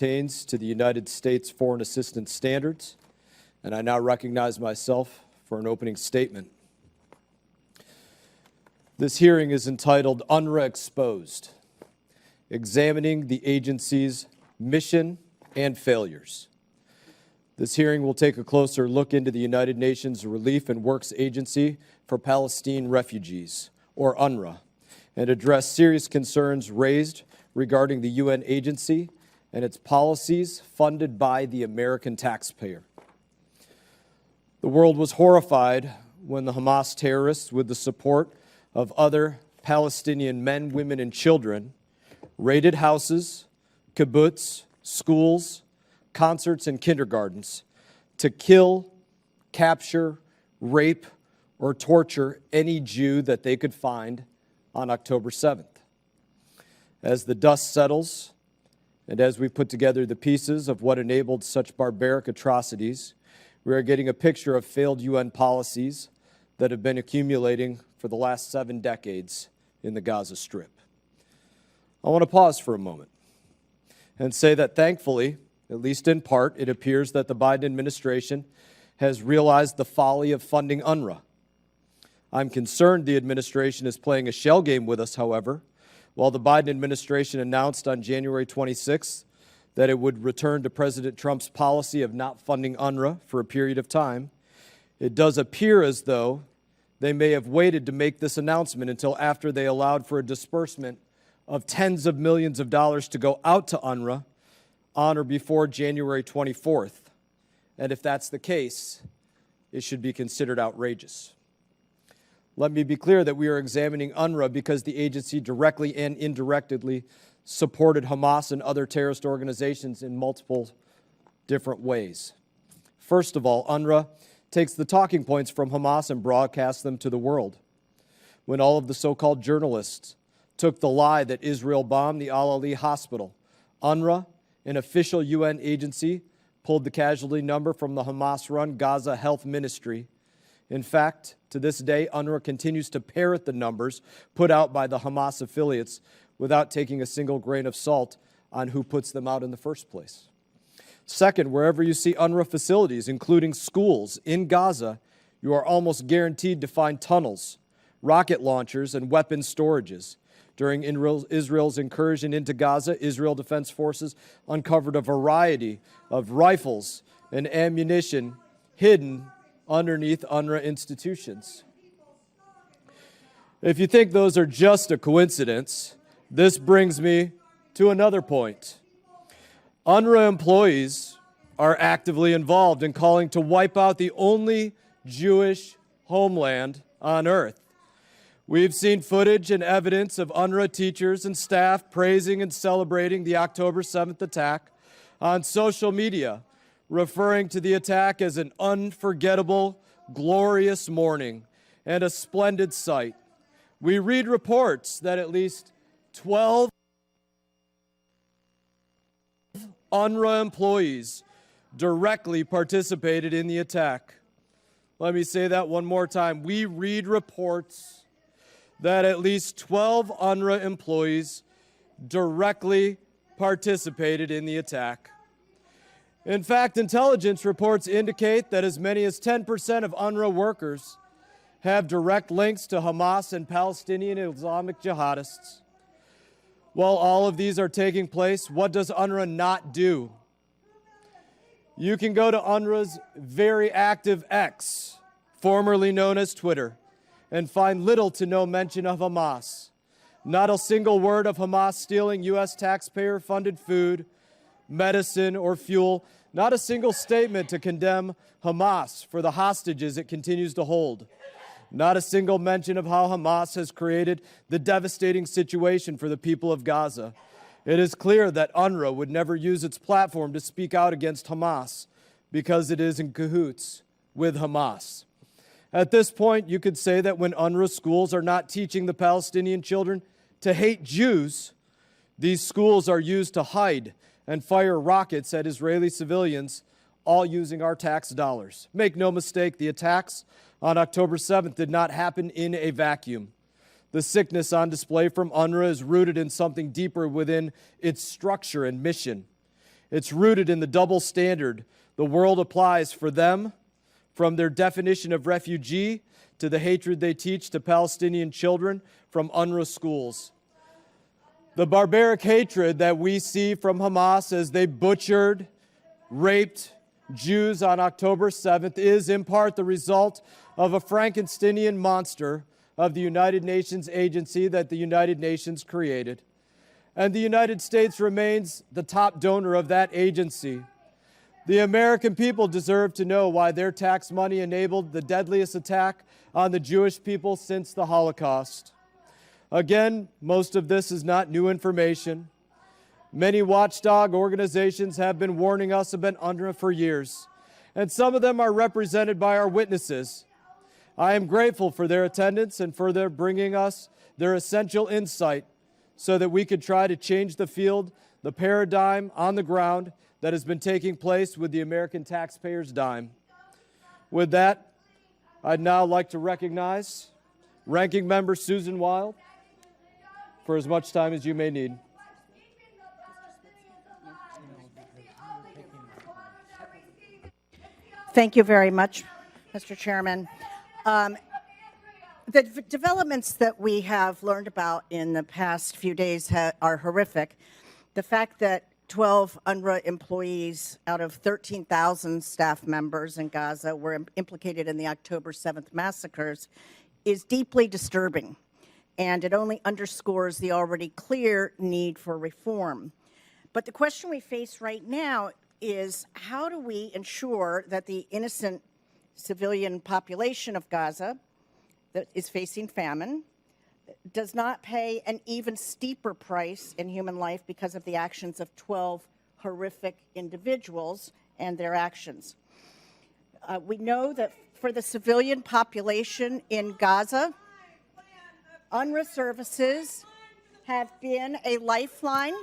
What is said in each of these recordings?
pertains to the United States Foreign Assistance Standards, and I now recognize myself for an opening statement. This hearing is entitled UNRWA Exposed, Examining the Agency's Mission and Failures. This hearing will take a closer look into the United Nations Relief and Works Agency for Palestine Refugees, or UNRWA, and address serious concerns raised regarding the UN agency and its policies funded by the American taxpayer. The world was horrified when the Hamas terrorists, with the support of other Palestinian men, women, and children, raided houses, kibbutz, schools, concerts, and kindergartens to kill, capture, rape, or torture any Jew that they could find on October 7th. As the dust settles, and as we put together the pieces of what enabled such barbaric atrocities, we are getting a picture of failed UN policies that have been accumulating for the last 7 decades in the Gaza Strip. I want to pause for a moment and say that thankfully, at least in part, it appears that the Biden administration has realized the folly of funding UNRWA. I'm concerned the administration is playing a shell game with us, however. While the Biden administration announced on January 26th that it would return to President Trump's policy of not funding UNRWA for a period of time, it does appear as though they may have waited to make this announcement until after they allowed for a disbursement of tens of millions of dollars to go out to UNRWA on or before January 24th. And if that's the case, it should be considered outrageous. Let me be clear that we are examining UNRWA because the agency directly and indirectly supported Hamas and other terrorist organizations in multiple different ways. First of all, UNRWA takes the talking points from Hamas and broadcasts them to the world. When all of the so-called journalists took the lie that Israel bombed the Al-Ali hospital, UNRWA, an official UN agency, pulled the casualty number from the Hamas-run Gaza Health Ministry. In fact, to this day, UNRWA continues to parrot the numbers put out by the Hamas affiliates without taking a single grain of salt on who puts them out in the first place. Second, wherever you see UNRWA facilities, including schools in Gaza, you are almost guaranteed to find tunnels, rocket launchers, and weapons storages. During Israel's incursion into Gaza, Israel Defense Forces uncovered a variety of rifles and ammunition hidden underneath UNRWA institutions. If you think those are just a coincidence, this brings me to another point. UNRWA employees are actively involved in calling to wipe out the only Jewish homeland on earth. We've seen footage and evidence of UNRWA teachers and staff praising and celebrating the October 7th attack on social media, referring to the attack as an unforgettable, glorious morning and a splendid sight. We read reports that at least 12 UNRWA employees directly participated in the attack. Let me say that one more time. We read reports that at least 12 UNRWA employees directly participated in the attack. In fact, intelligence reports indicate that as many as 10% of UNRWA workers have direct links to Hamas and Palestinian Islamic jihadists. While all of these are taking place, what does UNRWA not do? You can go to UNRWA's very active X, formerly known as Twitter, and find little to no mention of Hamas. Not a single word of Hamas stealing U.S. taxpayer-funded food, medicine, or fuel. Not a single statement to condemn Hamas for the hostages it continues to hold. Not a single mention of how Hamas has created the devastating situation for the people of Gaza. It is clear that UNRWA would never use its platform to speak out against Hamas because it is in cahoots with Hamas. At this point, you could say that when UNRWA schools are not teaching the Palestinian children to hate Jews, these schools are used to hide and fire rockets at Israeli civilians, all using our tax dollars. Make no mistake, the attacks on October 7th did not happen in a vacuum. The sickness on display from UNRWA is rooted in something deeper within its structure and mission. It's rooted in the double standard the world applies for them, from their definition of refugee to the hatred they teach to Palestinian children from UNRWA schools. The barbaric hatred that we see from Hamas as they butchered, raped Jews on October 7th is in part the result of a Frankensteinian monster of the United Nations agency that the United Nations created. And the United States remains the top donor of that agency. The American people deserve to know why their tax money enabled the deadliest attack on the Jewish people since the Holocaust. Again, most of this is not new information. Many watchdog organizations have been warning us about UNRWA for years, and some of them are represented by our witnesses. I am grateful for their attendance and for their bringing us their essential insight so that we could try to change the field, the paradigm on the ground that has been taking place with the American taxpayer's dime. With that, I'd now like to recognize Ranking Member Susan Wild for as much time as you may need. Thank you very much, Mr. Chairman. The developments that we have learned about in the past few days are horrific. The fact that 12 UNRWA employees out of 13,000 staff members in Gaza were implicated in the October 7th massacres is deeply disturbing, and it only underscores the already clear need for reform. But the question we face right now is, how do we ensure that the innocent civilian population of Gaza that is facing famine does not pay an even steeper price in human life because of the actions of 12 horrific individuals and their actions? We know that for the civilian population in Gaza, UNRWA services have been a lifeline,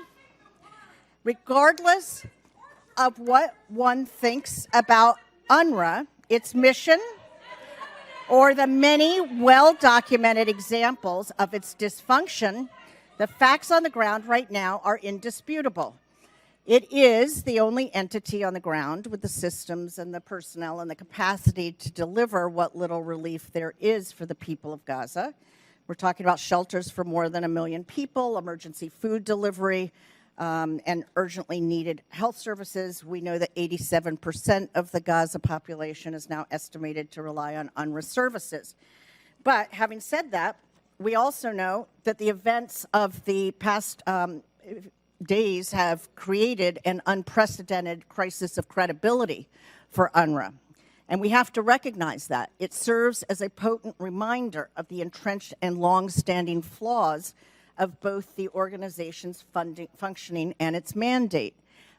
regardless of what one thinks about UNRWA, its mission, or the many well-documented examples of its dysfunction. The facts on the ground right now are indisputable. It is the only entity on the ground with the systems and the personnel and the capacity to deliver what little relief there is for the people of Gaza. We're talking about shelters for more than 1 million people, emergency food delivery, and urgently needed health services. We know that 87% of the Gaza population is now estimated to rely on UNRWA services. But having said that, we also know that the events of the past days have created an unprecedented crisis of credibility for UNRWA. And we have to recognize that. It serves as a potent reminder of the entrenched and long-standing flaws of both the organization's functioning and its mandate.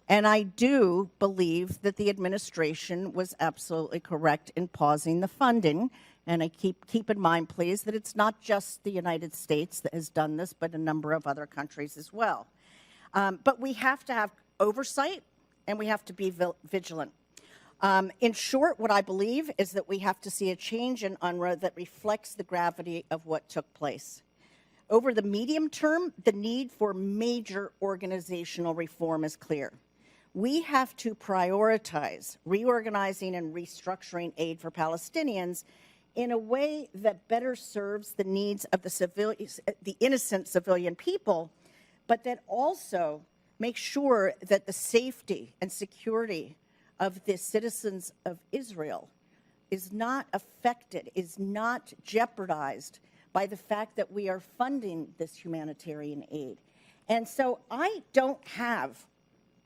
And I do believe that the administration was absolutely correct in pausing the funding. And I keep in mind, please, that it's not just the United States that has done this, but a number of other countries as well. But we have to have oversight, and we have to be vigilant. In short, what I believe is that we have to see a change in UNRWA that reflects the gravity of what took place. Over the medium term, the need for major organizational reform is clear. We have to prioritize reorganizing and restructuring aid for Palestinians in a way that better serves the needs of the innocent civilian people, but that also makes sure that the safety and security of the citizens of Israel is not affected, is not jeopardized by the fact that we are funding this humanitarian aid. And so I don't have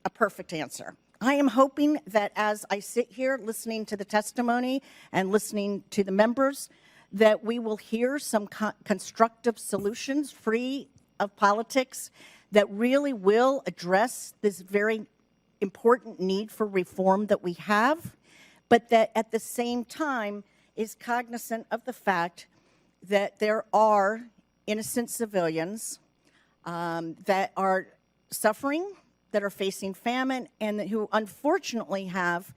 a perfect answer. I am hoping that as I sit here listening to the testimony and listening to the members, that we will hear some constructive solutions free of politics that really will address this very important need for reform that we have, but that at the same time is cognizant of the fact that there are innocent civilians that are suffering, that are facing famine, and who unfortunately have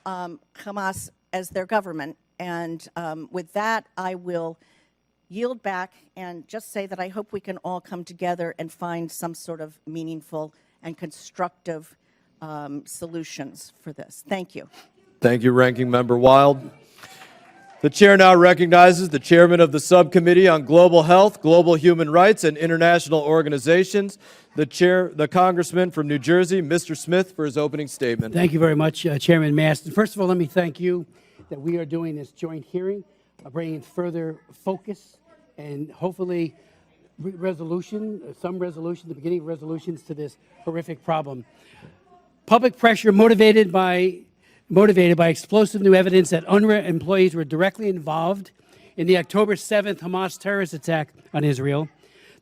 Hamas as their government. And with that, I will yield back and just say that I hope we can all come together and find some sort of meaningful and constructive solutions for this. Thank you. Thank you, Ranking Member Wild. The chair now recognizes the chairman of the Subcommittee on Global Health, Global Human Rights, and International Organizations, the Congressman from New Jersey, Mr. Smith, for his opening statement. Thank you very much, Chairman Maston. First of all, let me thank you that we are doing this joint hearing, bringing further focus and hopefully some resolution, the beginning of resolutions to this horrific problem. Public pressure motivated by explosive new evidence that UNRWA employees were directly involved in the October 7th Hamas terrorist attack on Israel.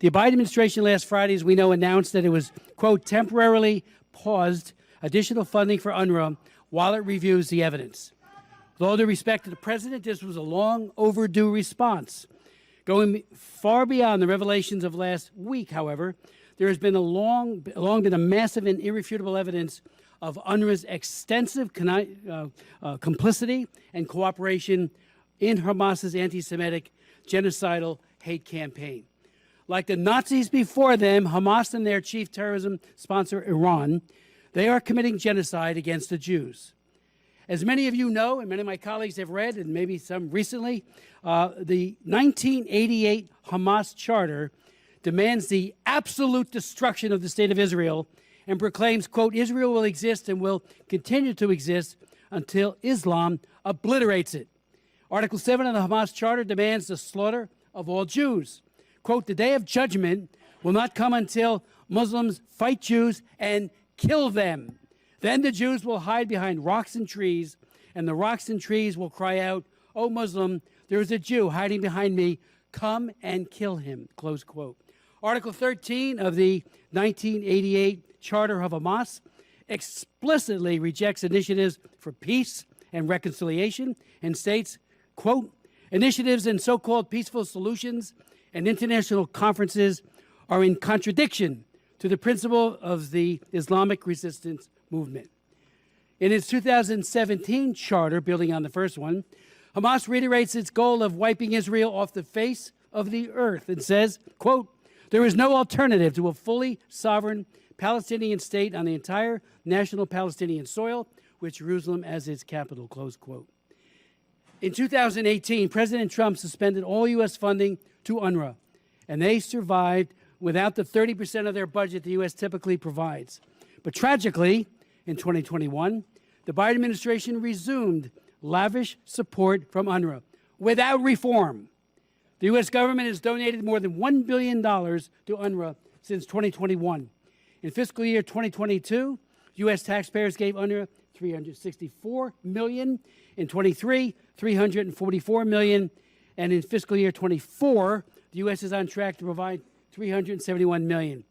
The Biden administration last Friday, as we know, announced that it was, quote, temporarily paused additional funding for UNRWA while it reviews the evidence. With all due respect to the president, this was a long overdue response. Going far beyond the revelations of last week, however, there has been long been a massive and irrefutable evidence of UNRWA's extensive complicity and cooperation in Hamas's anti-Semitic, genocidal hate campaign. Like the Nazis before them, Hamas and their chief terrorism sponsor, Iran, they are committing genocide against the Jews. As many of you know, and many of my colleagues have read, and maybe some recently, the 1988 Hamas Charter demands the absolute destruction of the State of Israel and proclaims, quote, Israel will exist and will continue to exist until Islam obliterates it. Article 7 of the Hamas Charter demands the slaughter of all Jews. Quote, the day of judgment will not come until Muslims fight Jews and kill them. Then the Jews will hide behind rocks and trees, and the rocks and trees will cry out, O Muslim, there is a Jew hiding behind me. Come and kill him, close quote. Article 13 of the 1988 Charter of Hamas explicitly rejects initiatives for peace and reconciliation and states, quote, initiatives and so-called peaceful solutions and international conferences are in contradiction to the principle of the Islamic resistance movement. In its 2017 charter, building on the first one, Hamas reiterates its goal of wiping Israel off the face of the earth and says, quote, there is no alternative to a fully sovereign Palestinian state on the entire national Palestinian soil, with Jerusalem as its capital, close quote. In 2018, President Trump suspended all U.S. funding to UNRWA, and they survived without the 30% of their budget the U.S. typically provides. But tragically, in 2021, the Biden administration resumed lavish support from UNRWA without reform. The U.S. government has donated more than $1 billion to UNRWA since 2021. In fiscal year 2022, U.S. taxpayers gave UNRWA $364 million. In 23, $344 million. And in fiscal year 24, the U.S. is on track to provide $371 million.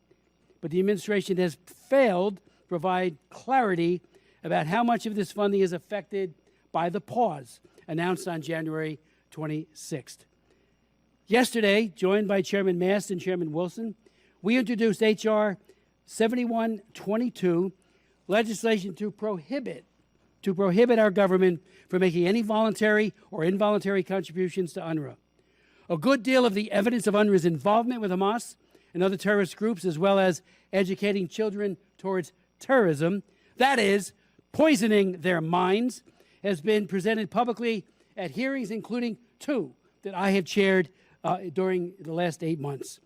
But the administration has failed to provide clarity about how much of this funding is affected by the pause announced on January 26th. Yesterday, joined by Chairman Mast and Chairman Wilson, we introduced H.R. 7122, legislation to prohibit our government from making any voluntary or involuntary contributions to UNRWA. A good deal of the evidence of UNRWA's involvement with Hamas and other terrorist groups, as well as educating children towards terrorism, that is, poisoning their minds, has been presented publicly at hearings, including 2 that I have chaired during the last 8 months.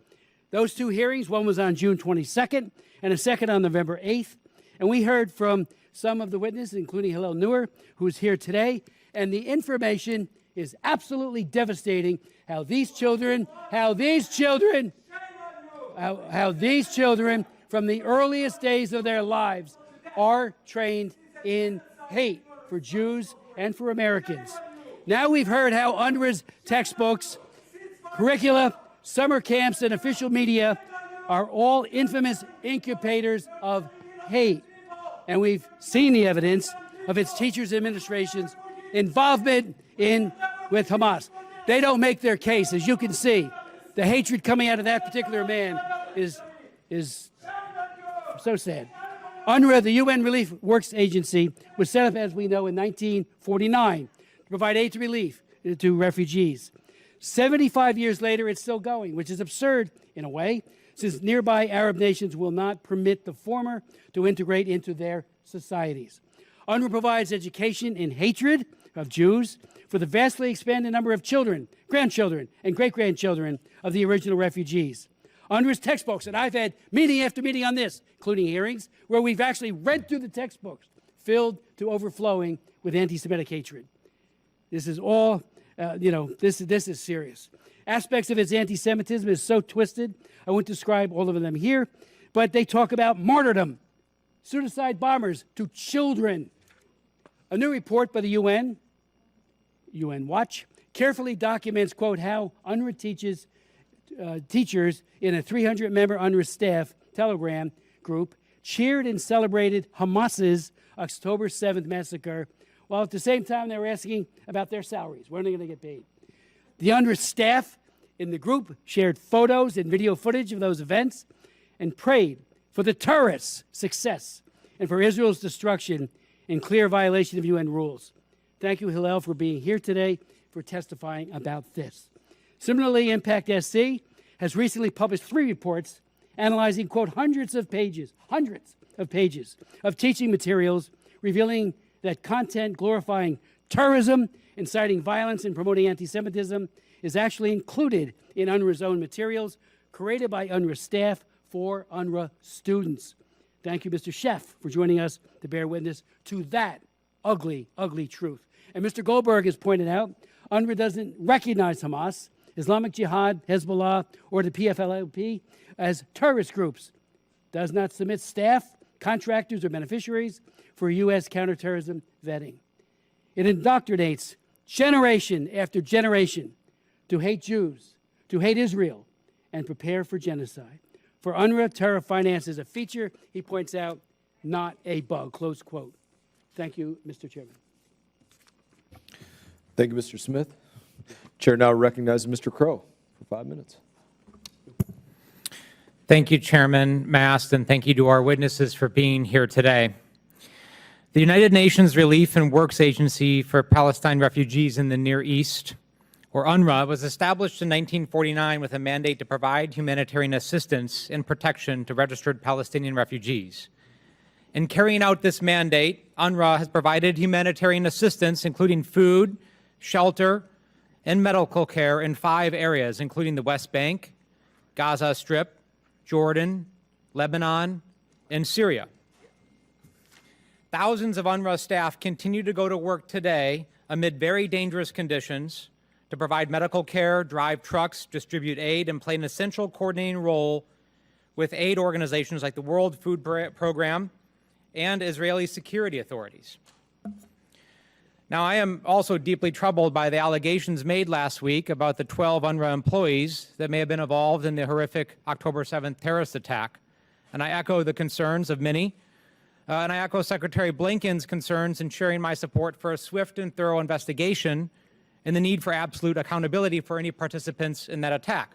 Those 2 hearings, one was on June 22nd and a second on November 8th. And we heard from some of the witnesses, including Hillel Neuer, who is here today. And the information is absolutely devastating, how these children from the earliest days of their lives are trained in hate for Jews and for Americans. Now we've heard how UNRWA's textbooks, curricula, summer camps, and official media are all infamous incubators of hate. And we've seen the evidence of its teachers' administration's involvement with Hamas. They don't make their case. As you can see, the hatred coming out of that particular man is so sad. UNRWA, the UN Relief Works Agency, was set up, as we know, in 1949 to provide aid to relief to refugees. 75 years later, it's still going, which is absurd in a way, since nearby Arab nations will not permit the former to integrate into their societies. UNRWA provides education in hatred of Jews for the vastly expanded number of children, grandchildren, and great-grandchildren of the original refugees. UNRWA's textbooks, and I've had meeting after meeting on this, including hearings, where we've actually read through the textbooks, filled to overflowing with anti-Semitic hatred. This is all, this is serious. Aspects of its anti-Semitism is so twisted, I won't describe all of them here, but they talk about martyrdom, suicide bombers to children. A new report by the UN Watch, carefully documents, quote, how UNRWA teachers in a 300-member UNRWA staff Telegram group cheered and celebrated Hamas's October 7th massacre, while at the same time they were asking about their salaries. When are they going to get paid? The UNRWA staff in the group shared photos and video footage of those events and prayed for the terrorists' success and for Israel's destruction in clear violation of UN rules. Thank you, Hillel, for being here today, for testifying about this. Similarly, Impact SC has recently published 3 reports analyzing, quote, hundreds of pages of teaching materials revealing that content glorifying terrorism, inciting violence, and promoting anti-Semitism is actually included in UNRWA's own materials created by UNRWA staff for UNRWA students. Thank you, Mr. Sheff, for joining us to bear witness to that ugly, ugly truth. And Mr. Goldberg has pointed out, UNRWA doesn't recognize Hamas, Islamic Jihad, Hezbollah, or the PFLP as terrorist groups, does not submit staff, contractors, or beneficiaries for U.S. counterterrorism vetting. It indoctrinates generation after generation to hate Jews, to hate Israel, and prepare for genocide. For UNRWA, terror finance is a feature, he points out, not a bug, close quote. Thank you, Mr. Chairman. Thank you, Mr. Smith. Chair now recognizes Mr. Crow for 5 minutes. Thank you, Chairman Mast, and thank you to our witnesses for being here today. The United Nations Relief and Works Agency for Palestine Refugees in the Near East, or UNRWA, was established in 1949 with a mandate to provide humanitarian assistance and protection to registered Palestinian refugees. In carrying out this mandate, UNRWA has provided humanitarian assistance, including food, shelter, and medical care in 5 areas, including the West Bank, Gaza Strip, Jordan, Lebanon, and Syria. Thousands of UNRWA staff continue to go to work today amid very dangerous conditions to provide medical care, drive trucks, distribute aid, and play an essential coordinating role with aid organizations like the World Food Program and Israeli security authorities. Now, I am also deeply troubled by the allegations made last week about the 12 UNRWA employees that may have been involved in the horrific October 7th terrorist attack. And I echo the concerns of many, and I echo Secretary Blinken's concerns in sharing my support for a swift and thorough investigation and the need for absolute accountability for any participants in that attack.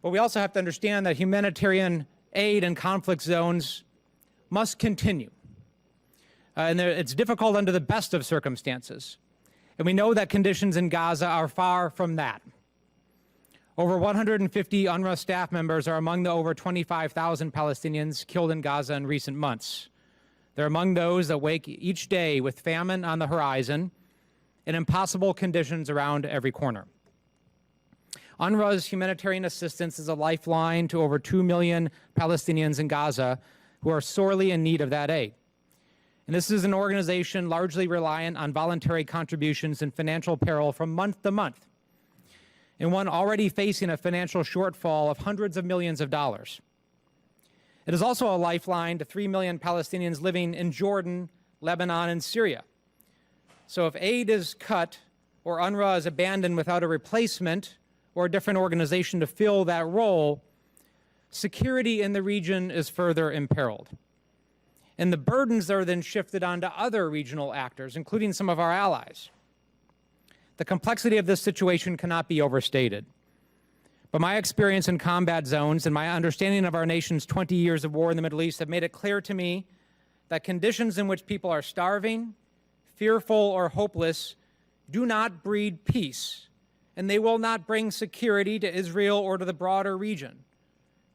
But we also have to understand that humanitarian aid in conflict zones must continue. And it's difficult under the best of circumstances. And we know that conditions in Gaza are far from that. Over 150 UNRWA staff members are among the over 25,000 Palestinians killed in Gaza in recent months. They're among those that wake each day with famine on the horizon and impossible conditions around every corner. UNRWA's humanitarian assistance is a lifeline to over 2 million Palestinians in Gaza who are sorely in need of that aid. And this is an organization largely reliant on voluntary contributions and financial peril from month to month, and one already facing a financial shortfall of hundreds of millions of dollars. It is also a lifeline to 3 million Palestinians living in Jordan, Lebanon, and Syria. So if aid is cut or UNRWA is abandoned without a replacement or a different organization to fill that role, security in the region is further imperiled. And the burdens are then shifted onto other regional actors, including some of our allies. The complexity of this situation cannot be overstated. But my experience in combat zones and my understanding of our nation's 20 years of war in the Middle East have made it clear to me that conditions in which people are starving, fearful, or hopeless do not breed peace, and they will not bring security to Israel or to the broader region.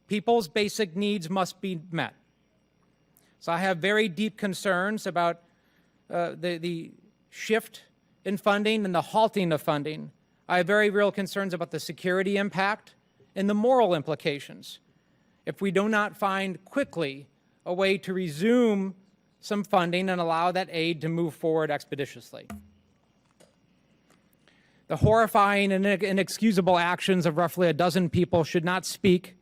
People's basic needs must be met. So I have very deep concerns about the shift in funding and the halting of funding. I have very real concerns about the security impact and the moral implications if we do not find quickly a way to resume some funding and allow that aid to move forward expeditiously. The horrifying and inexcusable actions of roughly a dozen people should not speak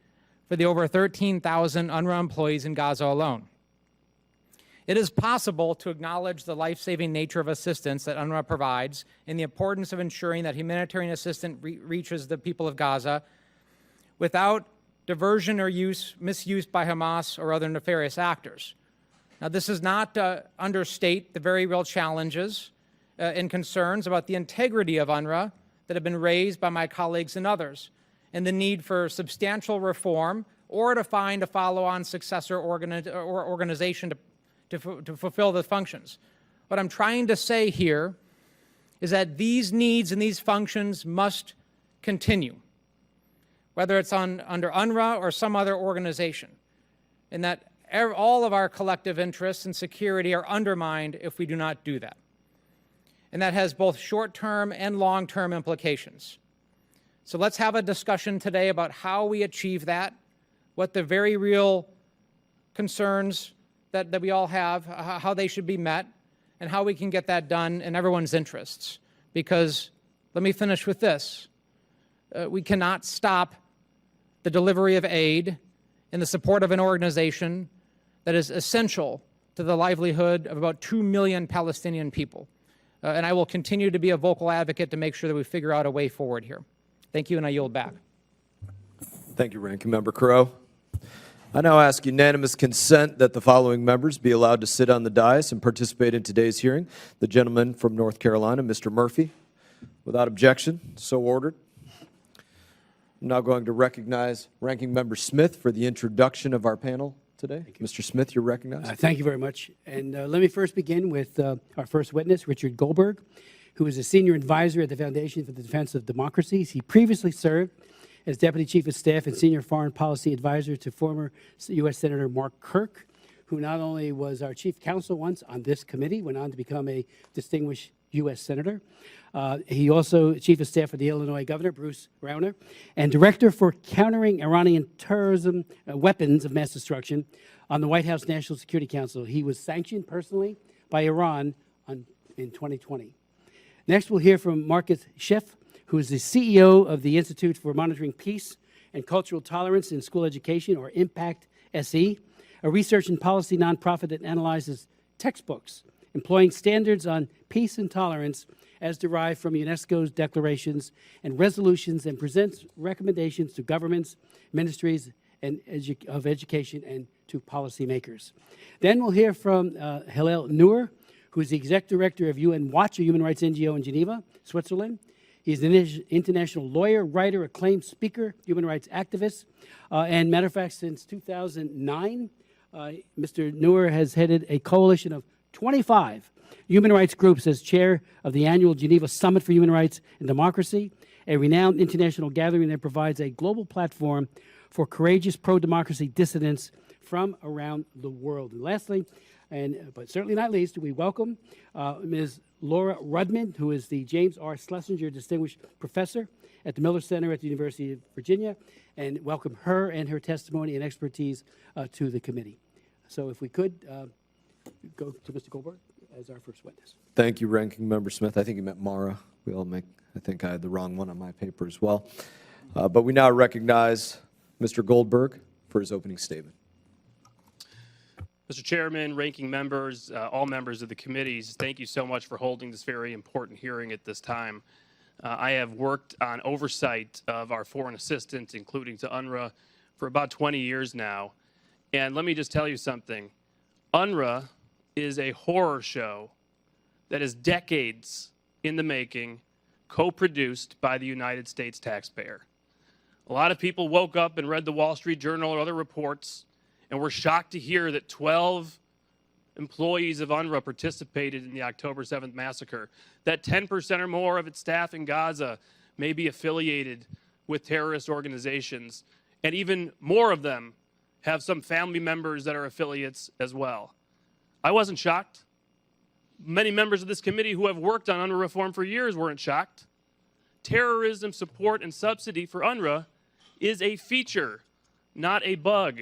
for the over 13,000 UNRWA employees in Gaza alone. It is possible to acknowledge the life-saving nature of assistance that UNRWA provides and the importance of ensuring that humanitarian assistance reaches the people of Gaza without diversion or misuse by Hamas or other nefarious actors. Now, this does not understate the very real challenges and concerns about the integrity of UNRWA that have been raised by my colleagues and others, and the need for substantial reform or to find a follow-on successor organization to fulfill the functions. What I'm trying to say here is that these needs and these functions must continue, whether it's under UNRWA or some other organization, and that all of our collective interests and security are undermined if we do not do that. And that has both short-term and long-term implications. So let's have a discussion today about how we achieve that, what the very real concerns that we all have, how they should be met, and how we can get that done in everyone's interests. Because, let me finish with this, we cannot stop the delivery of aid and the support of an organization that is essential to the livelihood of about 2 million Palestinian people. And I will continue to be a vocal advocate to make sure that we figure out a way forward here. Thank you, and I yield back. Thank you, Ranking Member Crow. I now ask unanimous consent that the following members be allowed to sit on the dais and participate in today's hearing. The gentleman from North Carolina, Mr. Murphy. Without objection, so ordered. I'm now going to recognize Ranking Member Smith for the introduction of our panel today. Mr. Smith, you're recognized. Thank you very much. And let me first begin with our first witness, Richard Goldberg, who is a senior advisor at the Foundation for the Defense of Democracies. He previously served as Deputy Chief of Staff and Senior Foreign Policy Advisor to former U.S. Senator Mark Kirk, who not only was our Chief Counsel once on this committee, went on to become a distinguished U.S. Senator. He also Chief of Staff for the Illinois Governor, Bruce Rauner, and Director for Countering Iranian Terrorism Weapons of Mass Destruction on the White House National Security Council. He was sanctioned personally by Iran in 2020. Next, we'll hear from Marcus Schiff, who is the CEO of the Institute for Monitoring Peace and Cultural Tolerance in School Education, or IMPACT SE, a research and policy nonprofit that analyzes textbooks employing standards on peace and tolerance as derived from UNESCO's declarations and resolutions, and presents recommendations to governments, ministries of education, and to policymakers. Then we'll hear from Hillel Noor, who is the Executive Director of UN Watch, a human rights NGO in Geneva, Switzerland. He's an international lawyer, writer, acclaimed speaker, human rights activist, and matter of fact, since 2009, Mr. Noor has headed a coalition of 25 human rights groups as chair of the annual Geneva Summit for Human Rights and Democracy, a renowned international gathering that provides a global platform for courageous pro-democracy dissidents from around the world. And lastly, but certainly not least, we welcome Ms. Laura Rudman, who is the James R. Schlesinger Distinguished Professor at the Miller Center at the University of Virginia, and welcome her and her testimony and expertise to the committee. So if we could go to Mr. Goldberg as our first witness. Thank you, Ranking Member Smith. I think you meant Mara. I think I had the wrong one on my paper as well. But we now recognize Mr. Goldberg for his opening statement. Mr. Chairman, ranking members, all members of the committees, thank you so much for holding this very important hearing at this time. I have worked on oversight of our foreign assistance, including to UNRWA, for about 20 years now. And let me just tell you something. UNRWA is a horror show that is decades in the making, co-produced by the United States taxpayer. A lot of people woke up and read the Wall Street Journal or other reports and were shocked to hear that 12 employees of UNRWA participated in the October 7th massacre, that 10% or more of its staff in Gaza may be affiliated with terrorist organizations, and even more of them have some family members that are affiliates as well. I wasn't shocked. Many members of this committee who have worked on UNRWA reform for years weren't shocked. Terrorism support and subsidy for UNRWA is a feature, not a bug.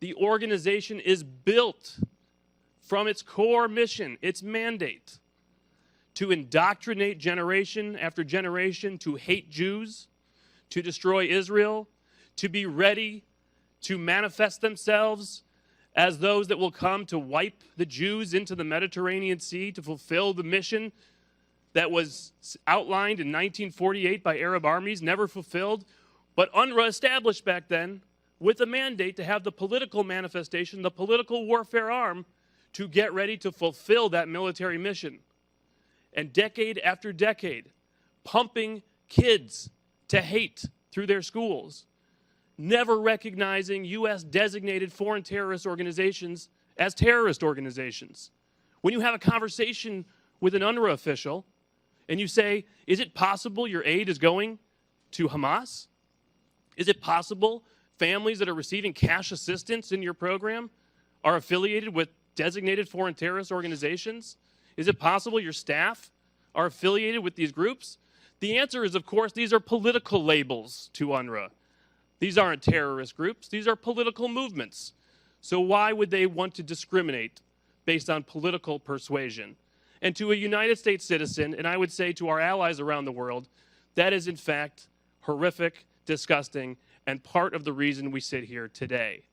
The organization is built from its core mission, its mandate, to indoctrinate generation after generation to hate Jews, to destroy Israel, to be ready to manifest themselves as those that will come to wipe the Jews into the Mediterranean Sea to fulfill the mission that was outlined in 1948 by Arab armies, never fulfilled, but UNRWA established back then with a mandate to have the political manifestation, the political warfare arm, to get ready to fulfill that military mission. And decade after decade, pumping kids to hate through their schools, never recognizing U.S. designated foreign terrorist organizations as terrorist organizations. When you have a conversation with an UNRWA official and you say, is it possible your aid is going to Hamas? Is it possible families that are receiving cash assistance in your program are affiliated with designated foreign terrorist organizations? Is it possible your staff are affiliated with these groups? The answer is, of course, these are political labels to UNRWA. These aren't terrorist groups. These are political movements. So why would they want to discriminate based on political persuasion? And to a United States citizen, and I would say to our allies around the world, that is in fact horrific, disgusting, and part of the reason we sit here today.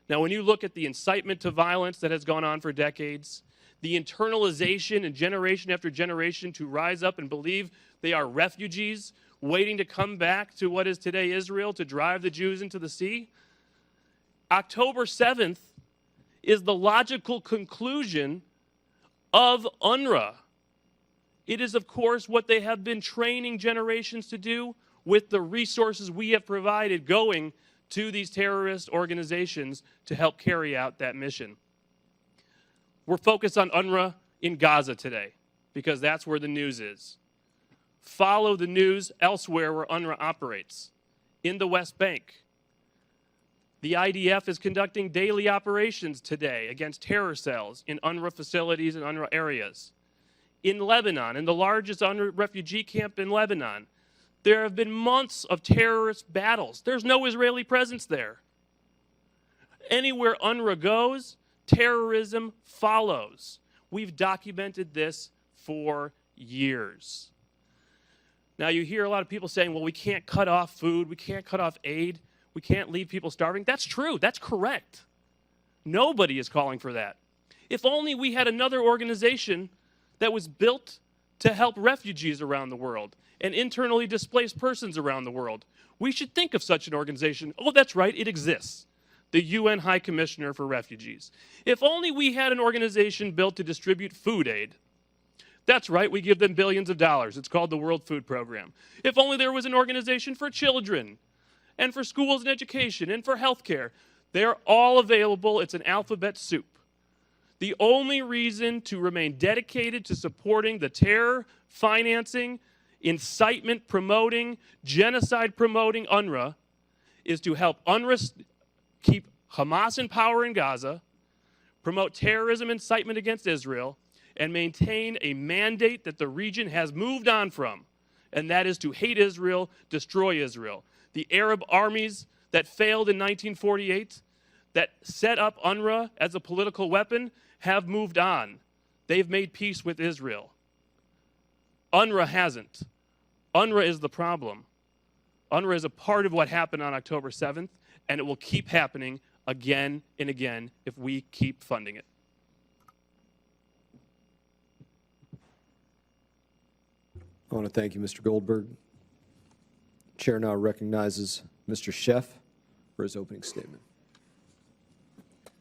Now, when you look at the incitement to violence that has gone on for decades, the internalization and generation after generation to rise up and believe they are refugees waiting to come back to what is today Israel to drive the Jews into the sea, October 7th is the logical conclusion of UNRWA. It is, of course, what they have been training generations to do with the resources we have provided going to these terrorist organizations to help carry out that mission. We're focused on UNRWA in Gaza today because that's where the news is. Follow the news elsewhere where UNRWA operates, in the West Bank. The IDF is conducting daily operations today against terror cells in UNRWA facilities and UNRWA areas. In Lebanon, in the largest UNRWA refugee camp in Lebanon, there have been months of terrorist battles. There's no Israeli presence there. Anywhere UNRWA goes, terrorism follows. We've documented this for years. Now, you hear a lot of people saying, well, we can't cut off food, we can't cut off aid, we can't leave people starving. That's true, that's correct. Nobody is calling for that. If only we had another organization that was built to help refugees around the world and internally displaced persons around the world. We should think of such an organization. Oh, that's right, it exists. The UN High Commissioner for Refugees. If only we had an organization built to distribute food aid. That's right, we give them billions of dollars. It's called the World Food Program. If only there was an organization for children and for schools and education and for healthcare. They're all available. It's an alphabet soup. The only reason to remain dedicated to supporting the terror, financing, incitement promoting, genocide promoting UNRWA is to help UNRWA keep Hamas in power in Gaza, promote terrorism incitement against Israel, and maintain a mandate that the region has moved on from, and that is to hate Israel, destroy Israel. The Arab armies that failed in 1948, that set up UNRWA as a political weapon, have moved on. They've made peace with Israel. UNRWA hasn't. UNRWA is the problem. UNRWA is a part of what happened on October 7th, and it will keep happening again and again if we keep funding it. I want to thank you, Mr. Goldberg. Chair now recognizes Mr. Sheff for his opening statement.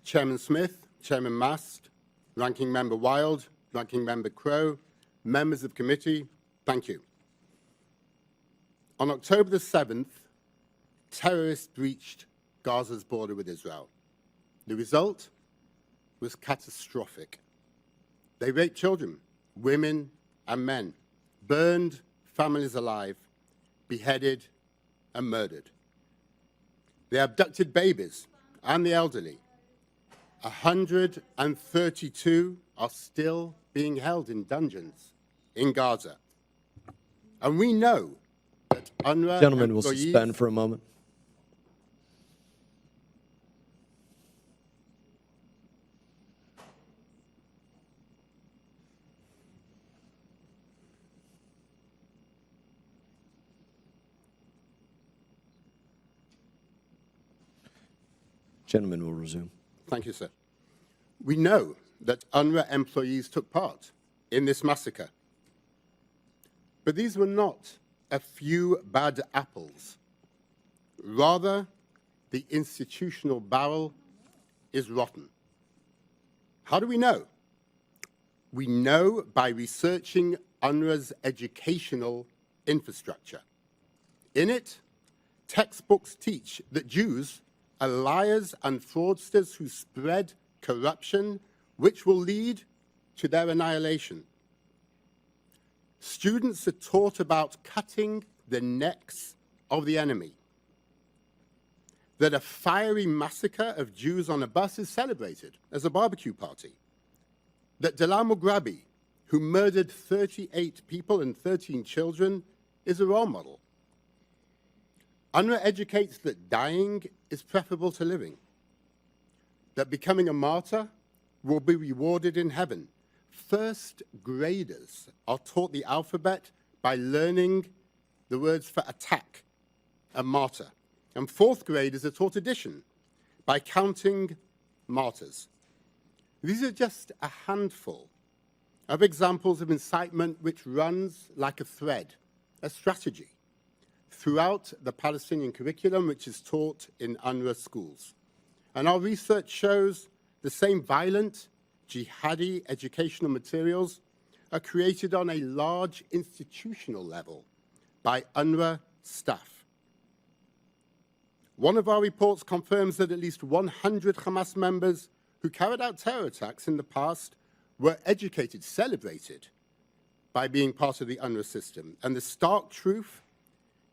Chairman Smith, Chairman Mast, Ranking Member Wild, Ranking Member Crow, members of committee, thank you. On October the 7th, terrorists breached Gaza's border with Israel. The result was catastrophic. They raped children, women, and men, burned families alive, beheaded, and murdered. They abducted babies and the elderly. 132 are still being held in dungeons in Gaza. And we know that UNRWA Gentlemen will employees... suspend for a moment. Gentlemen will resume. Thank you, sir. We know that UNRWA employees took part in this massacre. But these were not a few bad apples. Rather, the institutional barrel is rotten. How do we know? We know by researching UNRWA's educational infrastructure. In it, textbooks teach that Jews are liars and fraudsters who spread corruption, which will lead to their annihilation. Students are taught about cutting the necks of the enemy, that a fiery massacre of Jews on a bus is celebrated as a barbecue party, that Dalal Mughrabi, who murdered 38 people and 13 children, is a role model. UNRWA educates that dying is preferable to living, that becoming a martyr will be rewarded in heaven. First graders are taught the alphabet by learning the words for attack and martyr. And fourth graders are taught addition by counting martyrs. These are just a handful of examples of incitement which runs like a thread, a strategy, throughout the Palestinian curriculum which is taught in UNRWA schools. And our research shows the same violent, jihadi educational materials are created on a large institutional level by UNRWA staff. One of our reports confirms that at least 100 Hamas members who carried out terror attacks in the past were educated, celebrated by being part of the UNRWA system. And the stark truth,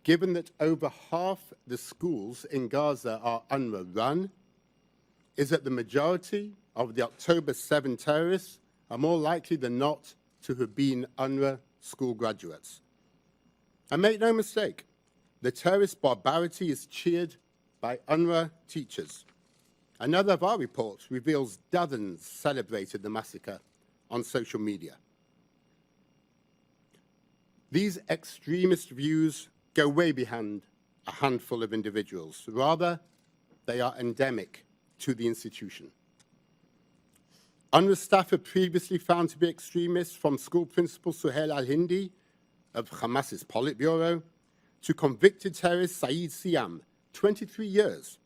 given that over half the schools in Gaza are UNRWA run, is that the majority of the October 7 terrorists are more likely than not to have been UNRWA school graduates. And make no mistake, the terrorist barbarity is cheered by UNRWA teachers. Another of our reports reveals dozens celebrated the massacre on social media. These extremist views go way beyond a handful of individuals. Rather, they are endemic to the institution. UNRWA staff are previously found to be extremists, from school principal Suhail al-Hindi of Hamas's Politburo to convicted terrorist Saeed Siam, 23 years,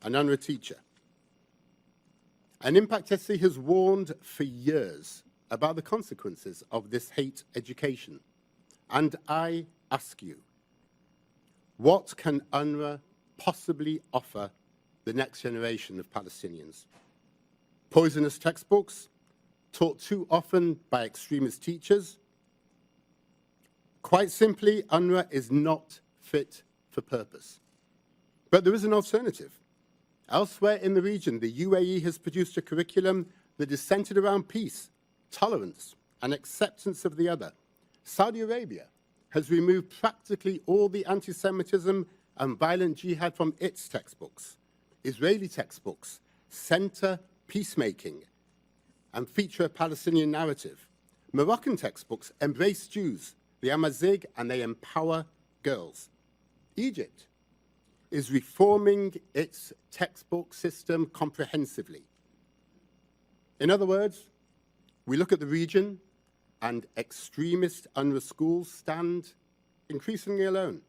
an UNRWA teacher. And Impact SC has warned for years about the consequences of this hate education. And I ask you, what can UNRWA possibly offer the next generation of Palestinians? Poisonous textbooks, taught too often by extremist teachers? Quite simply, UNRWA is not fit for purpose. But there is an alternative. Elsewhere in the region, the UAE has produced a curriculum that is centered around peace, tolerance, and acceptance of the other. Saudi Arabia has removed practically all the anti-Semitism and violent jihad from its textbooks. Israeli textbooks center peacemaking and feature a Palestinian narrative. Moroccan textbooks embrace Jews, the Amazigh, and they empower girls. Egypt is reforming its textbook system comprehensively. In other words, we look at the region and extremist UNRWA schools stand increasingly alone.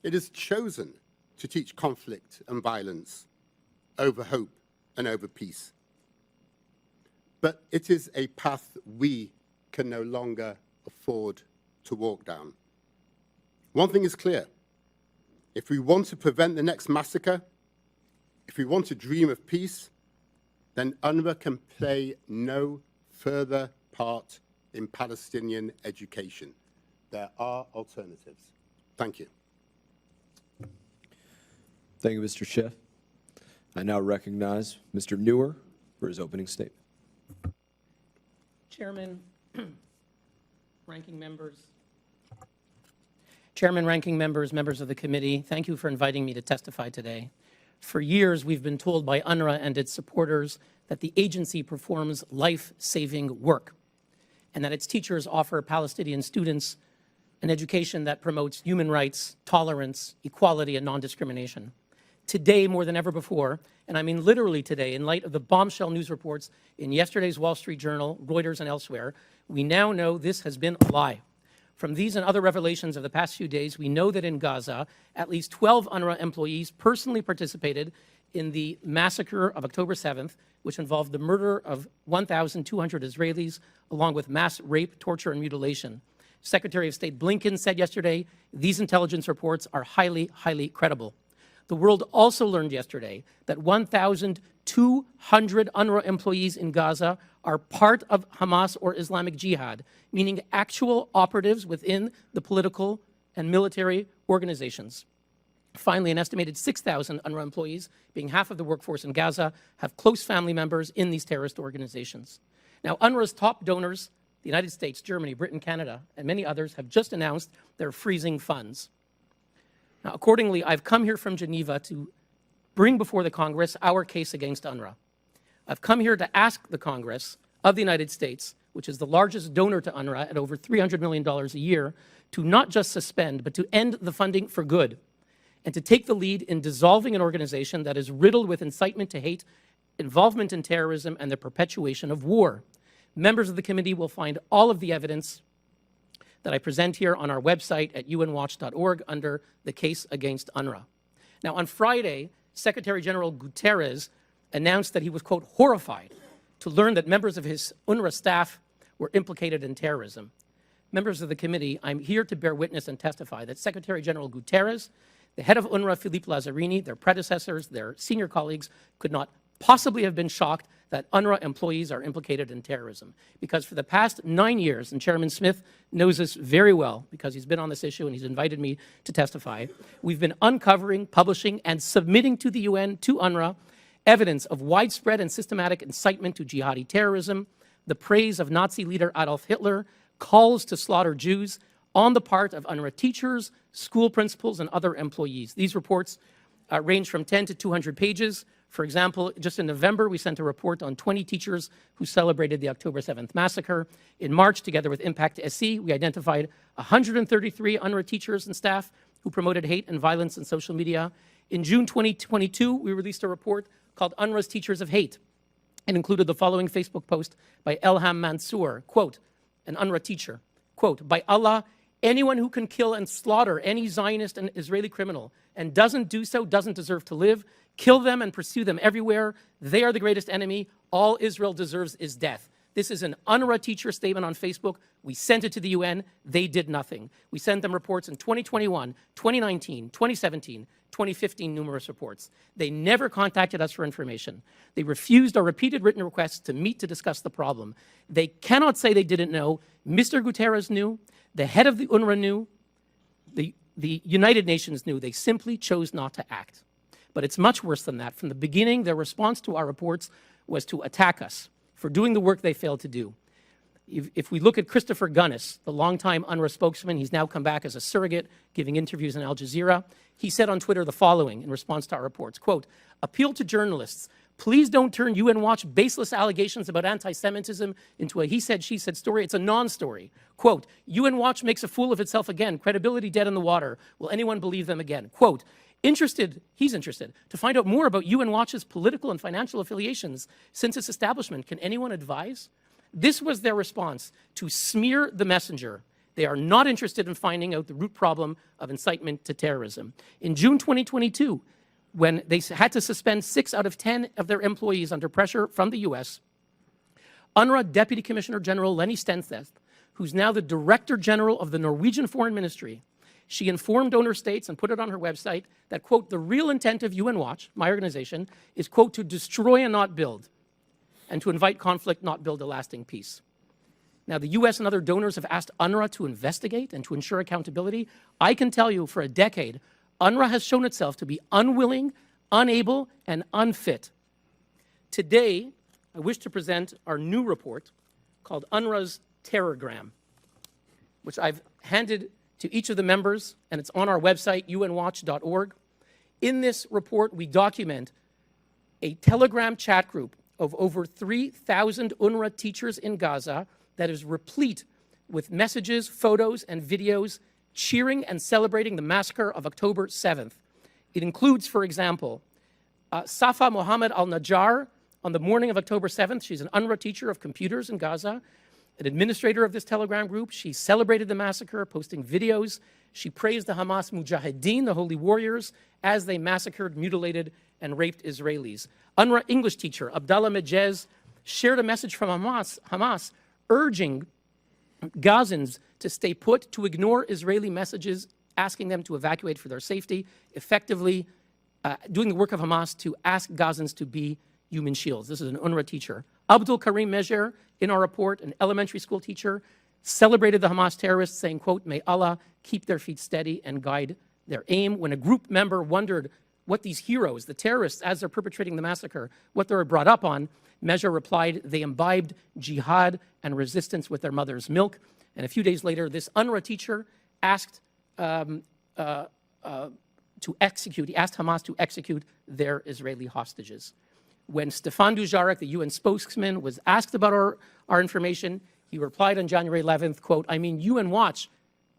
It has chosen to teach conflict and violence over hope and over peace. But it is a path we can no longer afford to walk down. One thing is clear. If we want to prevent the next massacre, if we want to dream of peace, then UNRWA can play no further part in Palestinian education. There are alternatives. Thank you. Thank you, Mr. Schiff. I now recognize Mr. Newer for his opening statement. Chairman, ranking members, members of the committee, thank you for inviting me to testify today. For years, we've been told by UNRWA and its supporters that the agency performs life-saving work and that its teachers offer Palestinian students an education that promotes human rights, tolerance, equality, and non-discrimination. Today, more than ever before, and I mean literally today, in light of the bombshell news reports in yesterday's Wall Street Journal, Reuters, and elsewhere, we now know this has been a lie. From these and other revelations of the past few days, we know that in Gaza, at least 12 UNRWA employees personally participated in the massacre of October 7th, which involved the murder of 1,200 Israelis, along with mass rape, torture, and mutilation. Secretary of State Blinken said yesterday, these intelligence reports are highly, highly credible. The world also learned yesterday that 1,200 UNRWA employees in Gaza are part of Hamas or Islamic Jihad, meaning actual operatives within the political and military organizations. Finally, an estimated 6,000 UNRWA employees, being half of the workforce in Gaza, have close family members in these terrorist organizations. Now, UNRWA's top donors, the United States, Germany, Britain, Canada, and many others, have just announced they're freezing funds. Now, accordingly, I've come here from Geneva to bring before the Congress our case against UNRWA. I've come here to ask the Congress of the United States, which is the largest donor to UNRWA at over $300 million a year, to not just suspend, but to end the funding for good, and to take the lead in dissolving an organization that is riddled with incitement to hate, involvement in terrorism, and the perpetuation of war. Members of the committee will find all of the evidence that I present here on our website at unwatch.org under the case against UNRWA. Now, on Friday, Secretary General Guterres announced that he was, quote, horrified to learn that members of his UNRWA staff were implicated in terrorism. Members of the committee, I'm here to bear witness and testify that Secretary General Guterres, the head of UNRWA, Philippe Lazzarini, their predecessors, their senior colleagues, could not possibly have been shocked that UNRWA employees are implicated in terrorism. Because for the past 9 years, and Chairman Smith knows this very well because he's been on this issue and he's invited me to testify, we've been uncovering, publishing, and submitting to the UN, to UNRWA, evidence of widespread and systematic incitement to jihadi terrorism, the praise of Nazi leader Adolf Hitler, calls to slaughter Jews on the part of UNRWA teachers, school principals, and other employees. These reports range from 10 to 200 pages. For example, just in November, we sent a report on 20 teachers who celebrated the October 7th massacre. In March, together with Impact SE, we identified 133 UNRWA teachers and staff who promoted hate and violence on social media. In June 2022, we released a report called UNRWA's Teachers of Hate, and included the following Facebook post by Elham Mansour, quote, an UNRWA teacher, quote, by Allah, anyone who can kill and slaughter any Zionist and Israeli criminal and doesn't do so doesn't deserve to live. Kill them and pursue them everywhere. They are the greatest enemy. All Israel deserves is death. This is an UNRWA teacher statement on Facebook. We sent it to the UN. They did nothing. We sent them reports in 2021, 2019, 2017, 2015, numerous reports. They never contacted us for information. They refused our repeated written requests to meet to discuss the problem. They cannot say they didn't know. Mr. Guterres knew. The head of the UNRWA knew. The United Nations knew. They simply chose not to act. But it's much worse than that. From the beginning, their response to our reports was to attack us for doing the work they failed to do. If we look at Christopher Gunnis, the longtime UNRWA spokesman, he's now come back as a surrogate, giving interviews on Al Jazeera. He said on Twitter the following in response to our reports, quote, appeal to journalists, please don't turn UN Watch baseless allegations about anti-Semitism into a he said, she said story. It's a non-story. Quote, UN Watch makes a fool of itself again, credibility dead in the water. Will anyone believe them again? Quote, he's interested to find out more about UN Watch's political and financial affiliations since its establishment. Can anyone advise? This was their response to smear the messenger. They are not interested in finding out the root problem of incitement to terrorism. In June 2022, when they had to suspend 6 out of 10 of their employees under pressure from the US, UNRWA Deputy Commissioner General Lenny Stensteth, who's now the Director General of the Norwegian Foreign Ministry, she informed donor states and put it on her website that, quote, the real intent of UN Watch, my organization, is, quote, to destroy and not build, and to invite conflict, not build a lasting peace. Now, the US and other donors have asked UNRWA to investigate and to ensure accountability. I can tell you for a decade, UNRWA has shown itself to be unwilling, unable and unfit. Today, I wish to present our new report called UNRWA's Terrorgram, which I've handed to each of the members, and it's on our website, unwatch.org. In this report, we document a Telegram chat group of over 3,000 UNRWA teachers in Gaza that is replete with messages, photos, and videos cheering and celebrating the massacre of October 7th. It includes, for example, Safa Mohammed al-Najjar on the morning of October 7th. She's an UNRWA teacher of computers in Gaza, an administrator of this Telegram group. She celebrated the massacre, posting videos. She praised the Hamas Mujahideen, the holy warriors, as they massacred, mutilated, and raped Israelis. UNRWA English teacher Abdallah Mejez shared a message from Hamas urging Gazans to stay put, to ignore Israeli messages asking them to evacuate for their safety, effectively doing the work of Hamas to ask Gazans to be human shields. This is an UNRWA teacher. Abdul Karim Mejer, in our report, an elementary school teacher, celebrated the Hamas terrorists, saying, quote, "May Allah keep their feet steady and guide their aim." When a group member wondered what these heroes, the terrorists, as they're perpetrating the massacre, what they were brought up on, Mejer replied, they imbibed jihad and resistance with their mother's milk. And a few days later, this UNRWA teacher asked Hamas to execute their Israeli hostages. When Stefan Dujarric, the UN spokesman, was asked about our information, he replied on January 11th, quote, "I mean, UN Watch,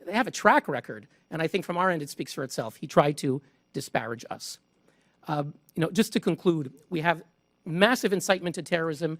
they have a track record, and I think from our end it speaks for itself." He tried to disparage us. Just to conclude, we have massive incitement to terrorism.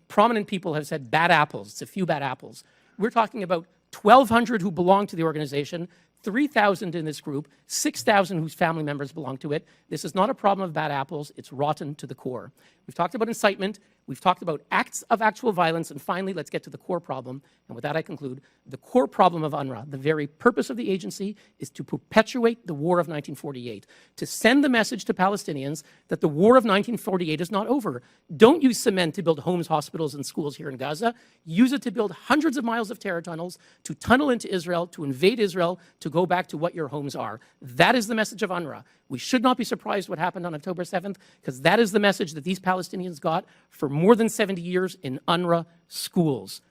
Prominent people have said bad apples. It's a few bad apples. We're talking about 1,200 who belong to the organization, 3,000 in this group, 6,000 whose family members belong to it. This is not a problem of bad apples. It's rotten to the core. We've talked about incitement. We've talked about acts of actual violence. And finally, let's get to the core problem. And with that, I conclude. The core problem of UNRWA, the very purpose of the agency, is to perpetuate the war of 1948, to send the message to Palestinians that the war of 1948 is not over. Don't use cement to build homes, hospitals, and schools here in Gaza. Use it to build hundreds of miles of terror tunnels, to tunnel into Israel, to invade Israel, to go back to what your homes are. That is the message of UNRWA. We should not be surprised what happened on October 7th, because that is the message that these Palestinians got for more than 70 years in UNRWA schools.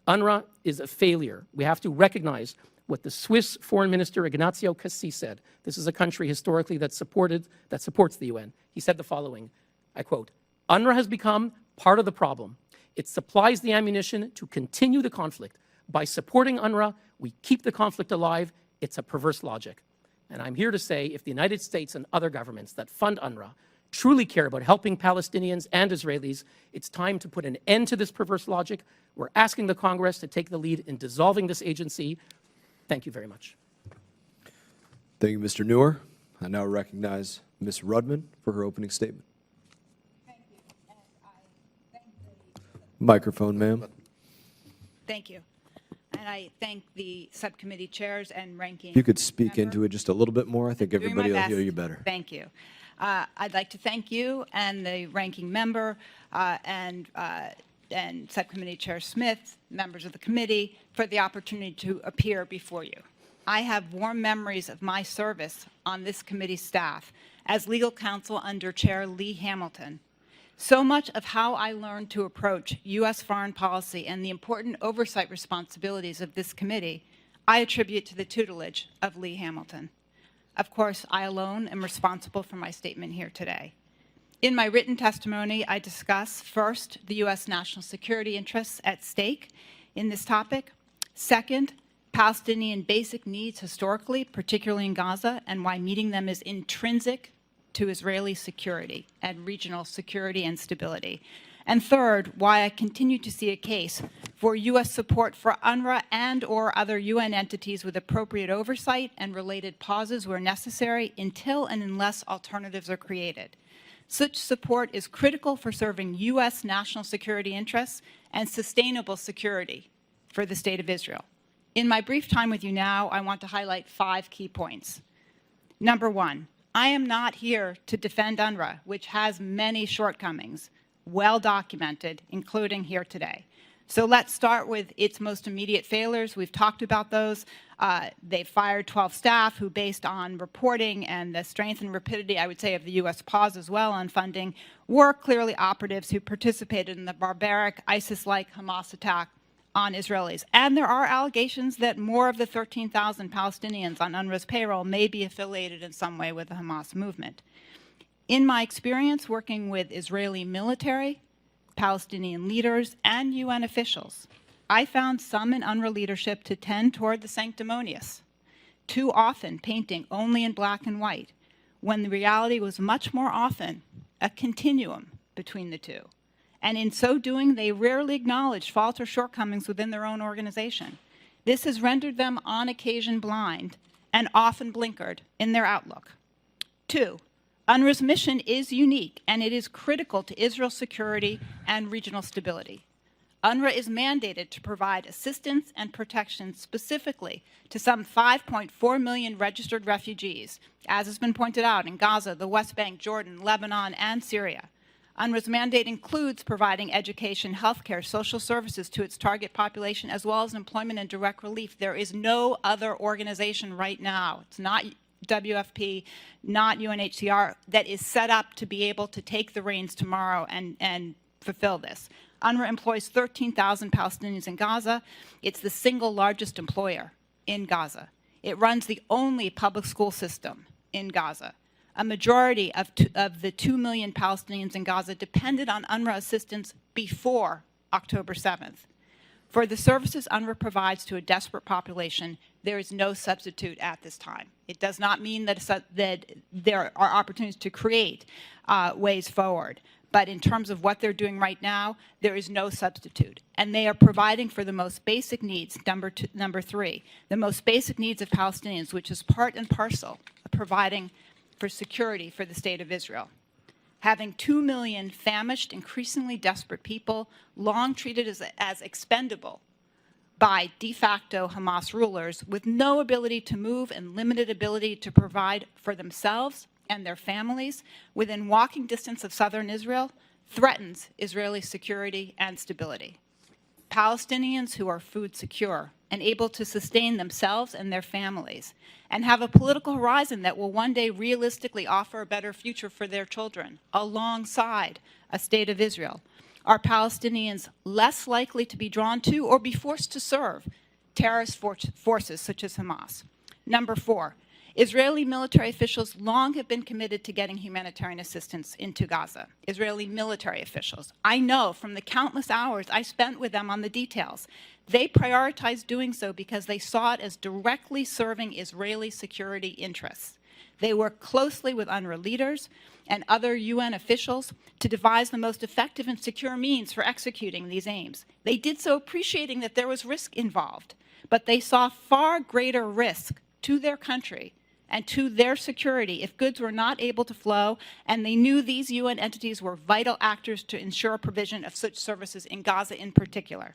UNRWA is a failure. We have to recognize what the Swiss Foreign Minister Ignazio Cassis said. This is a country historically that supports the UN. He said the following, I quote, "UNRWA has become part of the problem. It supplies the ammunition to continue the conflict. By supporting UNRWA, we keep the conflict alive. It's a perverse logic." And I'm here to say, if the United States and other governments that fund UNRWA truly care about helping Palestinians and Israelis, it's time to put an end to this perverse logic. We're asking the Congress to take the lead in dissolving this agency. Thank you very much. Thank you, Mr. Neuer. I now recognize Ms. Rudman for her opening statement. Thank you. And I thank Microphone, ma'am. Thank you. And I thank the subcommittee chairs and ranking. If you could speak member. into it just a little bit more, I think Doing my everybody will hear best. you better. Thank you. I'd like to thank you and the ranking member and Subcommittee Chair Smith, members of the committee, for the opportunity to appear before you. I have warm memories of my service on this committee staff as legal counsel under Chair Lee Hamilton. So much of how I learned to approach U.S. foreign policy and the important oversight responsibilities of this committee, I attribute to the tutelage of Lee Hamilton. Of course, I alone am responsible for my statement here today. In my written testimony, I discuss, first, the U.S. national security interests at stake in this topic. Second, Palestinian basic needs historically, particularly in Gaza, and why meeting them is intrinsic to Israeli security and regional security and stability. And third, why I continue to see a case for U.S. support for UNRWA and or other UN entities with appropriate oversight and related pauses where necessary until and unless alternatives are created. Such support is critical for serving U.S. national security interests and sustainable security for the State of Israel. In my brief time with you now, I want to highlight 5 key points. Number 1, I am not here to defend UNRWA, which has many shortcomings, well documented, including here today. So let's start with its most immediate failures. We've talked about those. They fired 12 staff who, based on reporting and the strength and rapidity, I would say, of the U.S. pause as well on funding, were clearly operatives who participated in the barbaric ISIS-like Hamas attack on Israelis. And there are allegations that more of the 13,000 Palestinians on UNRWA's payroll may be affiliated in some way with the Hamas movement. In my experience working with Israeli military, Palestinian leaders, and UN officials, I found some in UNRWA leadership to tend toward the sanctimonious, too often painting only in black and white, when the reality was much more often a continuum between the two. And in so doing, they rarely acknowledged faults or shortcomings within their own organization. This has rendered them on occasion blind and often blinkered in their outlook. 2, UNRWA's mission is unique, and it is critical to Israel's security and regional stability. UNRWA is mandated to provide assistance and protection specifically to some 5.4 million registered refugees, as has been pointed out, in Gaza, the West Bank, Jordan, Lebanon, and Syria. UNRWA's mandate includes providing education, healthcare, social services to its target population, as well as employment and direct relief. There is no other organization right now, it's not WFP, not UNHCR, that is set up to be able to take the reins tomorrow and fulfill this. UNRWA employs 13,000 Palestinians in Gaza. It's the single largest employer in Gaza. It runs the only public school system in Gaza. A majority of the 2 million Palestinians in Gaza depended on UNRWA assistance before October 7th. For the services UNRWA provides to a desperate population, there is no substitute at this time. It does not mean that there are opportunities to create ways forward. But in terms of what they're doing right now, there is no substitute. And they are providing for the most basic needs, number 3, the most basic needs of Palestinians, which is part and parcel of providing for security for the state of Israel. Having 2 million famished, increasingly desperate people, long treated as expendable by de facto Hamas rulers, with no ability to move and limited ability to provide for themselves and their families within walking distance of southern Israel, threatens Israeli security and stability. Palestinians who are food secure and able to sustain themselves and their families, and have a political horizon that will one day realistically offer a better future for their children, alongside a state of Israel, are Palestinians less likely to be drawn to or be forced to serve terrorist forces such as Hamas. Number 4, Israeli military officials long have been committed to getting humanitarian assistance into Gaza. Israeli military officials. I know from the countless hours I spent with them on the details, they prioritized doing so because they saw it as directly serving Israeli security interests. They worked closely with UNRWA leaders and other UN officials to devise the most effective and secure means for executing these aims. They did so appreciating that there was risk involved, but they saw far greater risk to their country and to their security if goods were not able to flow, and they knew these UN entities were vital actors to ensure provision of such services in Gaza in particular.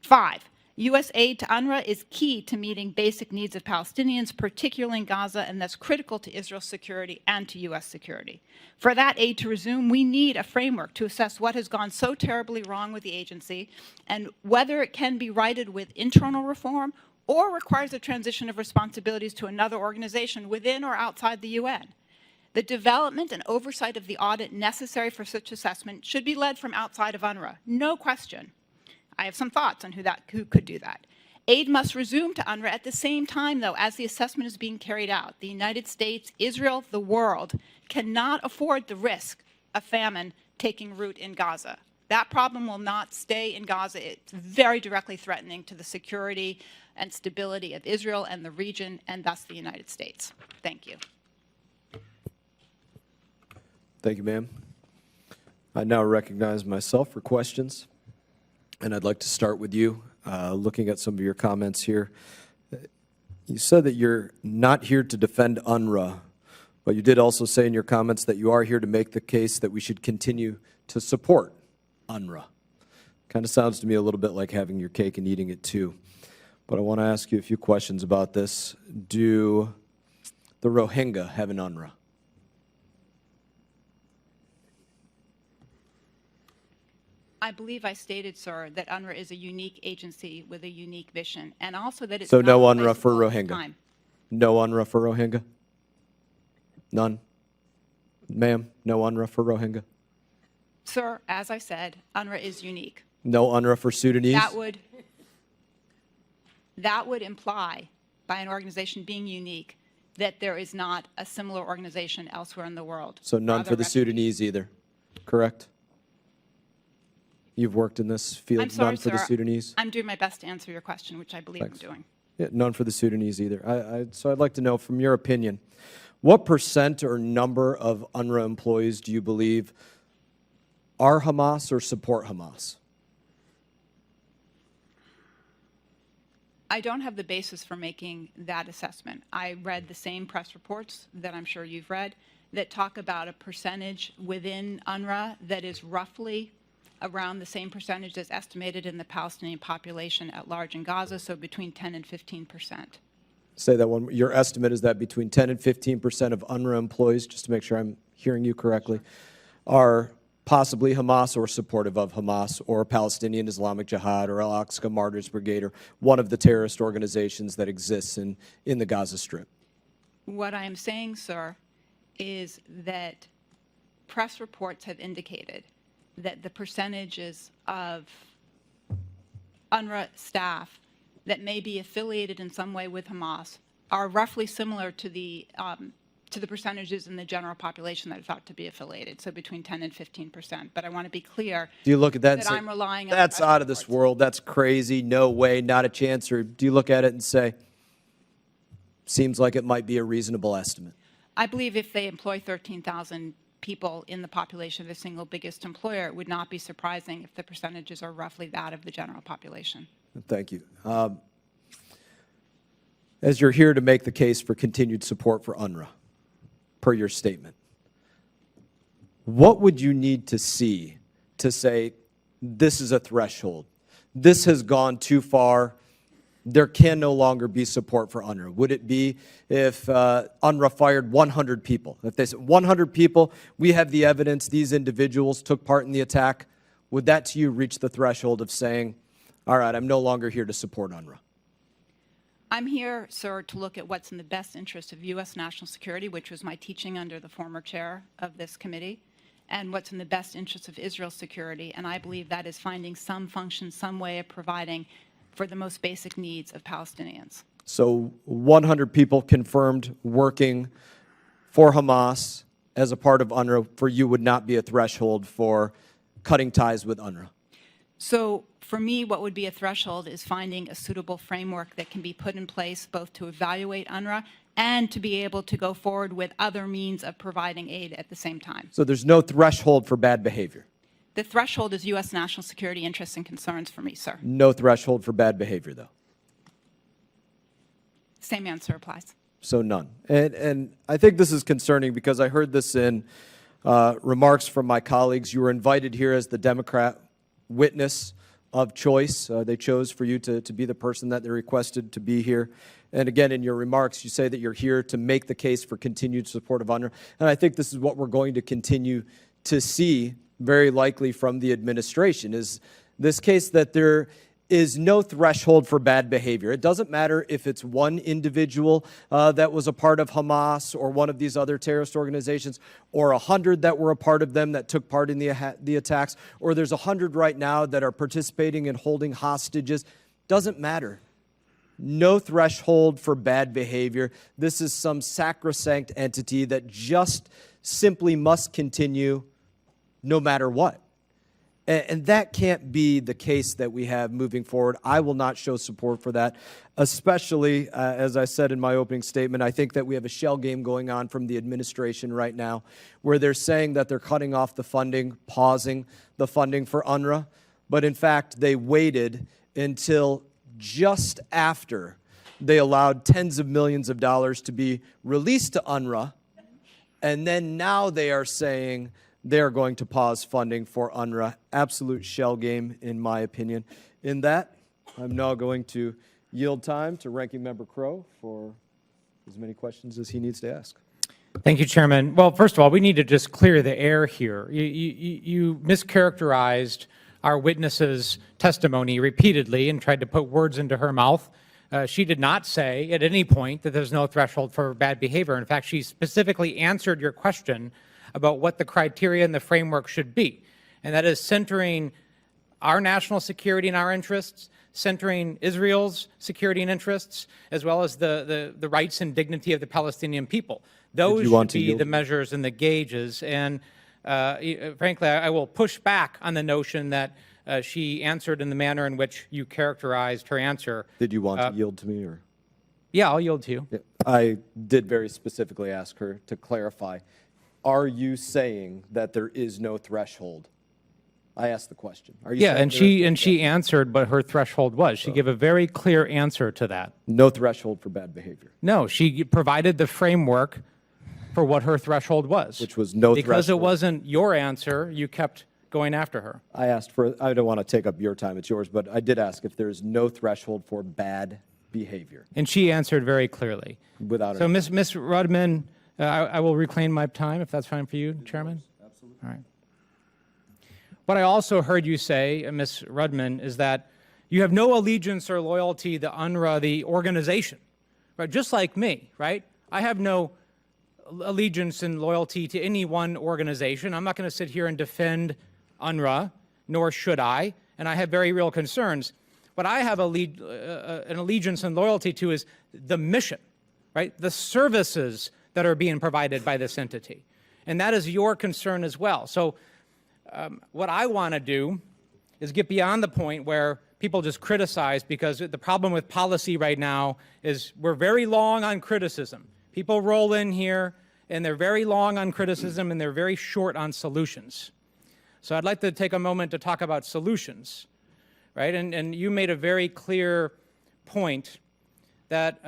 5, U.S. aid to UNRWA is key to meeting basic needs of Palestinians, particularly in Gaza, and that's critical to Israel's security and to U.S. security. For that aid to resume, we need a framework to assess what has gone so terribly wrong with the agency and whether it can be righted with internal reform or requires a transition of responsibilities to another organization within or outside the UN. The development and oversight of the audit necessary for such assessment should be led from outside of UNRWA, no question. I have some thoughts on who could do that. Aid must resume to UNRWA at the same time, though, as the assessment is being carried out. The United States, Israel, the world cannot afford the risk of famine taking root in Gaza. That problem will not stay in Gaza. It's very directly threatening to the security and stability of Israel and the region, and thus the United States. Thank you. Thank you, ma'am. I now recognize myself for questions, and I'd like to start with you, looking at some of your comments here. You said that you're not here to defend UNRWA, but you did also say in your comments that you are here to make the case that we should continue to support UNRWA. Kind of sounds to me a little bit like having your cake and eating it too. But I want to ask you a few questions about this. Do the Rohingya have an UNRWA? I believe I stated, sir, that UNRWA is a unique agency with a unique mission, and also that it's So not no UNRWA for replaceable at this Rohingya? time. No UNRWA for Rohingya? None? Ma'am, no UNRWA for Rohingya? Sir, as I said, UNRWA is unique. No UNRWA for Sudanese? That would imply, by an organization being unique, that there is not a similar organization elsewhere in the world. So none other for the refugees. Sudanese either, correct? You've worked in this field, I'm sorry, none for the sir. Sudanese? I'm doing my best to answer your question, which I believe Thanks. I'm doing. Yeah, none for the Sudanese either. So I'd like to know, from your opinion, what percent or number of UNRWA employees do you believe are Hamas or support Hamas? I don't have the basis for making that assessment. I read the same press reports that I'm sure you've read that talk about a percentage within UNRWA that is roughly around the same percentage as estimated in the Palestinian population at large in Gaza, so between 10 and 15%. Say that one. Your estimate is that between 10 and 15% of UNRWA employees, just to make sure I'm hearing you correctly, are possibly Hamas or supportive of Hamas or Palestinian Islamic Jihad or Al-Aqsa Martyrs Brigade or one of the terrorist organizations that exists in the Gaza Strip. What I am saying, sir, is that press reports have indicated that the percentages of UNRWA staff that may be affiliated in some way with Hamas are roughly similar to the percentages in the general population that are thought to be affiliated, so between 10 and 15%. But I want to be clear Do you look at that and that say, I'm relying on that's press out of this reports. world, that's crazy, no way, not a chance? Or do you look at it and say, seems like it might be a reasonable estimate? I believe if they employ 13,000 people in the population of the single biggest employer, it would not be surprising if the percentages are roughly that of the general population. Thank you. As you're here to make the case for continued support for UNRWA, per your statement, what would you need to see to say this is a threshold? This has gone too far. There can no longer be support for UNRWA. Would it be if UNRWA fired 100 people? If they said 100 people, we have the evidence these individuals took part in the attack, would that to you reach the threshold of saying, all right, I'm no longer here to support UNRWA? I'm here, sir, to look at what's in the best interest of U.S. national security, which was my teaching under the former chair of this committee, and what's in the best interest of Israel's security. And I believe that is finding some function, some way of providing for the most basic needs of Palestinians. So 100 people confirmed working for Hamas as a part of UNRWA for you would not be a threshold for cutting ties with UNRWA? So for me, what would be a threshold is finding a suitable framework that can be put in place both to evaluate UNRWA and to be able to go forward with other means of providing aid at the same time. So there's no threshold for bad behavior? The threshold is U.S. national security interests and concerns for me, sir. No threshold for bad behavior, though? Same answer applies. So none. And I think this is concerning because I heard this in remarks from my colleagues. You were invited here as the Democrat witness of choice. They chose for you to be the person that they requested to be here. And again, in your remarks, you say that you're here to make the case for continued support of UNRWA. And I think this is what we're going to continue to see, very likely from the administration, is this case that there is no threshold for bad behavior. It doesn't matter if it's one individual that was a part of Hamas or one of these other terrorist organizations, or 100 that were a part of them that took part in the attacks, or there's 100 right now that are participating in holding hostages. Doesn't matter. No threshold for bad behavior. This is some sacrosanct entity that just simply must continue no matter what. And that can't be the case that we have moving forward. I will not show support for that, especially, as I said in my opening statement, I think that we have a shell game going on from the administration right now where they're saying that they're cutting off the funding, pausing the funding for UNRWA. But in fact, they waited until just after they allowed tens of millions of dollars to be released to UNRWA. And then now they are saying they're going to pause funding for UNRWA. Absolute shell game, in my opinion. In that, I'm now going to yield time to Ranking Member Crow for as many questions as he needs to ask. Thank you, Chairman. Well, first of all, we need to just clear the air here. You mischaracterized our witness's testimony repeatedly and tried to put words into her mouth. She did not say at any point that there's no threshold for bad behavior. In fact, she specifically answered your question about what the criteria and the framework should be, and that is centering our national security and our interests, centering Israel's security and interests, as well as the rights and dignity of the Palestinian people. Those should be the measures and the gauges. And frankly, I will push back on the notion that she answered in the manner in which you characterized her answer. Did you want to yield to me, or? Yeah, I'll yield to you. Yeah, I did very specifically ask her to clarify. Are you saying that there is no threshold? I asked the question. Are you saying she answered what her threshold was. She gave a very clear answer to that. No threshold for bad behavior. No, she provided the framework for what her threshold was. Which was no because threshold. It wasn't your answer, you kept going after her. I asked for, I don't want to take up your time, it's yours, but I did ask if there's no threshold for bad behavior. And she answered very clearly. Without So, Ms. Rudman, I will reclaim my time, if that's fine for you, Chairman. Absolutely. All right. What I also heard you say, Ms. Rudman, is that you have no allegiance or loyalty to UNRWA, the organization, right? Just like me, right? I have no allegiance and loyalty to any one organization. I'm not going to sit here and defend UNRWA, nor should I, and I have very real concerns. What I have an allegiance and loyalty to is the mission, right? The services that are being provided by this entity. And that is your concern as well. So what I want to do is get beyond the point where people just criticize, because the problem with policy right now is we're very long on criticism. People roll in here and they're very long on criticism and they're very short on solutions. So I'd like to take a moment to talk about solutions, right? And you made a very clear point that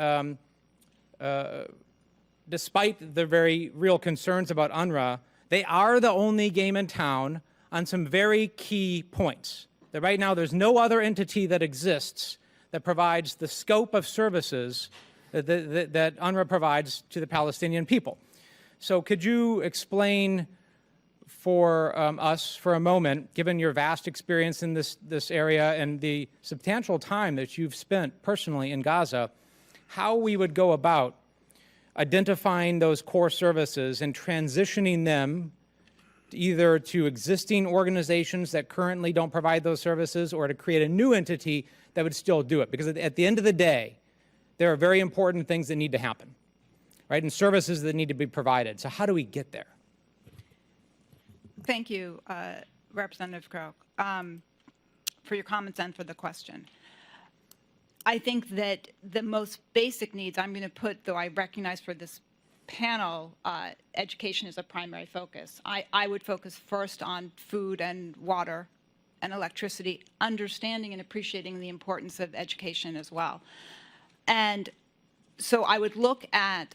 despite the very real concerns about UNRWA, they are the only game in town on some very key points. That right now there's no other entity that exists that provides the scope of services that UNRWA provides to the Palestinian people. So could you explain for us for a moment, given your vast experience in this area and the substantial time that you've spent personally in Gaza, how we would go about identifying those core services and transitioning them either to existing organizations that currently don't provide those services or to create a new entity that would still do it. Because at the end of the day, there are very important things that need to happen, right? And services that need to be provided. So how do we get there? Thank you, Representative Crow, for your comments and for the question. I think that the most basic needs I'm going to put, though I recognize for this panel, education is a primary focus. I would focus first on food and water and electricity, understanding and appreciating the importance of education as well. And so I would look at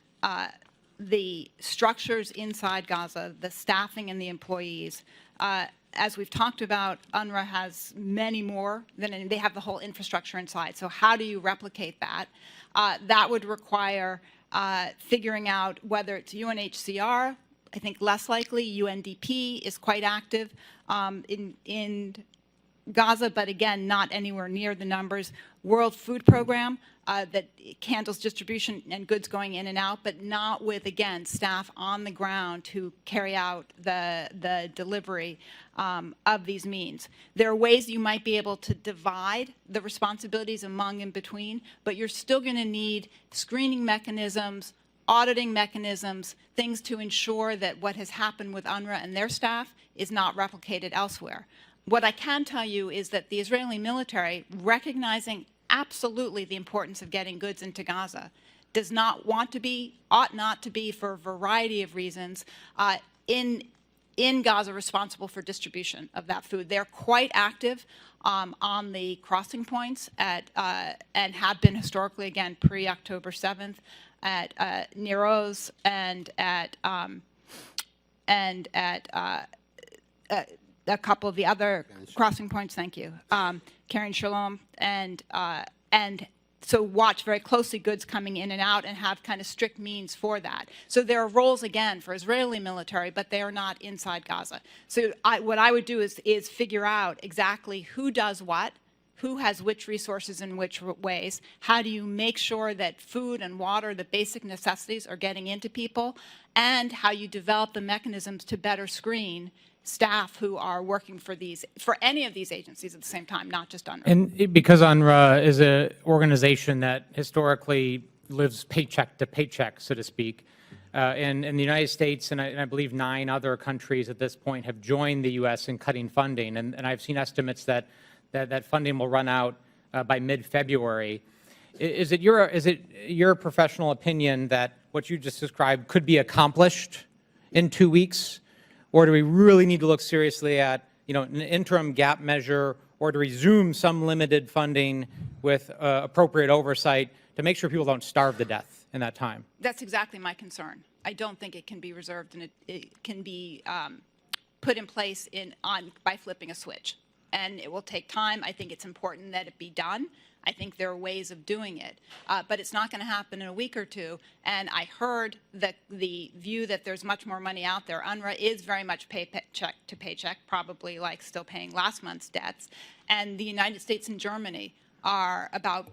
the structures inside Gaza, the staffing and the employees. As we've talked about, UNRWA has many more than they have the whole infrastructure inside. So how do you replicate that? That would require figuring out whether it's UNHCR, I think less likely, UNDP is quite active in Gaza, but again, not anywhere near the numbers. World Food Program that handles distribution and goods going in and out, but not with, again, staff on the ground to carry out the delivery of these means. There are ways you might be able to divide the responsibilities among and between, but you're still going to need screening mechanisms, auditing mechanisms, things to ensure that what has happened with UNRWA and their staff is not replicated elsewhere. What I can tell you is that the Israeli military, recognizing absolutely the importance of getting goods into Gaza, does not want to be, ought not to be, for a variety of reasons, in Gaza responsible for distribution of that food. They're quite active on the crossing points at, and have been historically, again, pre-October 7th, at Niroz and at a couple of the other crossing points, thank you, Karen Shalom, and so watch very closely goods coming in and out and have kind of strict means for that. So there are roles, again, for Israeli military, but they are not inside Gaza. So what I would do is figure out exactly who does what, who has which resources in which ways, how do you make sure that food and water, the basic necessities, are getting into people, and how you develop the mechanisms to better screen staff who are working for any of these agencies at the same time, not just UNRWA. And because UNRWA is an organization that historically lives paycheck to paycheck, so to speak, and the United States and I believe 9 other countries at this point have joined the U.S. in cutting funding, and I've seen estimates that funding will run out by mid-February. Is it your professional opinion that what you just described could be accomplished in 2 weeks? Or do we really need to look seriously at, an interim gap measure, or to resume some limited funding with appropriate oversight to make sure people don't starve to death in that time? That's exactly my concern. I don't think it can be reserved, and it can be put in place by flipping a switch. And it will take time. I think it's important that it be done. I think there are ways of doing it, but it's not going to happen in a week or two. And I heard that the view that there's much more money out there. UNRWA is very much paycheck to paycheck, probably like still paying last month's debts. And the United States and Germany are about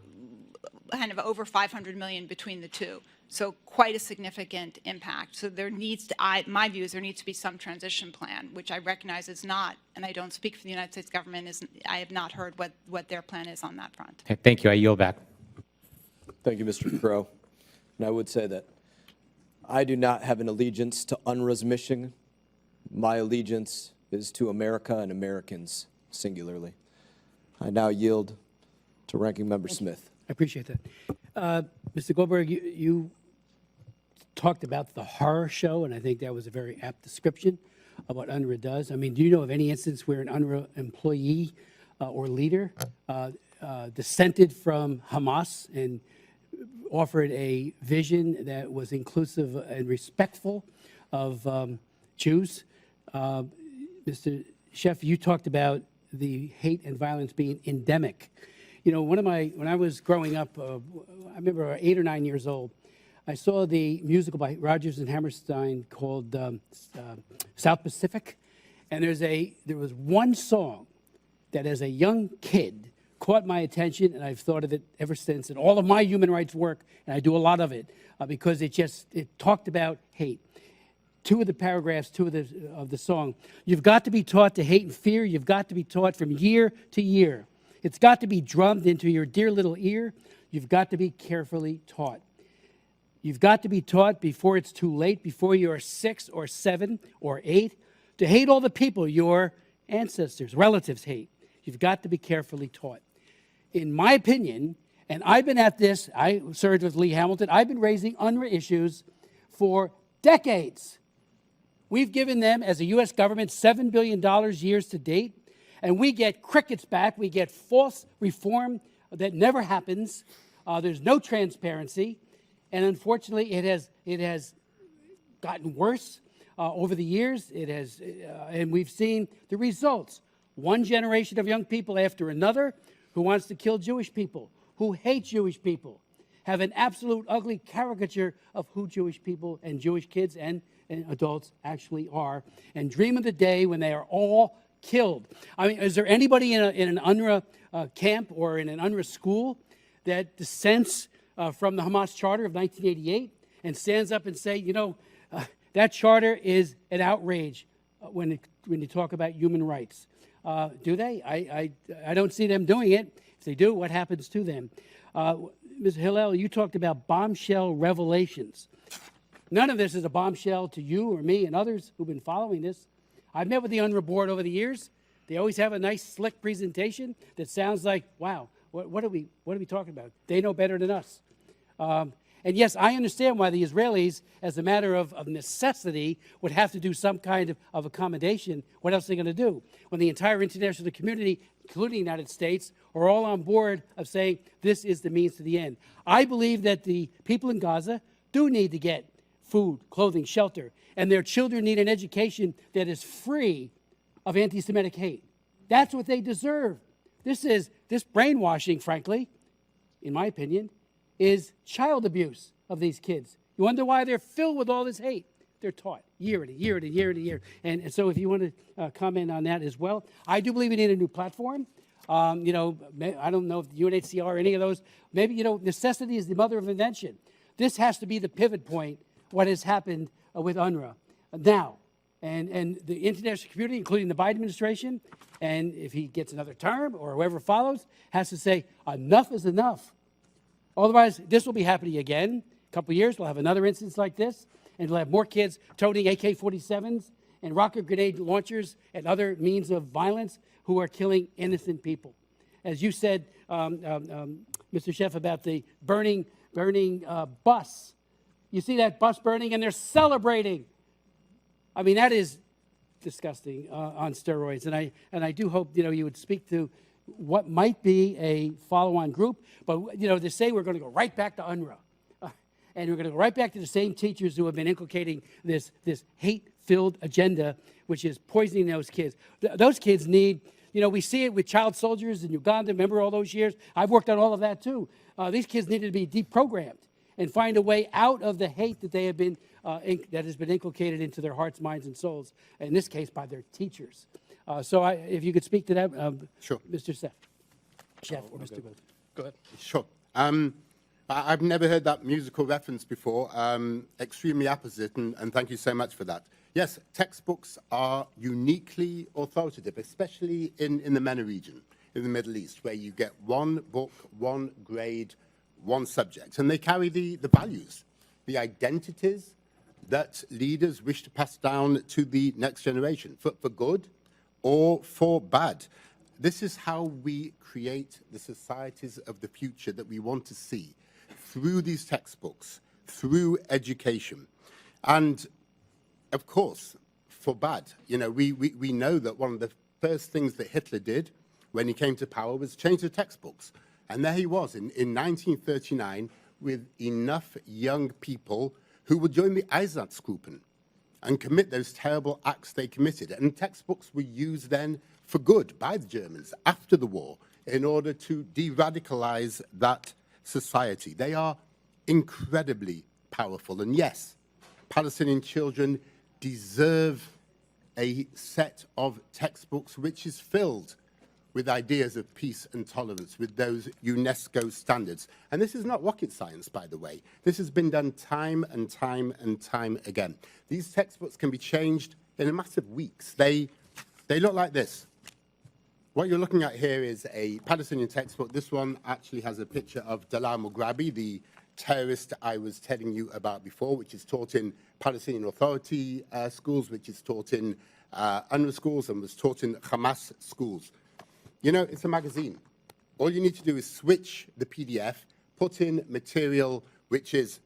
kind of over 500 million between the two. So quite a significant impact. So there needs to, my view is there needs to be some transition plan, which I recognize is not, and I don't speak for the United States government, I have not heard what their plan is on that front. Okay, thank you. I yield back. Thank you, Mr. Crow. And I would say that I do not have an allegiance to UNRWA's mission. My allegiance is to America and Americans singularly. I now yield to Ranking Member Smith. I appreciate that. Mr. Goldberg, you talked about the horror show, and I think that was a very apt description of what UNRWA does. I mean, do you know of any instance where an UNRWA employee or leader dissented from Hamas and offered a vision that was inclusive and respectful of Jews? Mr. Chef, you talked about the hate and violence being endemic. When I was growing up, I remember 8 or 9 years old, I saw the musical by Rodgers and Hammerstein called South Pacific, and there was one song that as a young kid caught my attention, and I've thought of it ever since in all of my human rights work, and I do a lot of it, because it talked about hate. 2 of the paragraphs, 2 of the song. You've got to be taught to hate and fear. You've got to be taught from year to year. It's got to be drummed into your dear little ear. You've got to be carefully taught. You've got to be taught before it's too late, before you're 6 or 7 or 8, to hate all the people your ancestors, relatives hate. You've got to be carefully taught. In my opinion, and I've been at this, I served with Lee Hamilton, I've been raising UNRWA issues for decades. We've given them, as a U.S. government, $7 billion years to date, and we get crickets back. We get false reform that never happens. There's no transparency, and unfortunately, it has gotten worse over the years. It has, and we've seen the results. One generation of young people after another who wants to kill Jewish people, who hate Jewish people, have an absolute ugly caricature of who Jewish people and Jewish kids and adults actually are, and dream of the day when they are all killed. I mean, is there anybody in an UNRWA camp or in an UNRWA school that dissents from the Hamas Charter of 1988 and stands up and say, that charter is an outrage when you talk about human rights? Do they? I don't see them doing it. If they do, what happens to them? Ms. Hillel, you talked about bombshell revelations. None of this is a bombshell to you or me and others who've been following this. I've met with the UNRWA board over the years. They always have a nice, slick presentation that sounds like, wow, what are we talking about? They know better than us. And yes, I understand why the Israelis, as a matter of necessity, would have to do some kind of accommodation. What else are they going to do? When the entire international community, including the United States, are all on board of saying this is the means to the end. I believe that the people in Gaza do need to get food, clothing, shelter, and their children need an education that is free of anti-Semitic hate. That's what they deserve. This brainwashing, frankly, in my opinion, is child abuse of these kids. You wonder why they're filled with all this hate. They're taught year and year and year and year. And so if you want to comment on that as well. I do believe we need a new platform. I don't know if the UNHCR or any of those, maybe, necessity is the mother of invention. This has to be the pivot point, what has happened with UNRWA now. And the international community, including the Biden administration, and if he gets another term or whoever follows, has to say enough is enough. Otherwise, this will be happening again. A couple of years, we'll have another instance like this, and we'll have more kids toting AK-47s and rocket grenade launchers and other means of violence who are killing innocent people. As you said, Mr. Chef, about the burning bus. You see that bus burning, and they're celebrating. I mean, that is disgusting on steroids. And I do hope you would speak to what might be a follow-on group. But to say we're going to go right back to UNRWA, and we're going to go right back to the same teachers who have been inculcating this hate-filled agenda, which is poisoning those kids. Those kids need. We see it with child soldiers in Uganda. Remember all those years? I've worked on all of that too. These kids needed to be deprogrammed and find a way out of the hate that they have been that has been inculcated into their hearts, minds, and souls. In this case, by their teachers. So, if you could speak to that, sure, Mr. Chef or Mr. Goldberg. Go ahead. Sure. I've never heard that musical reference before. Extremely apposite, and thank you so much for that. Yes, textbooks are uniquely authoritative, especially in the MENA region, in the Middle East, where you get one book, one grade, one subject, and they carry the values, the identities that leaders wish to pass down to the next generation, for good or for bad. This is how we create the societies of the future that we want to see, through these textbooks, through education. And of course, for bad. We know that one of the first things that Hitler did when he came to power was change the textbooks. And there he was in 1939 with enough young people who would join the Einsatzgruppen and commit those terrible acts they committed. And textbooks were used then for good by the Germans after the war in order to de-radicalize that society. They are incredibly powerful. And yes, Palestinian children deserve a set of textbooks which is filled with ideas of peace and tolerance, with those UNESCO standards. And this is not rocket science, by the way. This has been done time and time and time again. These textbooks can be changed in a matter of weeks. They look like this. What you're looking at here is a Palestinian textbook. This one actually has a picture of Dalal Mughrabi, the terrorist I was telling you about before, which is taught in Palestinian Authority schools, which is taught in UNRWA schools, and was taught in Hamas schools. It's a magazine. All you need to do is switch the PDF, put in material which is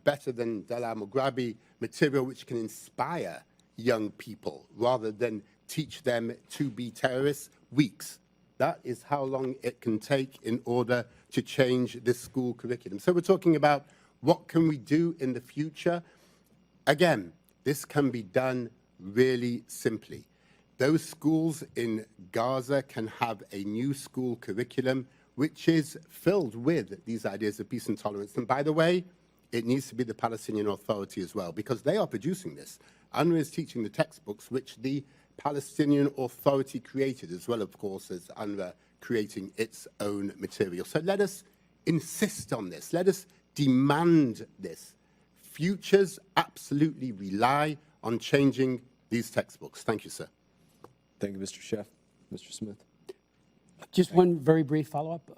better than Dalal Mughrabi, material which can inspire young people rather than teach them to be terrorists. Weeks. That is how long it can take in order to change this school curriculum. So we're talking about what can we do in the future. Again, this can be done really simply. Those schools in Gaza can have a new school curriculum which is filled with these ideas of peace and tolerance. And by the way, it needs to be the Palestinian Authority as well, because they are producing this. UNRWA is teaching the textbooks which the Palestinian Authority created, as well, of course, as UNRWA creating its own material. So let us insist on this. Let us demand this. Futures absolutely rely on changing these textbooks. Thank you, sir. Thank you, Mr. Chef. Mr. Smith. Just one very brief follow-up.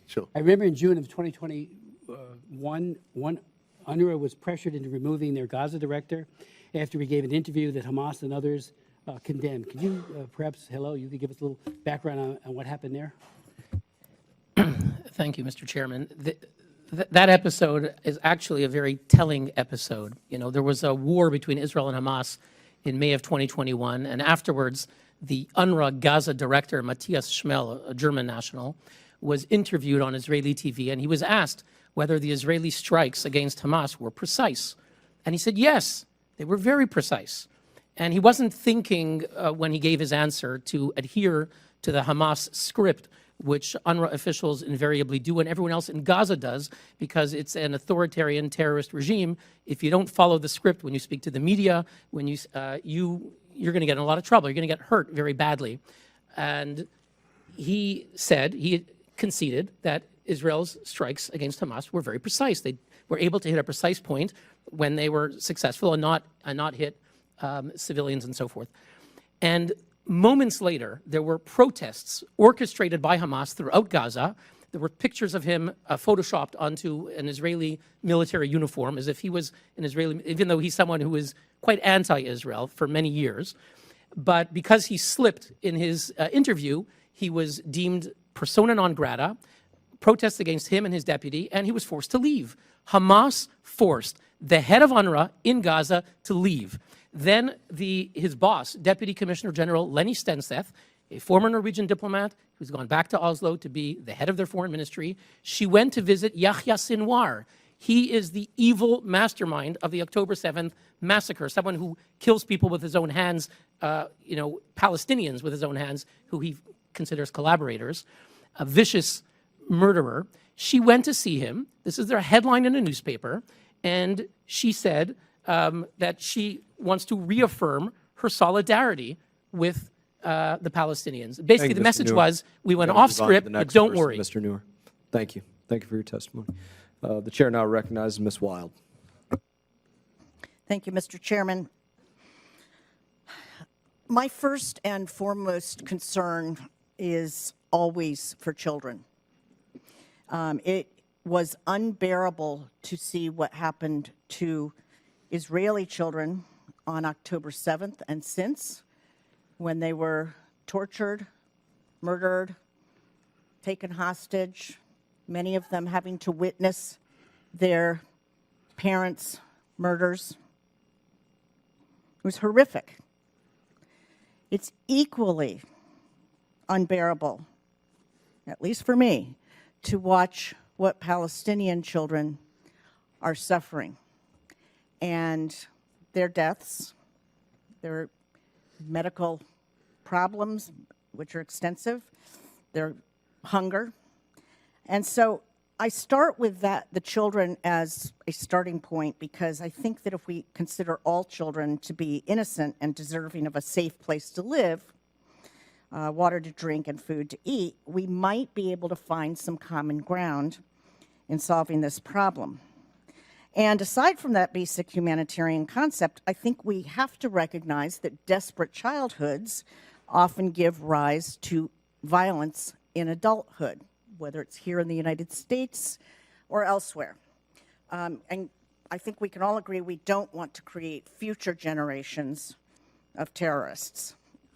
Sure. I remember in June of 2021, UNRWA was pressured into removing their Gaza director after he gave an interview that Hamas and others condemned. Could you perhaps, you could give us a little background on what happened there? Thank you, Mr. Chairman. That episode is actually a very telling episode. There was a war between Israel and Hamas in May of 2021, and afterwards, the UNRWA Gaza director, Matthias Schmel, a German national, was interviewed on Israeli TV, and he was asked whether the Israeli strikes against Hamas were precise. And he said, yes, they were very precise. And he wasn't thinking when he gave his answer to adhere to the Hamas script, which UNRWA officials invariably do and everyone else in Gaza does because it's an authoritarian terrorist regime. If you don't follow the script when you speak to the media, when you're going to get in a lot of trouble. You're going to get hurt very badly. And he said, he conceded that Israel's strikes against Hamas were very precise. They were able to hit a precise point when they were successful and not hit civilians and so forth. And moments later, there were protests orchestrated by Hamas throughout Gaza. There were pictures of him photoshopped onto an Israeli military uniform as if he was an Israeli, even though he's someone who is quite anti-Israel for many years. But because he slipped in his interview, he was deemed persona non grata, protests against him and his deputy, and he was forced to leave. Hamas forced the head of UNRWA in Gaza to leave. Then his boss, Deputy Commissioner General Lenny Stenseth, a former Norwegian diplomat who's gone back to Oslo to be the head of their foreign ministry, she went to visit Yahya Sinwar. He is the evil mastermind of the October 7th massacre, someone who kills people with his own hands, Palestinians with his own hands, who he considers collaborators, a vicious murderer. She went to see him. This is their headline in a newspaper. And she said that she wants to reaffirm her solidarity with the Palestinians. Basically, the message was, we went off script, but don't worry. Mr. Neuer. Thank you. Thank you for your testimony. The chair now recognizes Ms. Wild. Thank you, Mr. Chairman. My first and foremost concern is always for children. It was unbearable to see what happened to Israeli children on October 7th and since, when they were tortured, murdered, taken hostage, many of them having to witness their parents' murders. It was horrific. It's equally unbearable, at least for me, to watch what Palestinian children are suffering and their deaths, their medical problems, which are extensive, their hunger. And so I start with the children as a starting point, because I think that if we consider all children to be innocent and deserving of a safe place to live, water to drink and food to eat, we might be able to find some common ground in solving this problem. And aside from that basic humanitarian concept, I think we have to recognize that desperate childhoods often give rise to violence in adulthood, whether it's here in the United States or elsewhere. And I think we can all agree we don't want to create future generations of terrorists.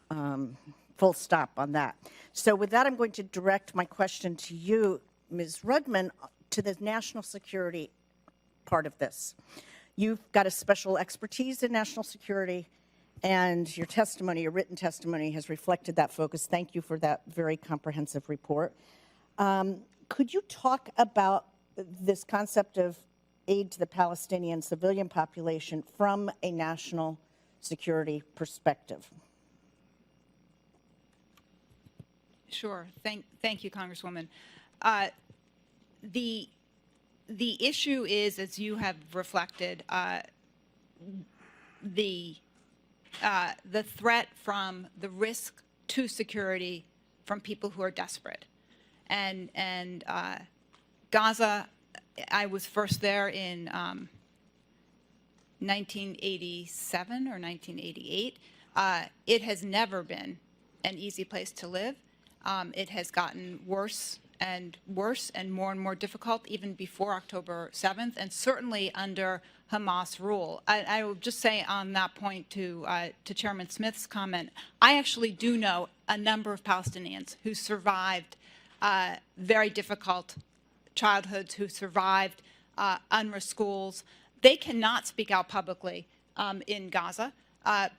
Full stop on that. So with that, I'm going to direct my question to you, Ms. Rudman, to the national security part of this. You've got a special expertise in national security, and your testimony, your written testimony, has reflected that focus. Thank you for that very comprehensive report. Could you talk about this concept of aid to the Palestinian civilian population from a national security perspective? Sure. Thank you, Congresswoman. The issue is, as you have reflected, the threat from the risk to security from people who are desperate. And Gaza, I was first there in 1987 or 1988. It has never been an easy place to live. It has gotten worse and worse and more difficult even before October 7th, and certainly under Hamas rule. I will just say on that point to Chairman Smith's comment, I actually do know a number of Palestinians who survived very difficult childhoods, who survived UNRWA schools. They cannot speak out publicly in Gaza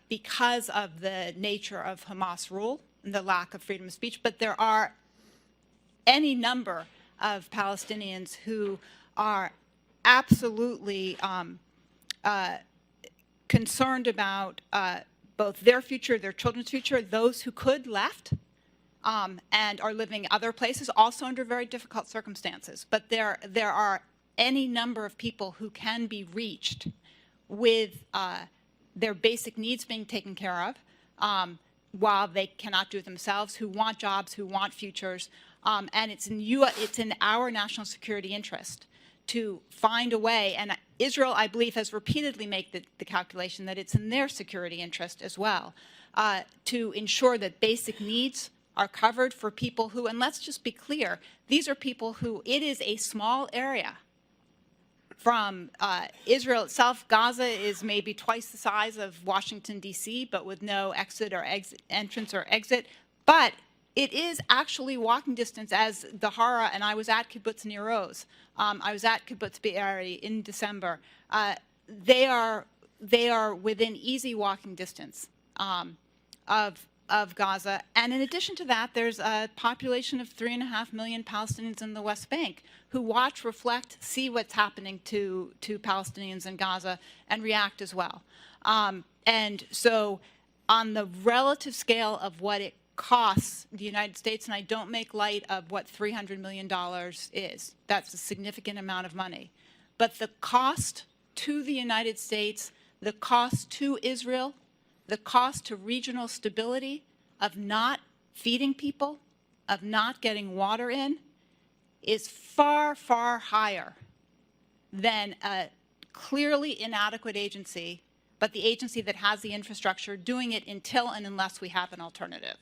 because of the nature of Hamas rule and the lack of freedom of speech, but there are any number of Palestinians who are absolutely concerned about both their future, their children's future. Those who could left, and are living other places also under very difficult circumstances. But there are any number of people who can be reached with their basic needs being taken care of while they cannot do it themselves, who want jobs, who want futures. And it's in our national security interest to find a way, and Israel, I believe, has repeatedly made the calculation that it's in their security interest as well, to ensure that basic needs are covered for people who, and let's just be clear, these are people who, it is a small area from Israel itself. Gaza is maybe twice the size of Washington, D.C., but with no entrance or exit. But it is actually walking distance, as the Hara, and I was at Kibbutz Nir Oz. I was at Kibbutz Be'eri in December. They are within easy walking distance of Gaza. And in addition to that, there's a population of 3.5 million Palestinians in the West Bank who watch, reflect, see what's happening to Palestinians in Gaza and react as well. And so on the relative scale of what it costs the United States, and I don't make light of what $300 million is. That's a significant amount of money. But the cost to the United States, the cost to Israel, the cost to regional stability of not feeding people, of not getting water in, is far, far higher than a clearly inadequate agency, but the agency that has the infrastructure doing it until and unless we have an alternative.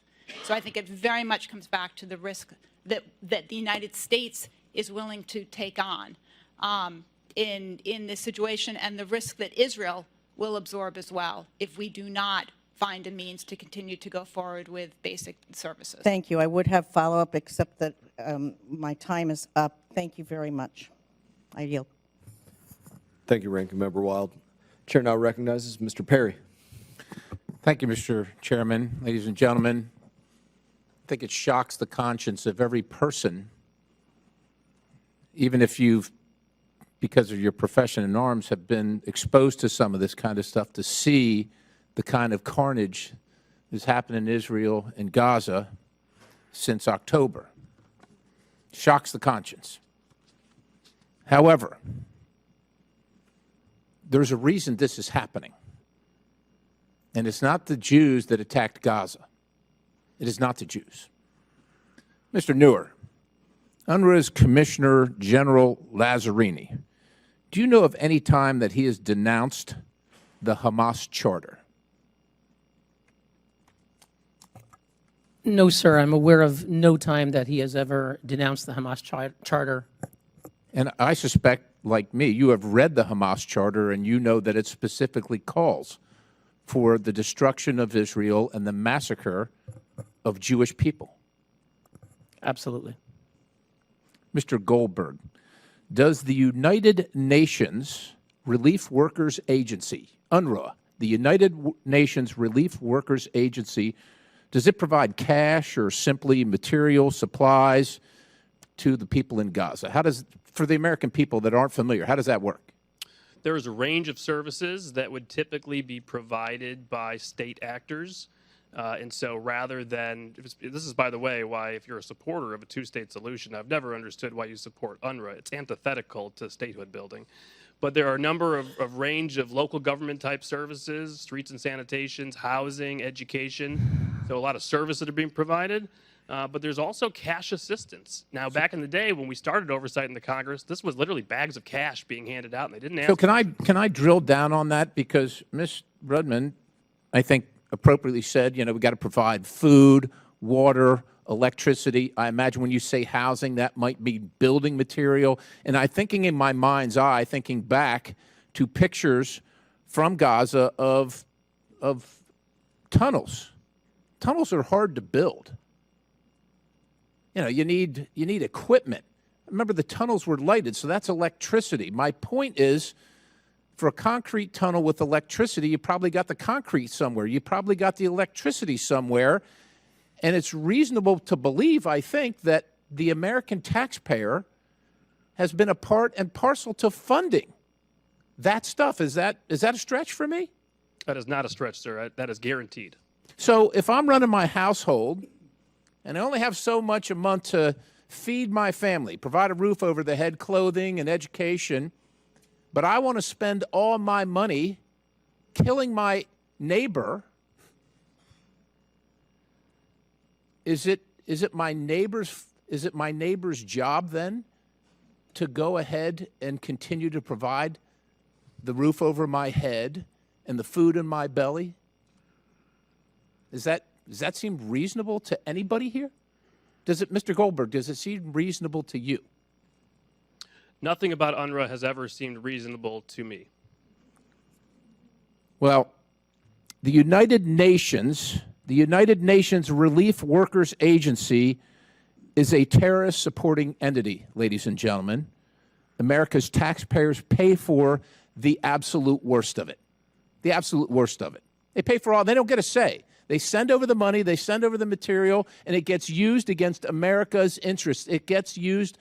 So I think it very much comes back to the risk that the United States is willing to take on in this situation, and the risk that Israel will absorb as well if we do not find a means to continue to go forward with basic services. Thank you. I would have follow-up, except that my time is up. Thank you very much. I yield. Thank you, Ranking Member Wild. Chair now recognizes Mr. Perry. Thank you, Mr. Chairman. Ladies and gentlemen, I think it shocks the conscience of every person, even if you've, because of your profession in arms, have been exposed to some of this kind of stuff, to see the kind of carnage that's happened in Israel and Gaza since October. Shocks the conscience. However, there's a reason this is happening. And it's not the Jews that attacked Gaza. It is not the Jews. Mr. Neuer, UNRWA's Commissioner General Lazzarini, do you know of any time that he has denounced the Hamas charter? No, sir. I'm aware of no time that he has ever denounced the Hamas charter. And I suspect, like me, you have read the Hamas charter and you know that it specifically calls for the destruction of Israel and the massacre of Jewish people. Absolutely. Mr. Goldberg, does the United Nations Relief Workers Agency, UNRWA, the United Nations Relief Workers Agency, does it provide cash or simply material supplies to the people in Gaza? How does, for the American people that aren't familiar, how does that work? There is a range of services that would typically be provided by state actors. And so rather than, this is, by the way, why if you're a supporter of a two-state solution, I've never understood why you support UNRWA. It's antithetical to statehood building. But there are a number of range of local government type services, streets and sanitations, housing, education. So a lot of services that are being provided. But there's also cash assistance. Now, back in the day when we started oversight in the Congress, this was literally bags of cash being handed out, and they didn't ask. So can I drill down on that? Because Ms. Rudman, I think, appropriately said, you know, we've got to provide food, water, electricity. I imagine when you say housing, that might be building material. And I'm thinking in my mind's eye, thinking back to pictures from Gaza of tunnels. Tunnels are hard to build. You know, you need equipment. Remember, the tunnels were lighted, so that's electricity. My point is, for a concrete tunnel with electricity, you probably got the concrete somewhere. You probably got the electricity somewhere. And it's reasonable to believe, I think, that the American taxpayer has been a part and parcel to funding that stuff. Is that a stretch for me? That is not a stretch, sir. That is guaranteed. So if I'm running my household and I only have so much a month to feed my family, provide a roof over the head, clothing, and education, but I want to spend all my money killing my neighbor, is it my neighbor's job then to go ahead and continue to provide the roof over my head and the food in my belly? Does that seem reasonable to anybody here? Does it, Mr. Goldberg, does it seem reasonable to you? Nothing about UNRWA has ever seemed reasonable to me. Well, the United Nations Relief Workers Agency is a terrorist supporting entity, ladies and gentlemen. America's taxpayers pay for the absolute worst of it. The absolute worst of it. They pay for all, they don't get a say. They send over the money, they send over the material, and it gets used against America's interests. It gets used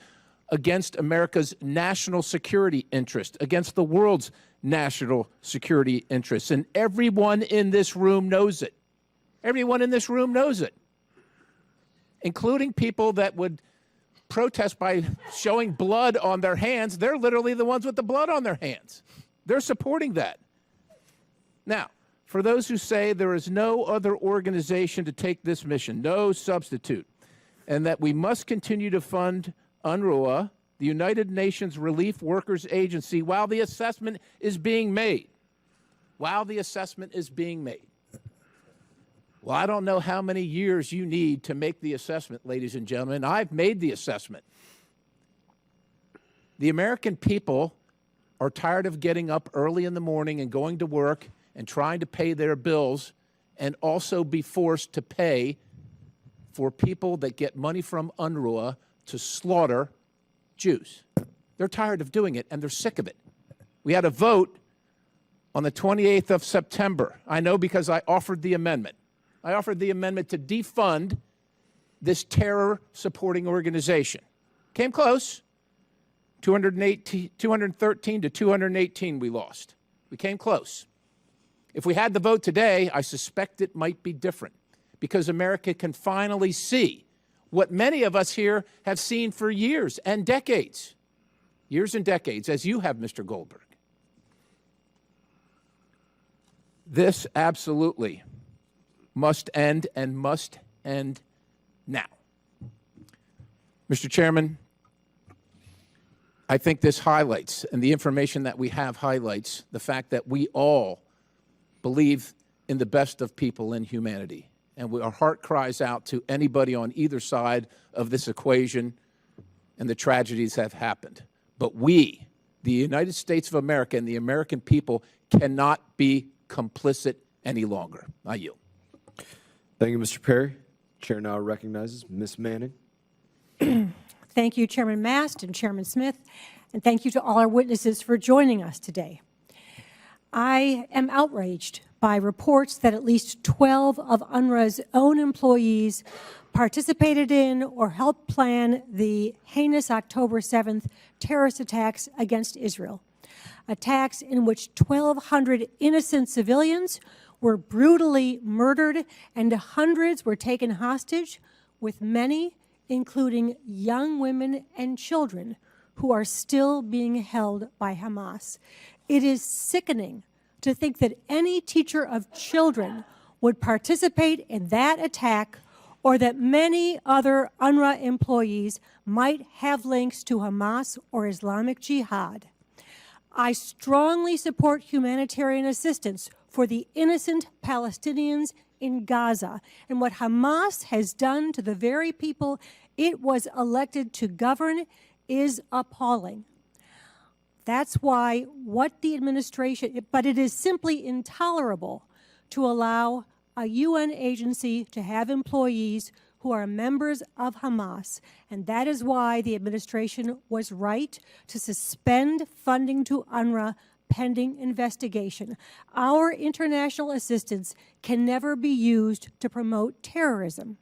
against America's national security interest, against the world's national security interests. And everyone in this room knows it. Everyone in this room knows it, including people that would protest by showing blood on their hands. They're literally the ones with the blood on their hands. They're supporting that. Now, for those who say there is no other organization to take this mission, no substitute, and that we must continue to fund UNRWA, the United Nations Relief Workers Agency, while the assessment is being made. While the assessment is being made. Well, I don't know how many years you need to make the assessment, ladies and gentlemen. I've made the assessment. The American people are tired of getting up early in the morning and going to work and trying to pay their bills and also be forced to pay for people that get money from UNRWA to slaughter Jews. They're tired of doing it, and they're sick of it. We had a vote on the 28th of September. I know because I offered the amendment. I offered the amendment to defund this terror-supporting organization. Came close. 213 to 218 we lost. We came close. If we had the vote today, I suspect it might be different because America can finally see what many of us here have seen for years and decades. Years and decades, as you have, Mr. Goldberg. This absolutely must end and must end now. Mr. Chairman, I think this highlights, and the information that we have highlights, the fact that we all believe in the best of people and humanity. And our heart cries out to anybody on either side of this equation, and the tragedies have happened. But we, the United States of America and the American people, cannot be complicit any longer. I yield. Thank you, Mr. Perry. Chair now recognizes Ms. Manning. Thank you, Chairman Mast and Chairman Smith, and thank you to all our witnesses for joining us today. I am outraged by reports that at least 12 of UNRWA's own employees participated in or helped plan the heinous October 7th terrorist attacks against Israel, attacks in which 1,200 innocent civilians were brutally murdered and hundreds were taken hostage, with many, including young women and children, who are still being held by Hamas. It is sickening to think that any teacher of children would participate in that attack, or that many other UNRWA employees might have links to Hamas or Islamic Jihad. I strongly support humanitarian assistance for the innocent Palestinians in Gaza, and what Hamas has done to the very people it was elected to govern is appalling. That's why what the administration, but it is simply intolerable to allow a UN agency to have employees who are members of Hamas, and that is why the administration was right to suspend funding to UNRWA pending investigation. Our international assistance can never be used to promote terrorism.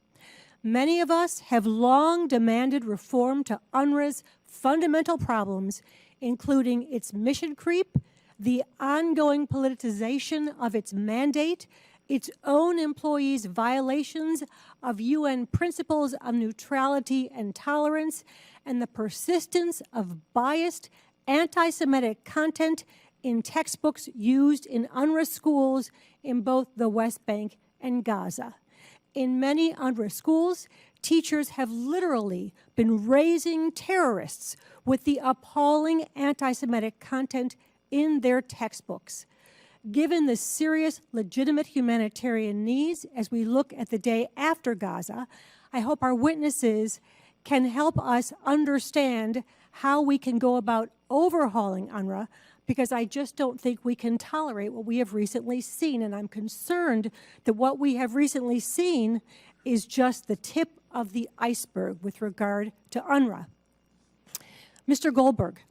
Many of us have long demanded reform to UNRWA's fundamental problems, including its mission creep, the ongoing politicization of its mandate, its own employees' violations of UN principles of neutrality and tolerance, and the persistence of biased anti-Semitic content in textbooks used in UNRWA schools in both the West Bank and Gaza. In many UNRWA schools, teachers have literally been raising terrorists with the appalling anti-Semitic content in their textbooks. Given the serious, legitimate humanitarian needs as we look at the day after Gaza, I hope our witnesses can help us understand how we can go about overhauling UNRWA, because I just don't think we can tolerate what we have recently seen. And I'm concerned that what we have recently seen is just the tip of the iceberg with regard to UNRWA. Mr. Goldberg,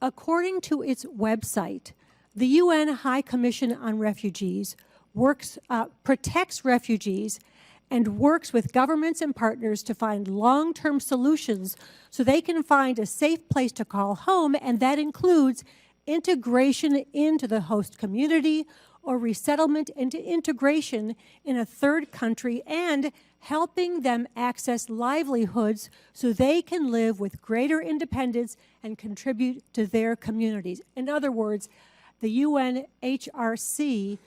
according to its website, the UN High Commission on Refugees protects refugees and works with governments and partners to find long-term solutions so they can find a safe place to call home, and that includes integration into the host community or resettlement into integration in a third country, and helping them access livelihoods so they can live with greater independence and contribute to their communities. In other words, the UNHRC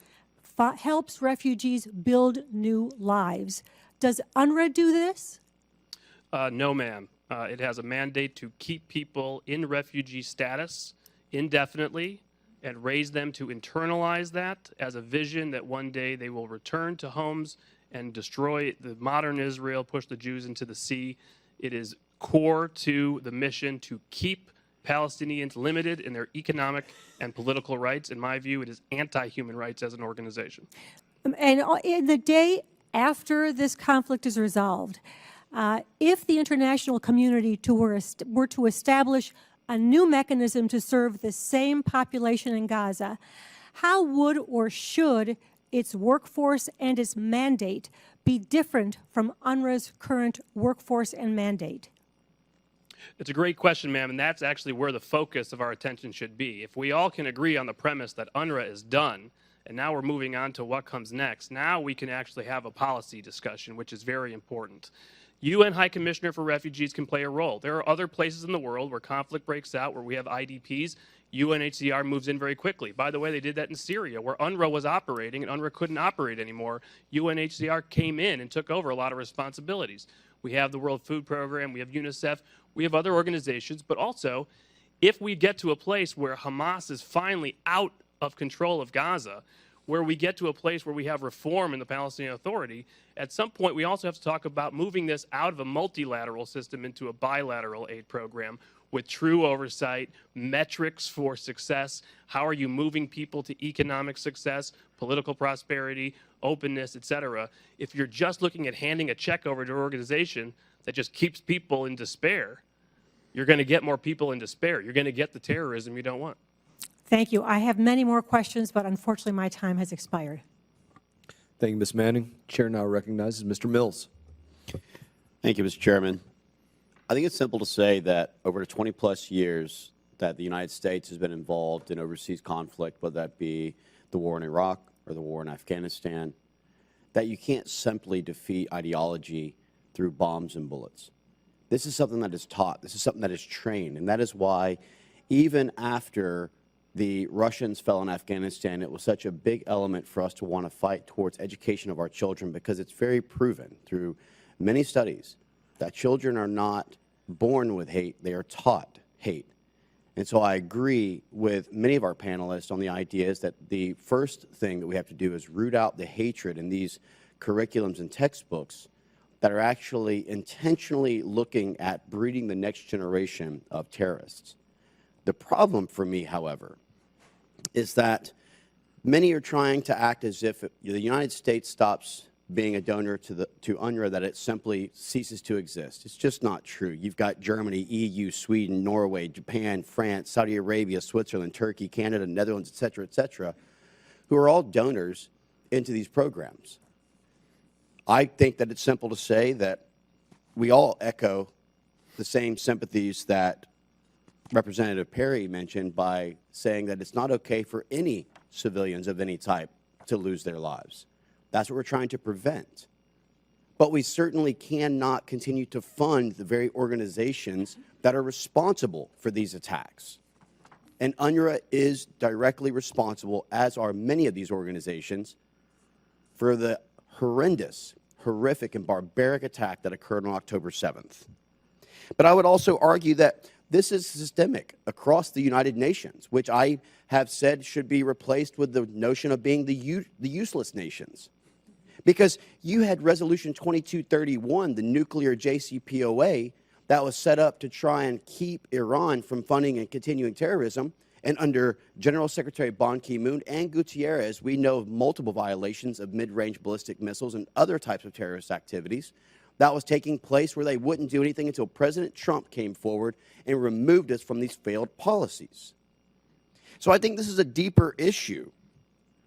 helps refugees build new lives. Does UNRWA do this? No, ma'am. It has a mandate to keep people in refugee status indefinitely and raise them to internalize that as a vision that one day they will return to homes and destroy the modern Israel, push the Jews into the sea. It is core to the mission to keep Palestinians limited in their economic and political rights. In my view, it is anti-human rights as an organization. And in the day after this conflict is resolved, if the international community were to establish a new mechanism to serve the same population in Gaza, how would or should its workforce and its mandate be different from UNRWA's current workforce and mandate? It's a great question, ma'am, and that's actually where the focus of our attention should be. If we all can agree on the premise that UNRWA is done, and now we're moving on to what comes next, now we can actually have a policy discussion, which is very important. UN High Commissioner for Refugees can play a role. There are other places in the world where conflict breaks out, where we have IDPs. UNHCR moves in very quickly. By the way, they did that in Syria, where UNRWA was operating and UNRWA couldn't operate anymore. UNHCR came in and took over a lot of responsibilities. We have the World Food Program, we have UNICEF, we have other organizations, but also, if we get to a place where Hamas is finally out of control of Gaza, where we get to a place where we have reform in the Palestinian Authority, at some point we also have to talk about moving this out of a multilateral system into a bilateral aid program with true oversight, metrics for success. How are you moving people to economic success, political prosperity, openness, et cetera? If you're just looking at handing a check over to an organization that just keeps people in despair, you're going to get more people in despair. You're going to get the terrorism you don't want. Thank you. I have many more questions, but unfortunately my time has expired. Thank you, Ms. Manning. Chair now recognizes Mr. Mills. Thank you, Mr. Chairman. I think it's simple to say that over 20-plus years that the United States has been involved in overseas conflict, whether that be the war in Iraq or the war in Afghanistan, that you can't simply defeat ideology through bombs and bullets. This is something that is taught. This is something that is trained. And that is why even after the Russians fell in Afghanistan, it was such a big element for us to want to fight towards education of our children, because it's very proven through many studies that children are not born with hate, they are taught hate. And so I agree with many of our panelists on the ideas that the first thing that we have to do is root out the hatred in these curriculums and textbooks that are actually intentionally looking at breeding the next generation of terrorists. The problem for me, however, is that many are trying to act as if the United States stops being a donor to UNRWA, that it simply ceases to exist. It's just not true. You've got Germany, EU, Sweden, Norway, Japan, France, Saudi Arabia, Switzerland, Turkey, Canada, Netherlands, et cetera, who are all donors into these programs. I think that it's simple to say that we all echo the same sympathies that Representative Perry mentioned by saying that it's not okay for any civilians of any type to lose their lives. That's what we're trying to prevent. But we certainly cannot continue to fund the very organizations that are responsible for these attacks. And UNRWA is directly responsible, as are many of these organizations, for the horrendous, horrific, and barbaric attack that occurred on October 7th. But I would also argue that this is systemic across the United Nations, which I have said should be replaced with the notion of being the useless nations. Because you had Resolution 2231, the nuclear JCPOA, that was set up to try and keep Iran from funding and continuing terrorism. And under General Secretary Ban Ki-moon and Gutierrez, we know of multiple violations of mid-range ballistic missiles and other types of terrorist activities that was taking place where they wouldn't do anything until President Trump came forward and removed us from these failed policies. So I think this is a deeper issue.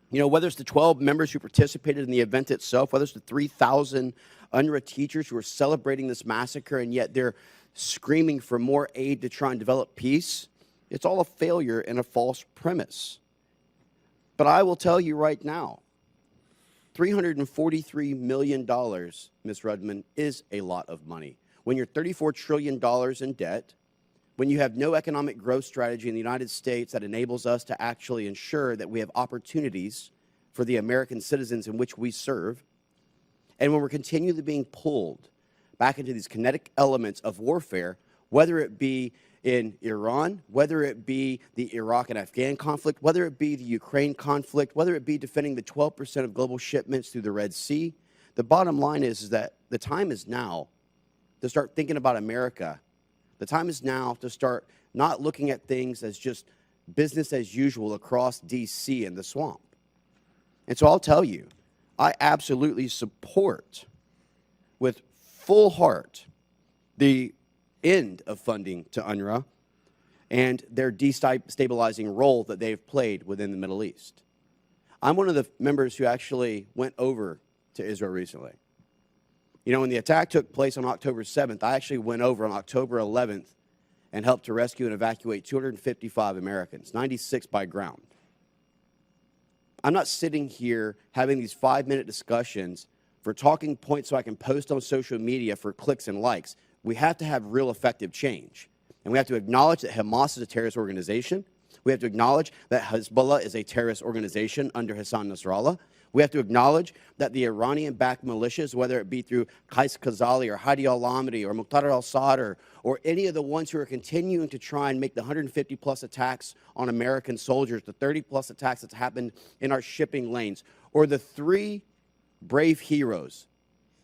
You know, whether it's the 12 members who participated in the event itself, whether it's the 3,000 UNRWA teachers who are celebrating this massacre and yet they're screaming for more aid to try and develop peace, it's all a failure and a false premise. But I will tell you right now, $343 million, Ms. Rudman, is a lot of money. When you're $34 trillion in debt, when you have no economic growth strategy in the United States that enables us to actually ensure that we have opportunities for the American citizens in which we serve, and when we're continually being pulled back into these kinetic elements of warfare, whether it be in Iran, whether it be the Iraq and Afghan conflict, whether it be the Ukraine conflict, whether it be defending the 12% of global shipments through the Red Sea, the bottom line is that the time is now to start thinking about America. The time is now to start not looking at things as just business as usual across D.C. and the swamp. And so I'll tell you, I absolutely support with full heart the end of funding to UNRWA and their destabilizing role that they've played within the Middle East. I'm one of the members who actually went over to Israel recently. You know, when the attack took place on October 7th, I actually went over on October 11th and helped to rescue and evacuate 255 Americans, 96 by ground. I'm not sitting here having these 5-minute discussions for talking points so I can post on social media for clicks and likes. We have to have real effective change. And we have to acknowledge that Hamas is a terrorist organization. We have to acknowledge that Hezbollah is a terrorist organization under Hassan Nasrallah. We have to acknowledge that the Iranian-backed militias, whether it be through Qais Khazali or Hadi al-Amri or Muqtada al-Sadr or any of the ones who are continuing to try and make the 150-plus attacks on American soldiers, the 30-plus attacks that's happened in our shipping lanes, or the 3 brave heroes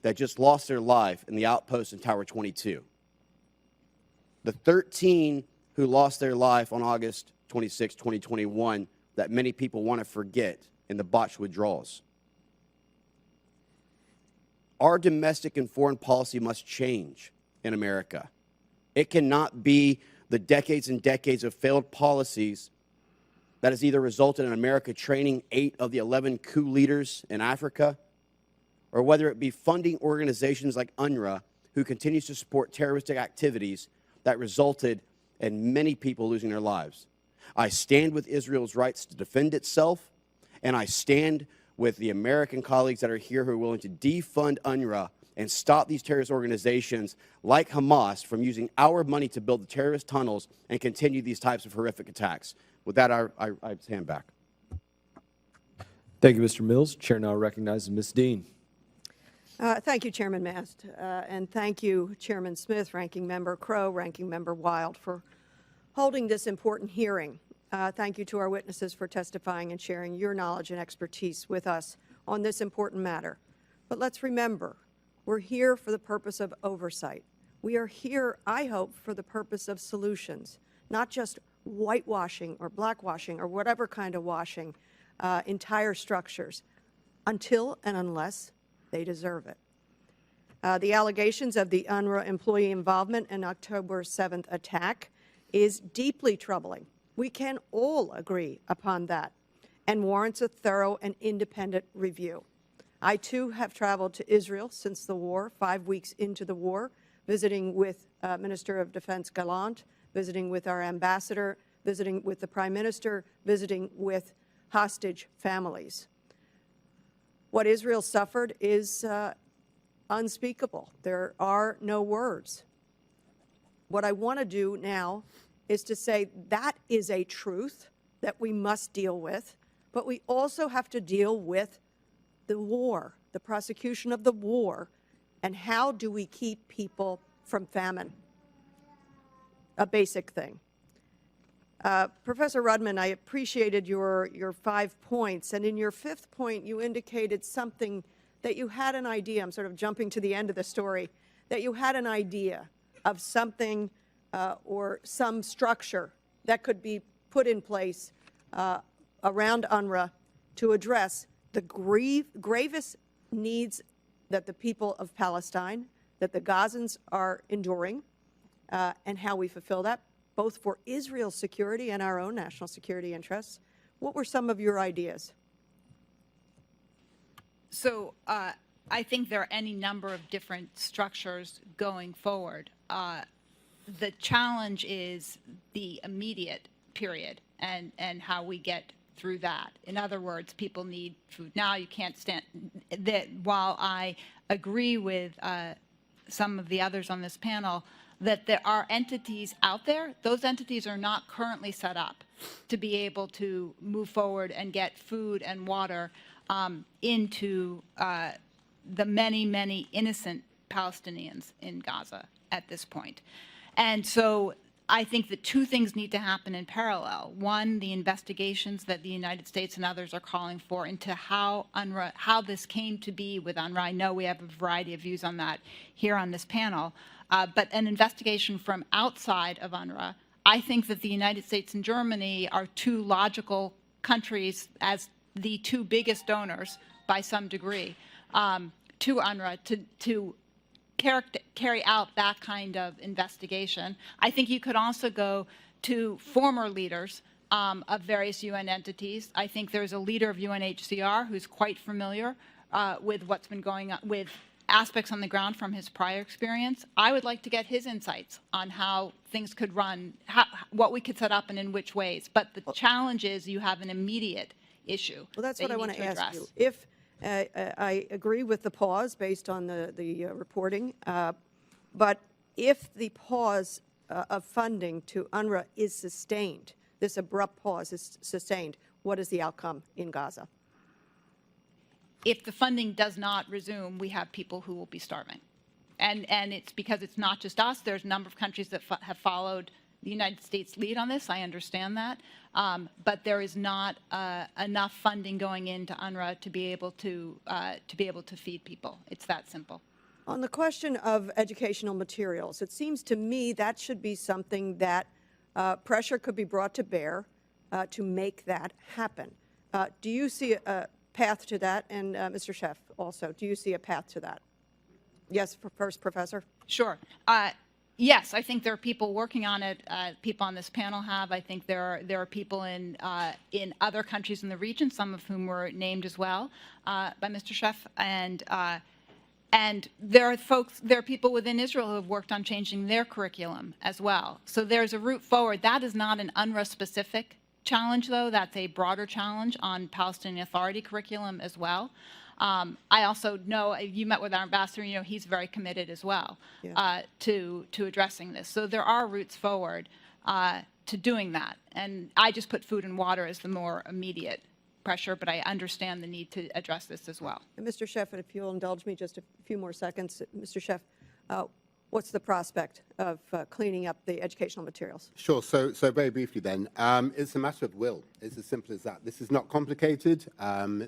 that just lost their life in the outpost in Tower 22, the 13 who lost their life on August 26, 2021, that many people want to forget in the botched withdrawals. Our domestic and foreign policy must change in America. It cannot be the decades and decades of failed policies that has either resulted in America training 8 of the 11 coup leaders in Africa, or whether it be funding organizations like UNRWA, who continues to support terroristic activities that resulted in many people losing their lives. I stand with Israel's rights to defend itself, and I stand with the American colleagues that are here who are willing to defund UNRWA and stop these terrorist organizations like Hamas from using our money to build the terrorist tunnels and continue these types of horrific attacks. With that, I stand back. Thank you, Mr. Mills. Chair now recognizes Ms. Dean. Thank you, Chairman Mast, and thank you, Chairman Smith, Ranking Member Crow, Ranking Member Wild, for holding this important hearing. Thank you to our witnesses for testifying and sharing your knowledge and expertise with us on this important matter. But let's remember, we're here for the purpose of oversight. We are here, I hope, for the purpose of solutions, not just whitewashing or blackwashing or whatever kind of washing entire structures until and unless they deserve it. The allegations of the UNRWA employee involvement in October 7th attack is deeply troubling. We can all agree upon that and warrants a thorough and independent review. I, too, have traveled to Israel since the war, 5 weeks into the war, visiting with Minister of Defense Gallant, visiting with our ambassador, visiting with the Prime Minister, visiting with hostage families. What Israel suffered is unspeakable. There are no words. What I want to do now is to say that is a truth that we must deal with, but we also have to deal with the war, the prosecution of the war, and how do we keep people from famine? A basic thing. Professor Rudman, I appreciated your 5 points, and in your 5th point, you indicated something that you had an idea. I'm sort of jumping to the end of the story, that you had an idea of something or some structure that could be put in place around UNRWA to address the gravest needs that the people of Palestine, that the Gazans are enduring, and how we fulfill that, both for Israel's security and our own national security interests. What were some of your ideas? So I think there are any number of different structures going forward. The challenge is the immediate period and how we get through that. In other words, people need food now. You can't stand that. While I agree with some of the others on this panel that there are entities out there, those entities are not currently set up to be able to move forward and get food and water into the many, many innocent Palestinians in Gaza at this point. And so I think that 2 things need to happen in parallel. One, the investigations that the United States and others are calling for into how UNRWA, how this came to be with UNRWA. I know we have a variety of views on that here on this panel, but an investigation from outside of UNRWA. I think that the United States and Germany are 2 logical countries as the 2 biggest donors by some degree to UNRWA to carry out that kind of investigation. I think you could also go to former leaders of various UN entities. I think there's a leader of UNHCR who's quite familiar with what's been going on, with aspects on the ground from his prior experience. I would like to get his insights on how things could run, what we could set up and in which ways. But the challenge is you have an immediate issue. Well, that's that what I want to ask address. you. If I agree with the pause based on the reporting, but if the pause of funding to UNRWA is sustained, this abrupt pause is sustained, what is the outcome in Gaza? If the funding does not resume, we have people who will be starving. And it's because it's not just us. There's a number of countries that have followed the United States lead on this. I understand that. But there is not enough funding going into UNRWA to be able to feed people. It's that simple. On the question of educational materials, it seems to me that should be something that pressure could be brought to bear to make that happen. Do you see a path to that? And Mr. Sheff, also, do you see a path to that? Yes, first, Professor. Sure. Yes, I think there are people working on it. People on this panel have. I think there are people in other countries in the region, some of whom were named as well by Mr. Sheff, and there are people within Israel who have worked on changing their curriculum as well. So there's a route forward. That is not an UNRWA-specific challenge, though. That's a broader challenge on Palestinian Authority curriculum as well. I also know you met with our ambassador. You know he's very committed as well to addressing this. So there are routes forward to doing that. And I just put food and water as the more immediate pressure, but I understand the need to address this as well. And Mr. Sheff, if you'll indulge me just a few more seconds, Mr. Sheff, what's the prospect of cleaning up the educational materials? Sure. So very briefly then, it's a matter of will. It's as simple as that. This is not complicated.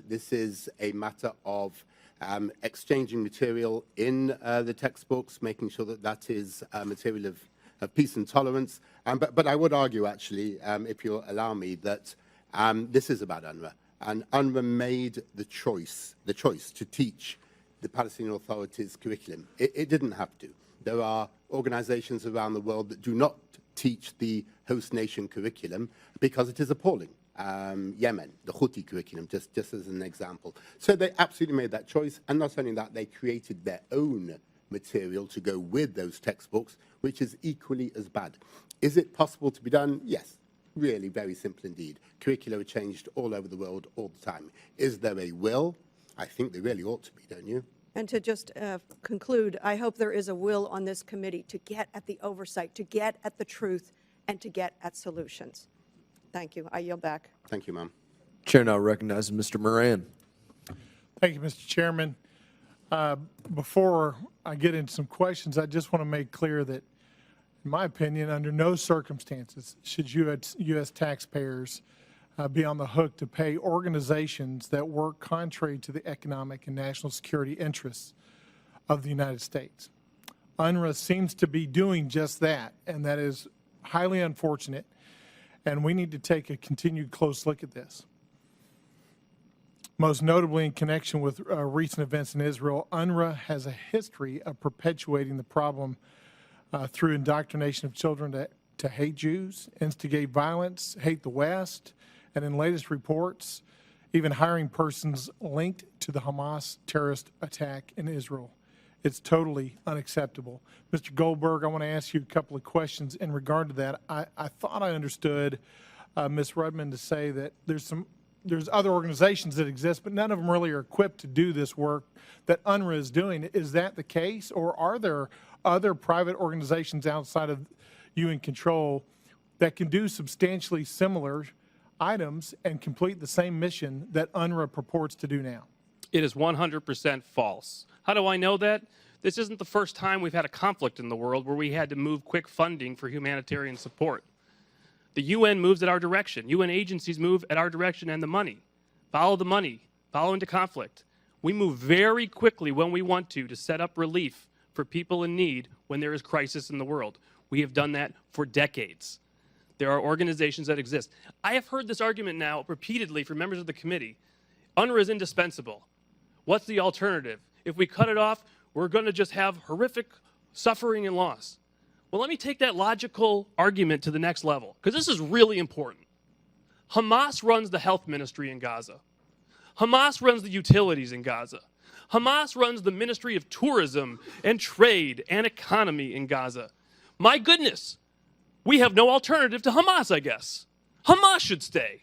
This is a matter of exchanging material in the textbooks, making sure that that is material of peace and tolerance. But I would argue, actually, if you'll allow me, that this is about UNRWA. And UNRWA made the choice to teach the Palestinian Authority's curriculum. It didn't have to. There are organizations around the world that do not teach the host nation curriculum because it is appalling. Yemen, the Houthi curriculum, just as an example. So they absolutely made that choice, and not only that, they created their own material to go with those textbooks, which is equally as bad. Is it possible to be done? Yes, really very simple indeed. Curricula are changed all over the world all the time. Is there a will? I think they really ought to be, don't you? And to just conclude, I hope there is a will on this committee to get at the oversight, to get at the truth, and to get at solutions. Thank you. I yield back. Thank you, ma'am. Chair now recognizes Mr. Moran. Thank you, Mr. Chairman. Before I get into some questions, I just want to make clear that, in my opinion, under no circumstances should U.S. taxpayers be on the hook to pay organizations that work contrary to the economic and national security interests of the United States. UNRWA seems to be doing just that, and that is highly unfortunate, and we need to take a continued close look at this. Most notably in connection with recent events in Israel, UNRWA has a history of perpetuating the problem through indoctrination of children to hate Jews, instigate violence, hate the West, and in latest reports, even hiring persons linked to the Hamas terrorist attack in Israel. It's totally unacceptable. Mr. Goldberg, I want to ask you a couple of questions in regard to that. I thought I understood Ms. Rudman to say that there's other organizations that exist, but none of them really are equipped to do this work that UNRWA is doing. Is that the case, or are there other private organizations outside of UN control that can do substantially similar items and complete the same mission that UNRWA purports to do now? It is 100% false. How do I know that? This isn't the first time we've had a conflict in the world where we had to move quick funding for humanitarian support. The UN moves at our direction. UN agencies move at our direction and the money. Follow the money. Follow into conflict. We move very quickly when we want to set up relief for people in need when there is crisis in the world. We have done that for decades. There are organizations that exist. I have heard this argument now repeatedly from members of the committee. UNRWA is indispensable. What's the alternative? If we cut it off, we're going to just have horrific suffering and loss. Well, let me take that logical argument to the next level, because this is really important. Hamas runs the health ministry in Gaza. Hamas runs the utilities in Gaza. Hamas runs the Ministry of Tourism and Trade and Economy in Gaza. My goodness, we have no alternative to Hamas, I guess. Hamas should stay.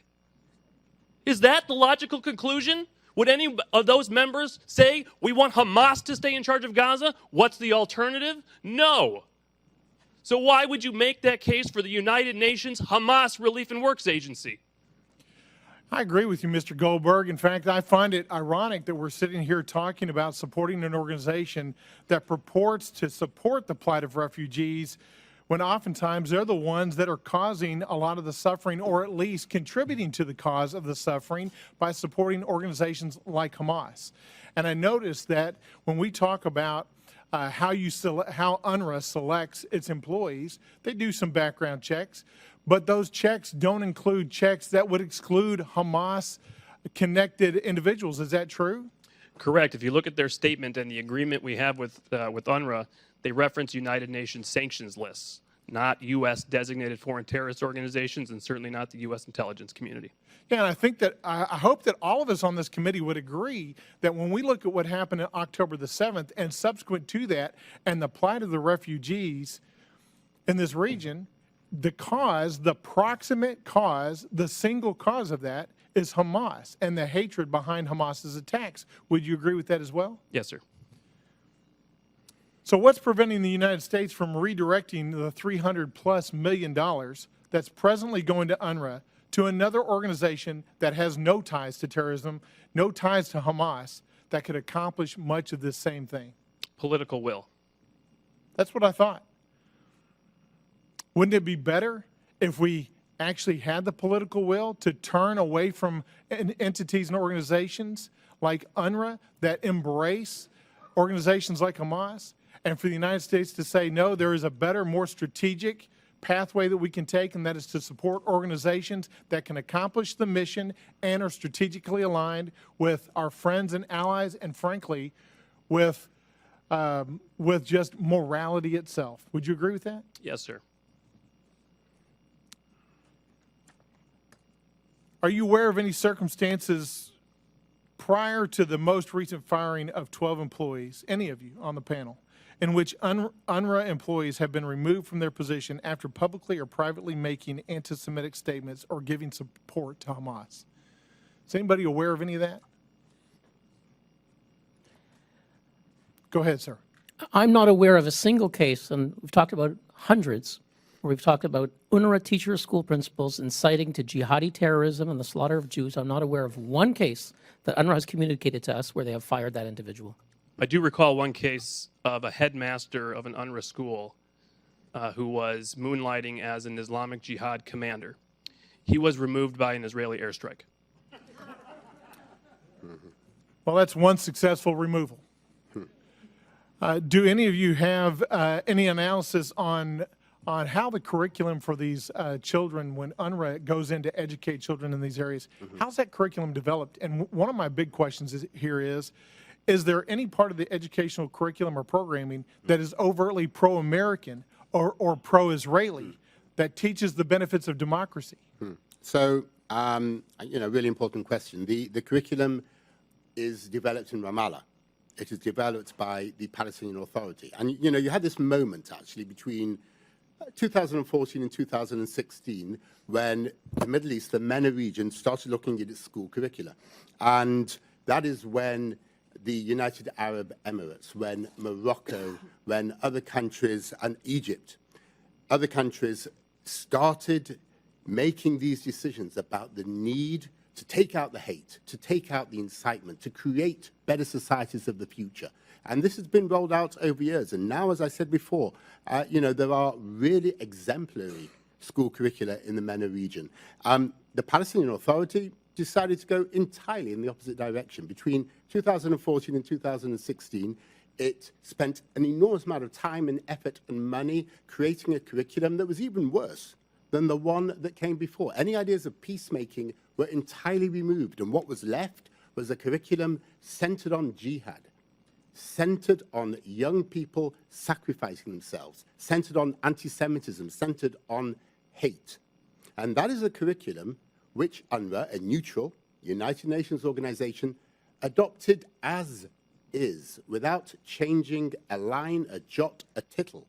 Is that the logical conclusion? Would any of those members say, we want Hamas to stay in charge of Gaza? What's the alternative? No. So why would you make that case for the United Nations Hamas Relief and Works Agency? I agree with you, Mr. Goldberg. In fact, I find it ironic that we're sitting here talking about supporting an organization that purports to support the plight of refugees when oftentimes they're the ones that are causing a lot of the suffering, or at least contributing to the cause of the suffering by supporting organizations like Hamas. And I noticed that when we talk about how UNRWA selects its employees, they do some background checks, but those checks don't include checks that would exclude Hamas-connected individuals. Is that true? Correct. If you look at their statement and the agreement we have with UNRWA, they reference United Nations sanctions lists, not U.S. designated foreign terrorist organizations, and certainly not the U.S. intelligence community. Yeah, and I think that I hope that all of us on this committee would agree that when we look at what happened on October the 7th and subsequent to that, and the plight of the refugees in this region, the cause, the proximate cause, the single cause of that is Hamas and the hatred behind Hamas's attacks. Would you agree with that as well? Yes, sir. So what's preventing the United States from redirecting the $300+ million that's presently going to UNRWA to another organization that has no ties to terrorism, no ties to Hamas, that could accomplish much of this same thing? Political will. That's what I thought. Wouldn't it be better if we actually had the political will to turn away from entities and organizations like UNRWA that embrace organizations like Hamas, and for the United States to say, no, there is a better, more strategic pathway that we can take, and that is to support organizations that can accomplish the mission and are strategically aligned with our friends and allies, and frankly, with just morality itself. Would you agree with that? Yes, sir. Are you aware of any circumstances prior to the most recent firing of 12 employees, any of you on the panel, in which UNRWA employees have been removed from their position after publicly or privately making anti-Semitic statements or giving support to Hamas? Is anybody aware of any of that? Go ahead, sir. I'm not aware of a single case, and we've talked about hundreds, where we've talked about UNRWA teachers, school principals inciting to jihadi terrorism and the slaughter of Jews. I'm not aware of one case that UNRWA has communicated to us where they have fired that individual. I do recall one case of a headmaster of an UNRWA school who was moonlighting as an Islamic Jihad commander. He was removed by an Israeli airstrike. Well, that's one successful removal. Do any of you have any analysis on how the curriculum for these children, when UNRWA goes in to educate children in these areas, how's that curriculum developed? And one of my big questions is there any part of the educational curriculum or programming that is overtly pro-American or pro-Israeli that teaches the benefits of democracy? So, really important question. The curriculum is developed in Ramallah. It is developed by the Palestinian Authority. And, you had this moment, actually, between 2014 and 2016, when the Middle East, the MENA region, started looking at its school curricula. And that is when the United Arab Emirates, when Morocco, when other countries, and Egypt, other countries started making these decisions about the need to take out the hate, to take out the incitement, to create better societies of the future. And this has been rolled out over years. And now, as I said before, there are really exemplary school curricula in the MENA region. The Palestinian Authority decided to go entirely in the opposite direction. Between 2014 and 2016, it spent an enormous amount of time and effort and money creating a curriculum that was even worse than the one that came before. Any ideas of peacemaking were entirely removed, and what was left was a curriculum centered on jihad, centered on young people sacrificing themselves, centered on anti-Semitism, centered on hate. And that is a curriculum which UNRWA, a neutral United Nations organization, adopted as is, without changing a line, a jot, a tittle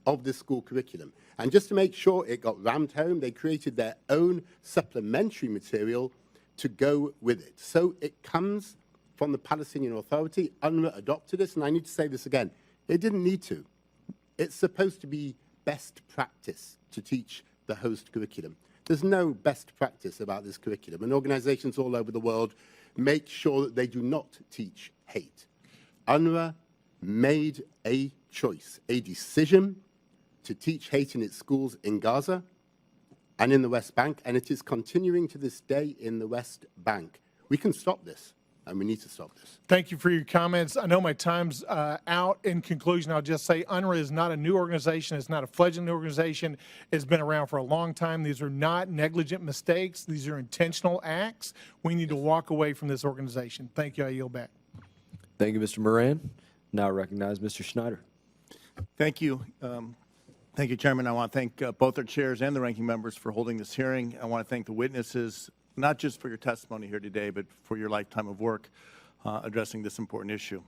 of the school curriculum. And just to make sure it got rammed home, they created their own supplementary material to go with it. So it comes from the Palestinian Authority. UNRWA adopted this, and I need to say this again. It didn't need to. It's supposed to be best practice to teach the host curriculum. There's no best practice about this curriculum, and organizations all over the world make sure that they do not teach hate. UNRWA made a choice, a decision to teach hate in its schools in Gaza and in the West Bank, and it is continuing to this day in the West Bank. We can stop this, and we need to stop this. Thank you for your comments. I know my time's out. In conclusion, I'll just say UNRWA is not a new organization. It's not a fledgling organization. It's been around for a long time. These are not negligent mistakes. These are intentional acts. We need to walk away from this organization. Thank you. I yield back. Thank you, Mr. Moran. Now I recognize Mr. Schneider. Thank you. Thank you, Chairman. I want to thank both our chairs and the ranking members for holding this hearing. I want to thank the witnesses, not just for your testimony here today, but for your lifetime of work addressing this important issue.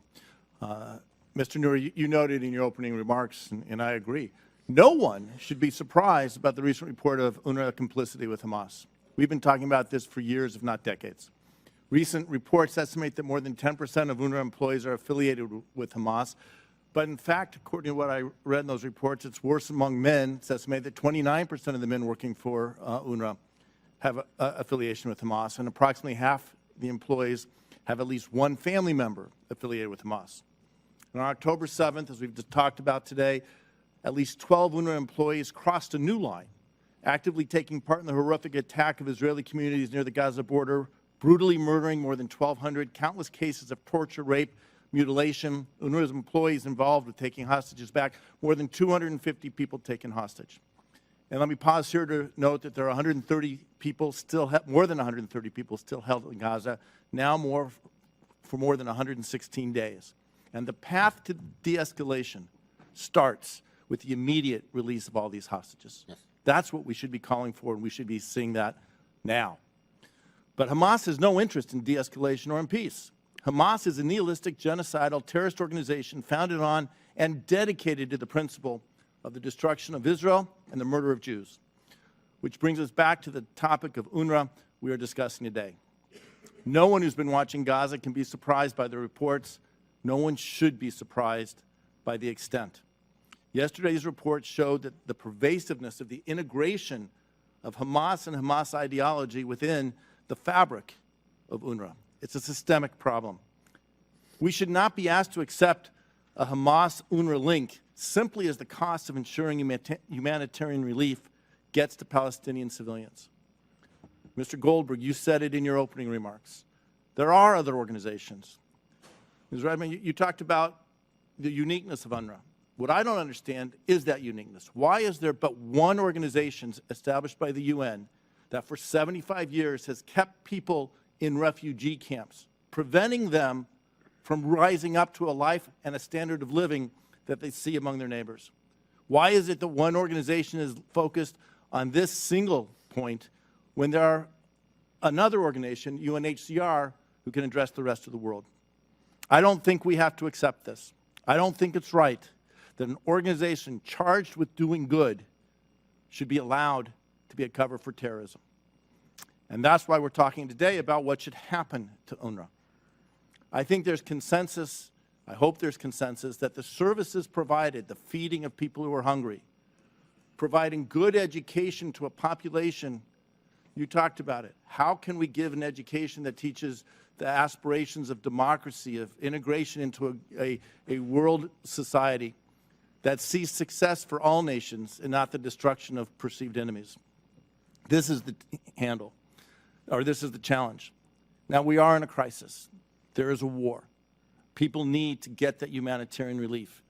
Mr. Noor, you noted in your opening remarks, and I agree, no one should be surprised about the recent report of UNRWA complicity with Hamas. We've been talking about this for years, if not decades. Recent reports estimate that more than 10% of UNRWA employees are affiliated with Hamas. But in fact, according to what I read in those reports, it's worse among men. It's estimated that 29% of the men working for UNRWA have affiliation with Hamas, and approximately half the employees have at least one family member affiliated with Hamas. And on October 7th, as we've just talked about today, at least 12 UNRWA employees crossed a new line, actively taking part in the horrific attack of Israeli communities near the Gaza border, brutally murdering more than 1,200, countless cases of torture, rape, mutilation. UNRWA's employees involved with taking hostages back, more than 250 people taken hostage. And let me pause here to note that there are 130 people still, more than 130 people still held in Gaza, now for more than 116 days. And the path to de-escalation starts with the immediate release of all these hostages. Yes. That's what we should be calling for, and we should be seeing that now. But Hamas has no interest in de-escalation or in peace. Hamas is a nihilistic, genocidal, terrorist organization founded on and dedicated to the principle of the destruction of Israel and the murder of Jews, which brings us back to the topic of UNRWA we are discussing today. No one who's been watching Gaza can be surprised by the reports No one should be surprised by the extent. Yesterday's report showed that the pervasiveness of the integration of Hamas and Hamas ideology within the fabric of UNRWA. It's a systemic problem. We should not be asked to accept a Hamas-UNRWA link simply as the cost of ensuring humanitarian relief gets to Palestinian civilians. Mr. Goldberg, you said it in your opening remarks. There are other organizations. Ms. Rudman, you talked about the uniqueness of UNRWA. What I don't understand is that uniqueness. Why is there but one organization established by the UN that for 75 years has kept people in refugee camps, preventing them from rising up to a life and a standard of living that they see among their neighbors? Why is it that one organization is focused on this single point when there are another organization, UNHCR, who can address the rest of the world? I don't think we have to accept this. I don't think it's right that an organization charged with doing good should be allowed to be a cover for terrorism. And that's why we're talking today about what should happen to UNRWA. I think there's consensus, I hope there's consensus, that the services provided, the feeding of people who are hungry, providing good education to a population, you talked about it. How can we give an education that teaches the aspirations of democracy, of integration into a world society that sees success for all nations and not the destruction of perceived enemies? This is the handle, or this is the challenge. Now, we are in a crisis. There is a war. People need to get that humanitarian relief.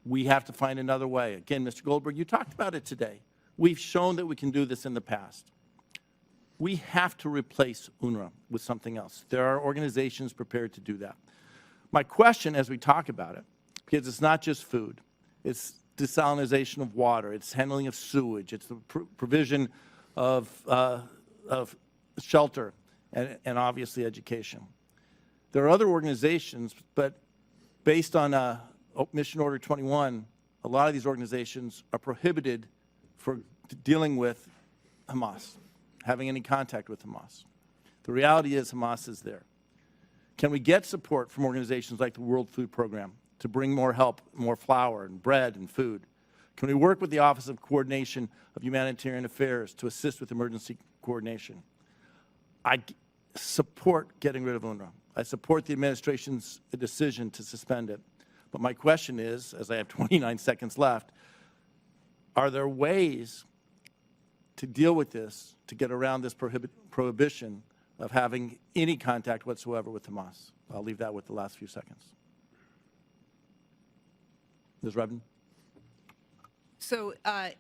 We have to find another way. Again, Mr. Goldberg, you talked about it today. We've shown that we can do this in the past. We have to replace UNRWA with something else. There are organizations prepared to do that. My question as we talk about it, because it's not just food, it's desalination of water, it's handling of sewage, it's the provision of shelter, and obviously education. There are other organizations, but based on Mission Order 21, a lot of these organizations are prohibited for dealing with Hamas, having any contact with Hamas. The reality is Hamas is there. Can we get support from organizations like the World Food Program to bring more help, more flour and bread and food? Can we work with the Office of Coordination of Humanitarian Affairs to assist with emergency coordination? I support getting rid of UNRWA. I support the administration's decision to suspend it. But my question is, as I have 29 seconds left, are there ways to deal with this, to get around this prohibition of having any contact whatsoever with Hamas? I'll leave that with the last few seconds. Ms. Rudman? So I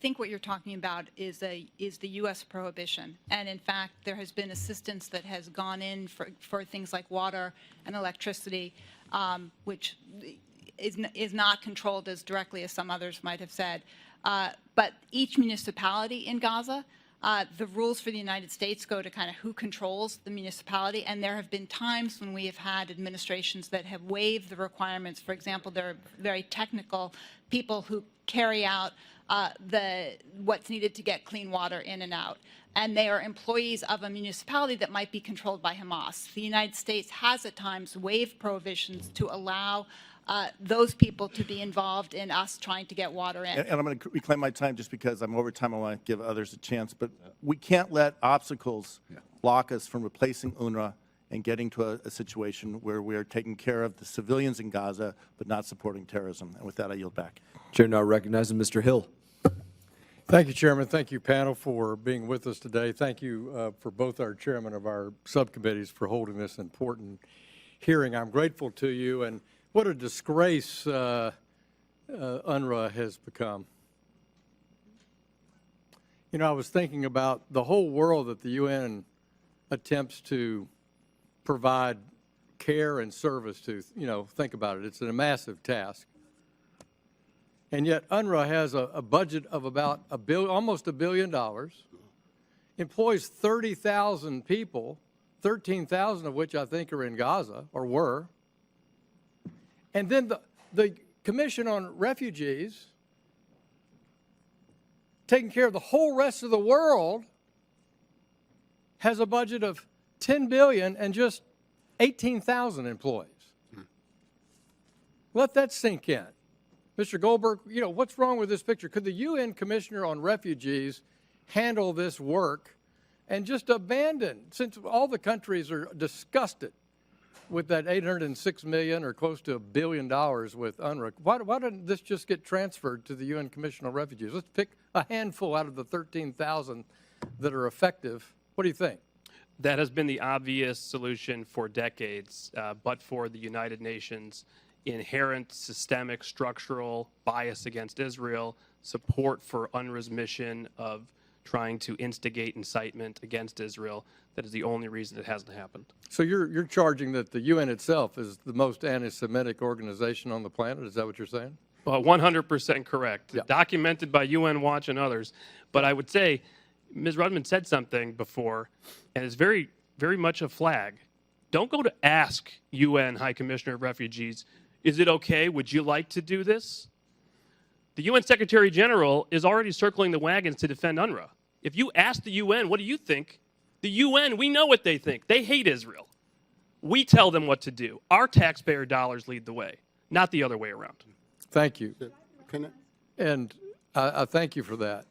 think what you're talking about is the U.S. prohibition. And in fact, there has been assistance that has gone in for things like water and electricity, which is not controlled as directly as some others might have said. But each municipality in Gaza, the rules for the United States go to kind of who controls the municipality, and there have been times when we have had administrations that have waived the requirements. For example, there are very technical people who carry out what's needed to get clean water in and out, and they are employees of a municipality that might be controlled by Hamas. The United States has at times waived prohibitions to allow those people to be involved in us trying to get water in. And I'm going to reclaim my time just because I'm over time. I want to give others a chance. But we can't let obstacles block us from replacing UNRWA and getting to a situation where we are taking care of the civilians in Gaza but not supporting terrorism. And with that, I yield back. Chair now recognizes Mr. Hill. Thank you, Chairman. Thank you, panel, for being with us today. Thank you for both our chairmen of our subcommittees for holding this important hearing. I'm grateful to you. And what a disgrace UNRWA has become. You know, I was thinking about the whole world that the UN attempts to provide care and service to. You know, think about it. It's a massive task. And yet UNRWA has a budget of about almost $1 billion, employs 30,000 people, 13,000 of which I think are in Gaza, or were. And then the Commission on Refugees, taking care of the whole rest of the world, has a budget of $10 billion and just 18,000 employees. Let that sink in. Mr. Goldberg, you know, what's wrong with this picture? Could the UN Commissioner on Refugees handle this work and just abandon, since all the countries are disgusted with that $806 million or close to $1 billion with UNRWA, why didn't this just get transferred to the UN Commission on Refugees? Let's pick a handful out of the 13,000 that are effective. What do you think? That has been the obvious solution for decades, but for the United Nations inherent systemic structural bias against Israel, support for UNRWA's mission of trying to instigate incitement against Israel. That is the only reason it hasn't happened. So you're charging that the UN itself is the most anti-Semitic organization on the planet? Is that what you're saying? Well, 100% correct. Yeah. Documented by UN Watch and others. But I would say Ms. Rudman said something before, and it's very, very much a flag. Don't go to ask UN High Commissioner of Refugees, is it okay? Would you like to do this? The UN Secretary General is already circling the wagons to defend UNRWA. If you ask the UN, what do you think? The UN, we know what they think. They hate Israel. We tell them what to do. Our taxpayer dollars lead the way, not the other way around. Thank you. And I thank you for that.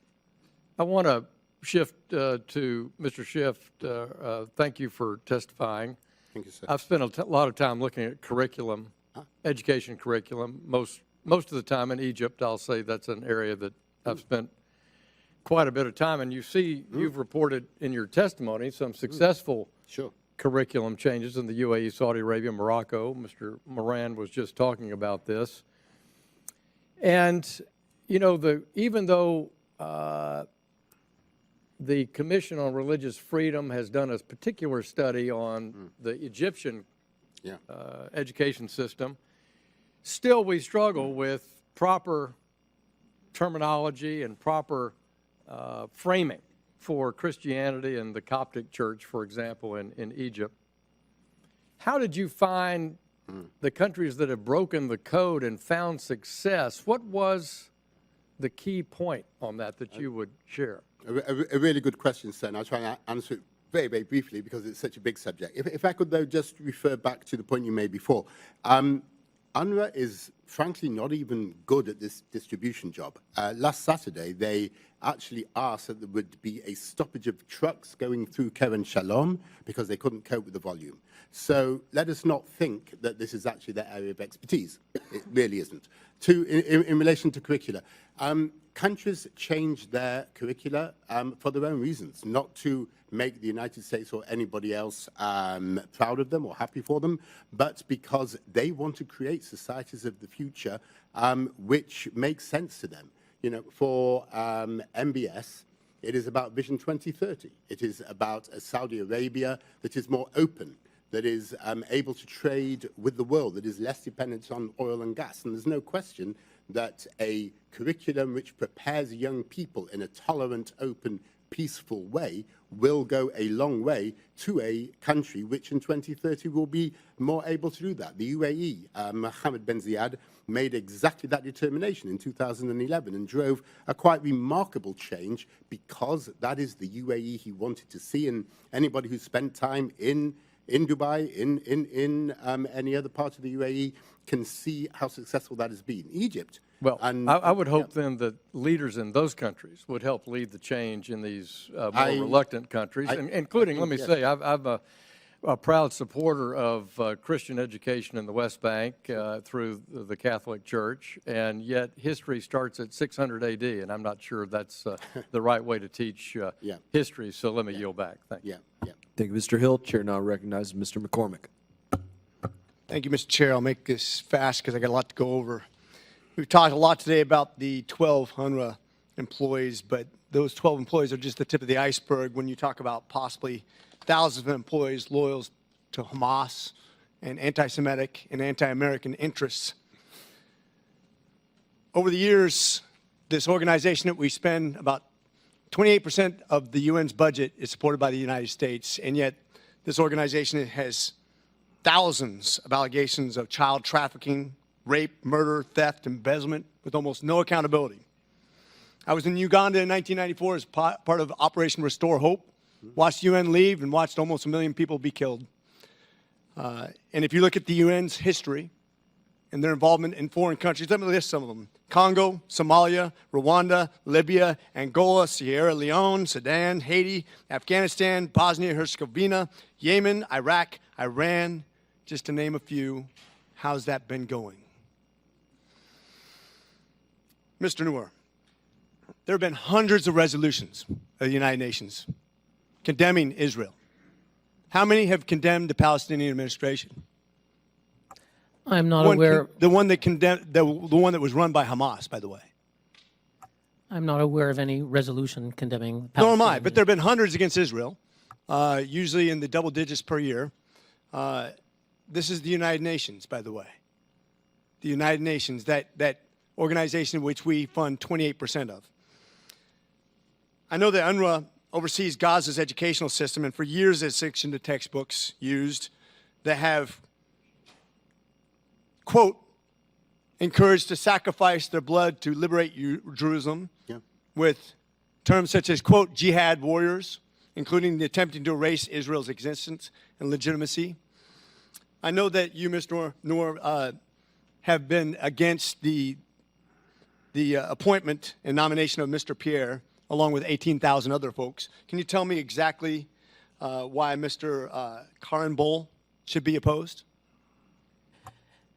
I want to shift to Mr. Schiff. Thank you for testifying. Thank you, sir. I've spent a lot of time looking at curriculum, education curriculum. Most of the time in Egypt, I'll say that's an area that I've spent quite a bit of time. And you see, you've reported in your testimony some successful curriculum changes in the UAE, Saudi Arabia, Morocco. Mr. Moran was just talking about this. And, you know, even though the Commission on Religious Freedom has done a particular study on the Egyptian education system, still we struggle with proper terminology and proper framing for Christianity and the Coptic Church, for example, in Egypt. How did you find the countries that have broken the code and found success? What was the key point on that you would share? A really good question, sir, and I'll try and answer it very, very briefly because it's such a big subject. If I could, though, just refer back to the point you made before. UNRWA is, frankly, not even good at this distribution job. Last Saturday, they actually asked that there would be a stoppage of trucks going through Kerem Shalom because they couldn't cope with the volume. So let us not think that this is actually their area of expertise. It really isn't. In relation to curricula, countries change their curricula for their own reasons, not to make the United States or anybody else proud of them or happy for them, but because they want to create societies of the future which make sense to them. You know, for MBS, it is about Vision 2030. It is about a Saudi Arabia that is more open, that is able to trade with the world, that is less dependent on oil and gas. And there's no question that a curriculum which prepares young people in a tolerant, open, peaceful way will go a long way to a country which in 2030 will be more able to do that. The UAE, Mohammed bin Zayed, made exactly that determination in 2011 and drove a quite remarkable change because that is the UAE he wanted to see. And anybody who spent time in Dubai, in any other part of the UAE, can see how successful that has been. Egypt. Well, I would hope then that leaders in those countries would help lead the change in these more reluctant countries, including, let me say, I'm a proud supporter of Christian education in the West Bank through the Catholic Church, and yet history starts at 600 AD, and I'm not sure that's the right way to teach history, so let me yield back. Thank you. Thank you, Mr. Hill. Chair now recognizes Mr. McCormick. Thank you, Mr. Chair. I'll make this fast because I got a lot to go over. We've talked a lot today about the 12 UNRWA employees, but those 12 employees are just the tip of the iceberg when you talk about possibly thousands of employees loyal to Hamas and anti-Semitic and anti-American interests. Over the years, this organization that we spend about 28% of the UN's budget is supported by the United States, and yet this organization has thousands of allegations of child trafficking, rape, murder, theft, embezzlement, with almost no accountability. I was in Uganda in 1994 as part of Operation Restore Hope, watched UN leave and watched almost 1 million people be killed. And if you look at the UN's history, and their involvement in foreign countries. Let me list some of them: Congo, Somalia, Rwanda, Libya, Angola, Sierra Leone, Sudan, Haiti, Afghanistan, Bosnia-Herzegovina, Yemen, Iraq, Iran, just to name a few. How's that been going? Mr. Noor, there have been hundreds of resolutions of the United Nations condemning Israel. How many have condemned the Palestinian administration? I'm not aware. The one that condemned, the one that was run by Hamas, by the way. I'm not aware of any resolution condemning Palestine. Nor am I, but there have been hundreds against Israel, usually in the double digits per year. This is the United Nations, by the way. The United Nations, that organization which we fund 28% of. I know that UNRWA oversees Gaza's educational system, and for years it's sectioned the textbooks used that have, quote, encouraged to sacrifice their blood to liberate Jerusalem, with terms such as, quote, jihad warriors, including the attempting to erase Israel's existence and legitimacy. I know that you, Mr. Noor, have been against the appointment and nomination of Mr. Pierre, along with 18,000 other folks. Can you tell me exactly why Mr. Karenbol should be opposed?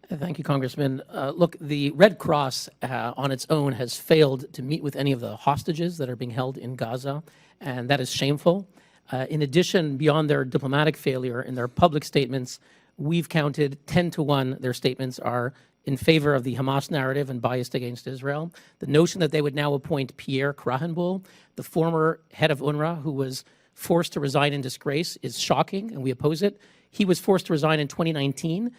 Thank you, Congressman. Look, the Red Cross on its own has failed to meet with any of the hostages that are being held in Gaza, and that is shameful. In addition, beyond their diplomatic failure, in their public statements, we've counted 10-to-1 their statements are in favor of the Hamas narrative and biased against Israel. The notion that they would now appoint Pierre Krahenbuhl, the former head of UNRWA, who was forced to resign in disgrace, is shocking, and we oppose it. He was forced to resign in 2019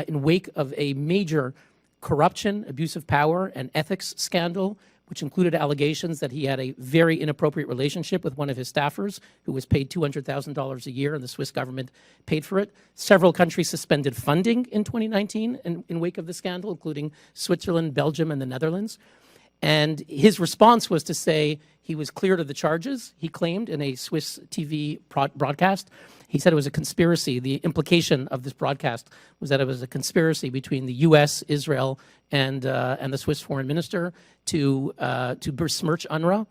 in wake of a major corruption, abuse of power, and ethics scandal, which included allegations that he had a very inappropriate relationship with one of his staffers who was paid $200,000 a year, and the Swiss government paid for it. Several countries suspended funding in 2019 in wake of the scandal, including Switzerland, Belgium, and the Netherlands. And his response was to say he was cleared of the charges, he claimed in a Swiss TV broadcast. He said it was a conspiracy. The implication of this broadcast was that it was a conspiracy between the U.S., Israel, and the Swiss foreign minister to besmirch UNRWA.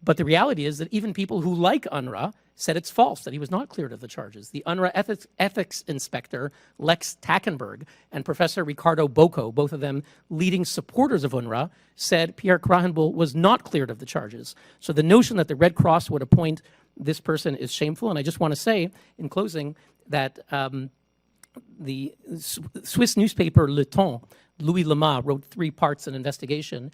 But the reality is that even people who like UNRWA said it's false, that he was not cleared of the charges. The UNRWA ethics inspector, Lex Tackenberg, and Professor Ricardo Bocco, both of them leading supporters of UNRWA, said Pierre Krahenbuhl was not cleared of the charges. So the notion that the Red Cross would appoint this person is shameful. And I just want to say, in closing, that the Swiss newspaper Le Temps, Louis Lama, wrote 3 parts an investigation.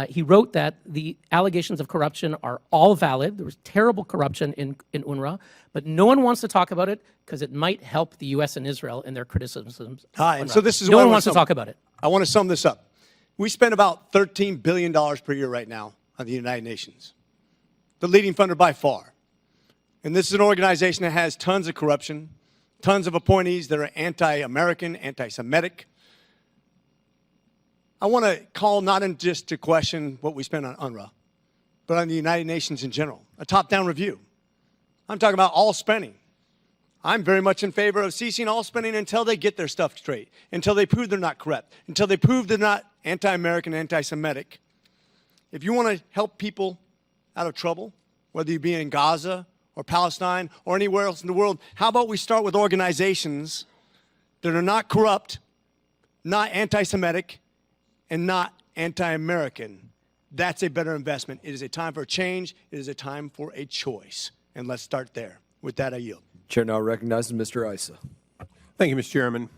He wrote that the allegations of corruption are all valid. There was terrible corruption in UNRWA, but no one wants to talk about it because it might help the U.S. and Israel in their criticisms. And so this is no why one wants to talk about it. I want to sum this up. We spend about $13 billion per year right now on the United Nations, the leading funder by far. And this is an organization that has tons of corruption, tons of appointees that are anti-American, anti-Semitic. I want to call not in just to question what we spend on UNRWA, but on the United Nations in general, a top-down review. I'm talking about all spending. I'm very much in favor of ceasing all spending until they get their stuff straight, until they prove they're not corrupt, until they prove they're not anti-American, anti-Semitic. If you want to help people out of trouble, whether you be in Gaza or Palestine or anywhere else in the world, how about we start with organizations that are not corrupt, not anti-Semitic, and not anti-American? That's a better investment. It is a time for a change. It is a time for a choice. And let's start there. With that, I yield. Chair now recognizes Mr. Issa. Thank you, Mr. Chairman.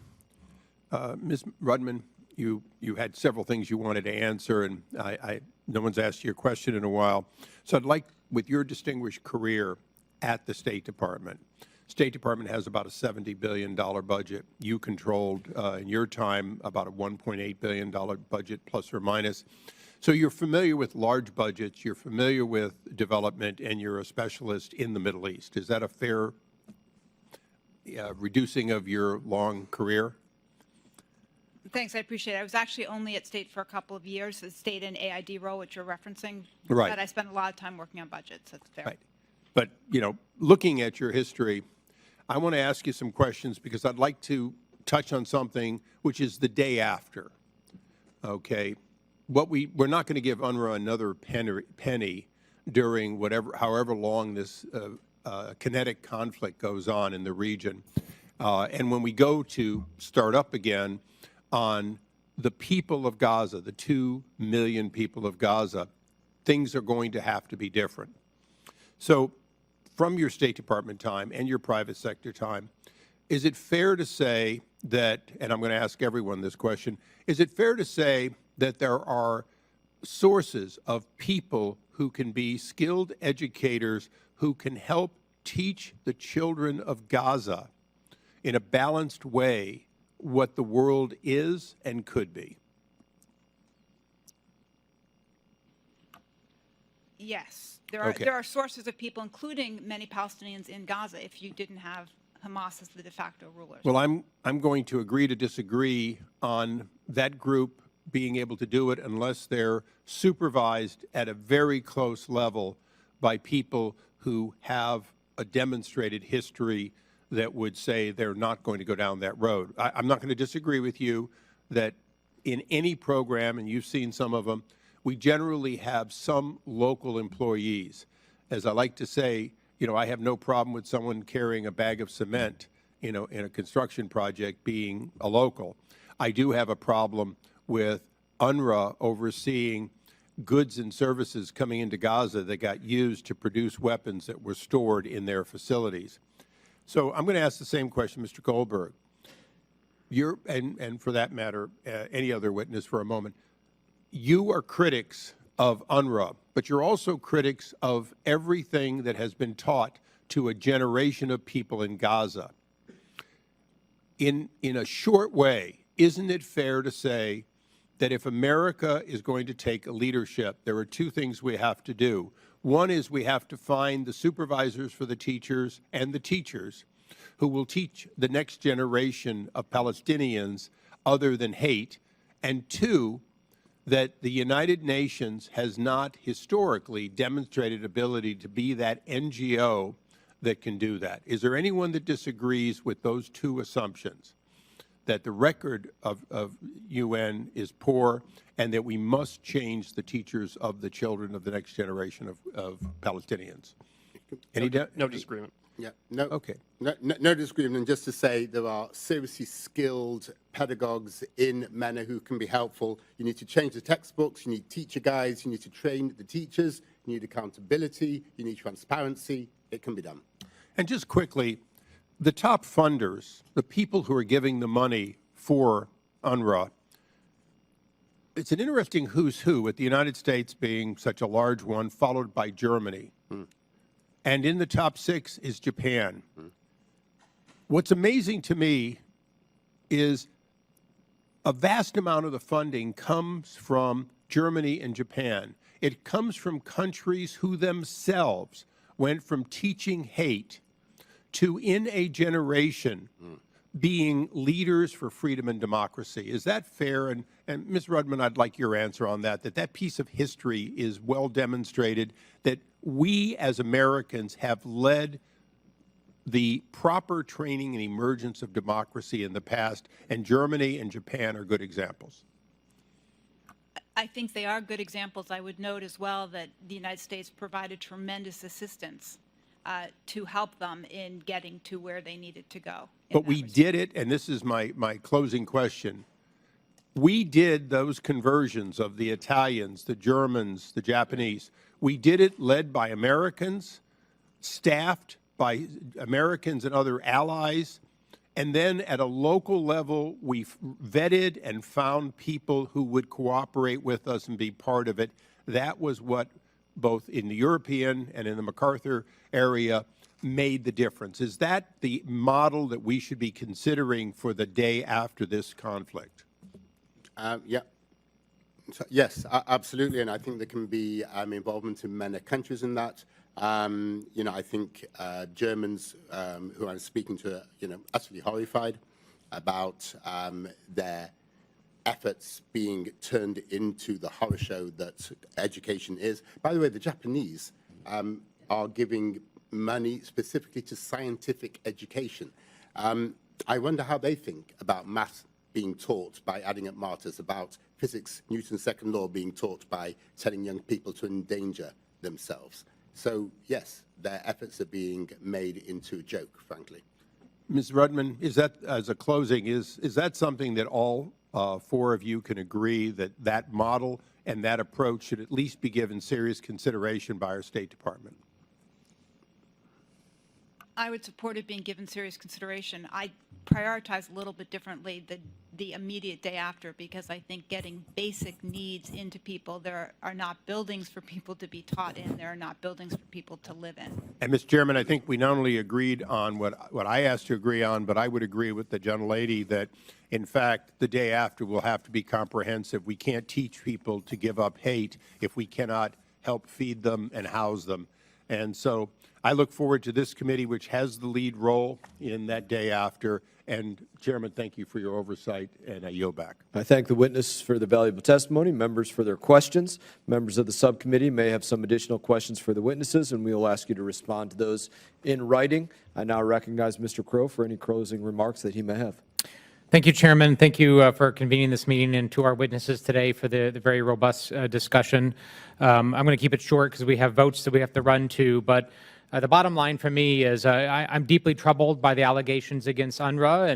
Ms. Rudman, you had several things you wanted to answer, and no one's asked you a question in a while. So I'd like, with your distinguished career at the State Department, State Department has about a $70 billion budget. You controlled, in your time, about a $1.8 billion budget, plus or minus. So you're familiar with large budgets, you're familiar with development, and you're a specialist in the Middle East. Is that a fair reducing of your long career? Thanks, I appreciate it. I was actually only at State for a couple of years, the State and AID role, which you're referencing. Right. But I spent a lot of time working on budgets. That's fair. Right. But, you know, looking at your history, I want to ask you some questions because I'd like to touch on something which is the day after. okay, we're not going to give UNRWA another penny during however long this kinetic conflict goes on in the region. And when we go to start up again on the people of Gaza, the 2 million people of Gaza, things are going to have to be different. So from your State Department time and your private sector time, is it fair to say that, and I'm going to ask everyone this question, is it fair to say that there are sources of people who can be skilled educators who can help teach the children of Gaza in a balanced way what the world is and could be? Yes. There are sources of people, including many Palestinians in Gaza, if you didn't have Hamas as the de facto rulers. Well, I'm going to agree to disagree on that group being able to do it unless they're supervised at a very close level by people who have a demonstrated history that would say they're not going to go down that road. I'm not going to disagree with you that in any program, and you've seen some of them, we generally have some local employees. As I like to say, I have no problem with someone carrying a bag of cement, in a construction project being a local. I do have a problem with UNRWA overseeing goods and services coming into Gaza that got used to produce weapons that were stored in their facilities. So I'm going to ask the same question, Mr. Goldberg. And for that matter, any other witness for a moment. You are critics of UNRWA, but you're also critics of everything that has been taught to a generation of people in Gaza. In a short way, isn't it fair to say that if America is going to take a leadership, there are two things we have to do. One is we have to find the supervisors for the teachers and the teachers who will teach the next generation of Palestinians other than hate. And two, that the United Nations has not historically demonstrated ability to be that NGO that can do that. Is there anyone that disagrees with those two assumptions, that the record of UN is poor and that we must change the teachers of the children of the next generation of Palestinians? No disagreement. Yeah, no, okay. No disagreement. And just to say, there are seriously skilled pedagogues in MENA who can be helpful. You need to change the textbooks. You need teacher guides. You need to train the teachers. You need accountability. You need transparency. It can be done. And just quickly, the top funders, the people who are giving the money for UNRWA, it's an interesting who's who, with the United States being such a large one, followed by Germany. And in the top 6 is Japan. What's amazing to me is a vast amount of the funding comes from Germany and Japan. It comes from countries who themselves went from teaching hate to, in a generation, being leaders for freedom and democracy. Is that fair? And Ms. Rudman, I'd like your answer on that piece of history is well demonstrated, that we as Americans have led the proper training and emergence of democracy in the past, and Germany and Japan are good examples. I think they are good examples. I would note as well that the United States provided tremendous assistance to help them in getting to where they needed to go. But we did it, and this is my closing question. We did those conversions of the Italians, the Germans, the Japanese. We did it led by Americans, staffed by Americans and other allies, and then at a local level, we vetted and found people who would cooperate with us and be part of it. That was what, both in the European and in the MacArthur area, made the difference. Is that the model that we should be considering for the day after this conflict? Yeah. So, yes, absolutely, and I think there can be involvement in many countries in that. I think Germans who I'm speaking to, utterly horrified about their efforts being turned into the horror show that education is. By the way, the Japanese are giving money specifically to scientific education. I wonder how they think about math being taught by adding up martyrs, about physics, Newton's second law being taught by telling young people to endanger themselves. So yes, their efforts are being made into a joke, frankly. Ms. Rudman, is that, as a closing, is that something that all four of you can agree that that model and that approach should at least be given serious consideration by our State Department? I would support it being given serious consideration. I prioritize a little bit differently the immediate day after, because I think getting basic needs into people, there are not buildings for people to be taught in, there are not buildings for people to live in. And, Mr. Chairman, I think we not only agreed on what I asked to agree on, but I would agree with the gentlelady that, in fact, the day after will have to be comprehensive. We can't teach people to give up hate if we cannot help feed them and house them. And so I look forward to this committee, which has the lead role in that day after. And, Chairman, thank you for your oversight, and I yield back. I thank the witness for the valuable testimony, members for their questions. Members of the subcommittee may have some additional questions for the witnesses, and we will ask you to respond to those in writing. I now recognize Mr. Crow for any closing remarks that he may have. Thank you, Chairman. Thank you for convening this meeting, and to our witnesses today for the very robust discussion. I'm going to keep it short because we have votes that we have to run to, but the bottom line for me is I'm deeply troubled by the allegations against UNRWA,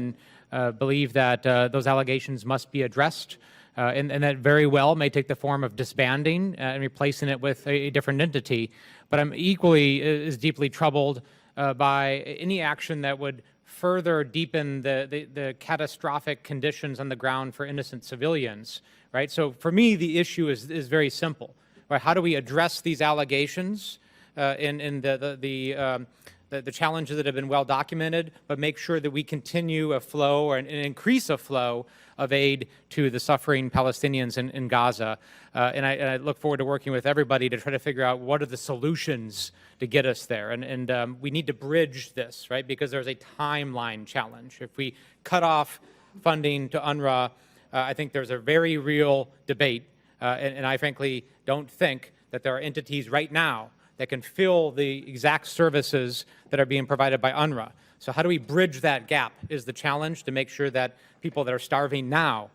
and believe that those allegations must be addressed, and that very well may take the form of disbanding and replacing it with a different entity. But I'm equally as deeply troubled by any action that would further deepen the catastrophic conditions on the ground for innocent civilians, right? So for me, the issue is very simple, right? How do we address these allegations in the challenges that have been well documented, but make sure that we continue a flow or increase a flow of aid to the suffering Palestinians in Gaza. And I look forward to working with everybody to try to figure out what are the solutions to get us there. And we need to bridge this, right? Because there's a timeline challenge. If we cut off funding to UNRWA, I think there's a very real debate. And I frankly don't think that there are entities right now that can fill the exact services that are being provided by UNRWA. So how do we bridge that gap is the challenge, to make sure that people that are starving now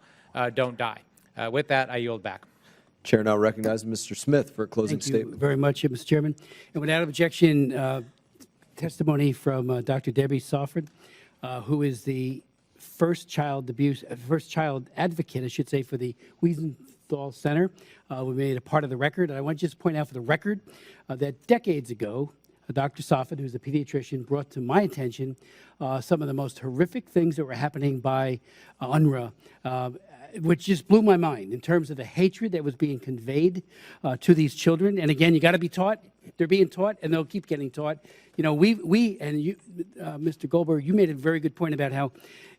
don't die. With that, I yield back. Chair now recognizes Mr. Smith for a closing statement. Thank you very much, Mr. Chairman. And without objection, testimony from Dr. Debbie Sofrin, who is the first child advocate, I should say, for the Wiesenthal Center. We made a part of the record. And I want to just point out for the record that decades ago, Dr. Sofrin, who's a pediatrician, brought to my attention some of the most horrific things that were happening by UNRWA, which just blew my mind in terms of the hatred that was being conveyed to these children. And again, you got to be taught. They're being taught, and they'll keep getting taught. You know, we and you, Mr. Goldberg, you made a very good point about how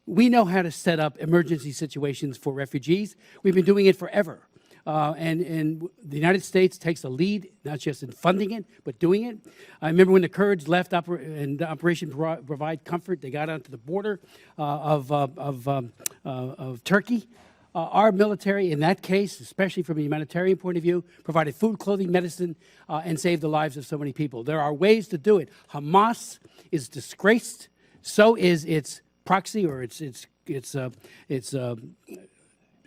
we know how to set up emergency situations for refugees. We've been doing it forever. And the United States takes a lead, not just in funding it, but doing it. I remember when the Kurds left and Operation Provide Comfort, they got onto the border of Turkey. Our military, in that case, especially from a humanitarian point of view, provided food, clothing, medicine, and saved the lives of so many people. There are ways to do it. Hamas is disgraced. So is its proxy, or its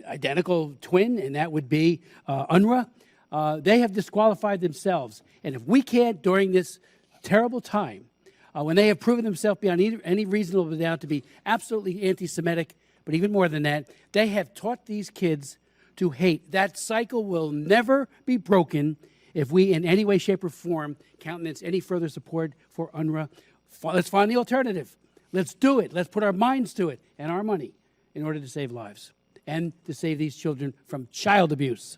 identical twin, and that would be UNRWA. They have disqualified themselves. And if we can't, during this terrible time, when they have proven themselves beyond any reasonable doubt to be absolutely anti-Semitic, but even more than that, they have taught these kids to hate. That cycle will never be broken if we, in any way, shape, or form, countenance any further support for UNRWA. Let's find the alternative. Let's do it. Let's put our minds to it and our money in order to save lives and to save these children from child abuse.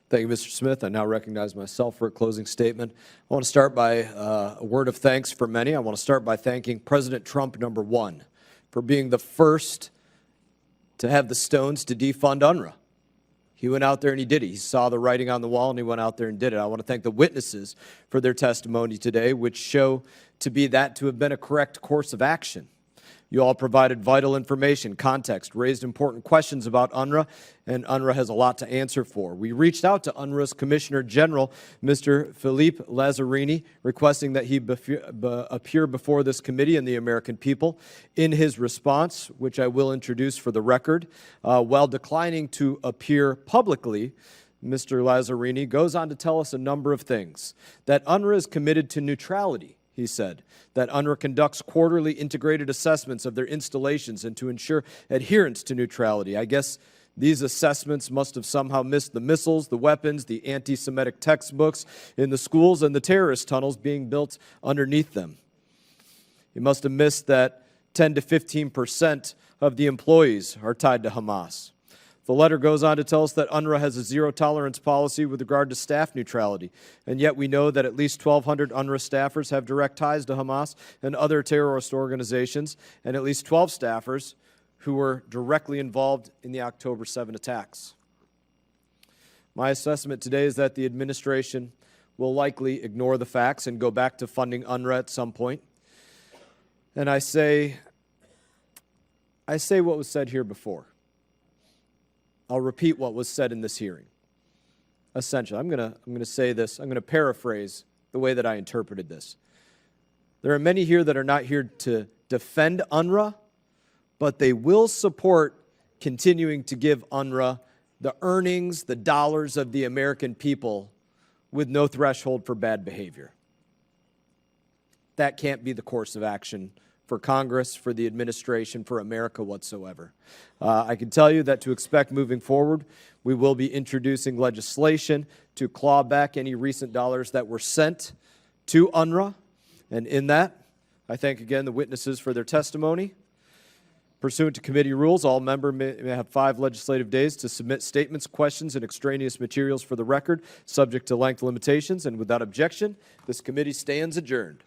Thank you, Mr. Smith. I now recognize myself for a closing statement. I want to start by a word of thanks for many. I want to start by thanking President Trump, #1, for being the first to have the stones to defund UNRWA. He went out there and he did it. He saw the writing on the wall and he went out there and did it. I want to thank the witnesses for their testimony today, which show to have been a correct course of action. You all provided vital information, context, raised important questions about UNRWA, and UNRWA has a lot to answer for. We reached out to UNRWA's Commissioner General, Mr. Philippe Lazzarini, requesting that he appear before this committee and the American people. In his response, which I will introduce for the record, while declining to appear publicly, Mr. Lazzarini goes on to tell us a number of things. That UNRWA is committed to neutrality, he said, that UNRWA conducts quarterly integrated assessments of their installations and to ensure adherence to neutrality. I guess these assessments must have somehow missed the missiles, the weapons, the anti-Semitic textbooks in the schools, and the terrorist tunnels being built underneath them. He must have missed that 10 to 15% of the employees are tied to Hamas. The letter goes on to tell us that UNRWA has a zero-tolerance policy with regard to staff neutrality, and yet we know that at least 1,200 UNRWA staffers have direct ties to Hamas and other terrorist organizations, and at least 12 staffers who were directly involved in the October 7 attacks. My assessment today is that the administration will likely ignore the facts and go back to funding UNRWA at some point. And I say what was said here before. I'll repeat what was said in this hearing. Essentially, I'm going to say this. I'm going to paraphrase the way that I interpreted this. There are many here that are not here to defend UNRWA, but they will support continuing to give UNRWA the earnings, the dollars of the American people with no threshold for bad behavior. That can't be the course of action for Congress, for the administration, for America whatsoever. I can tell you that to expect moving forward, we will be introducing legislation to claw back any recent dollars that were sent to UNRWA. And in that, I thank again the witnesses for their testimony. Pursuant to committee rules, all members may have 5 legislative days to submit statements, questions, and extraneous materials for the record, subject to length limitations. And without objection, this committee stands adjourned.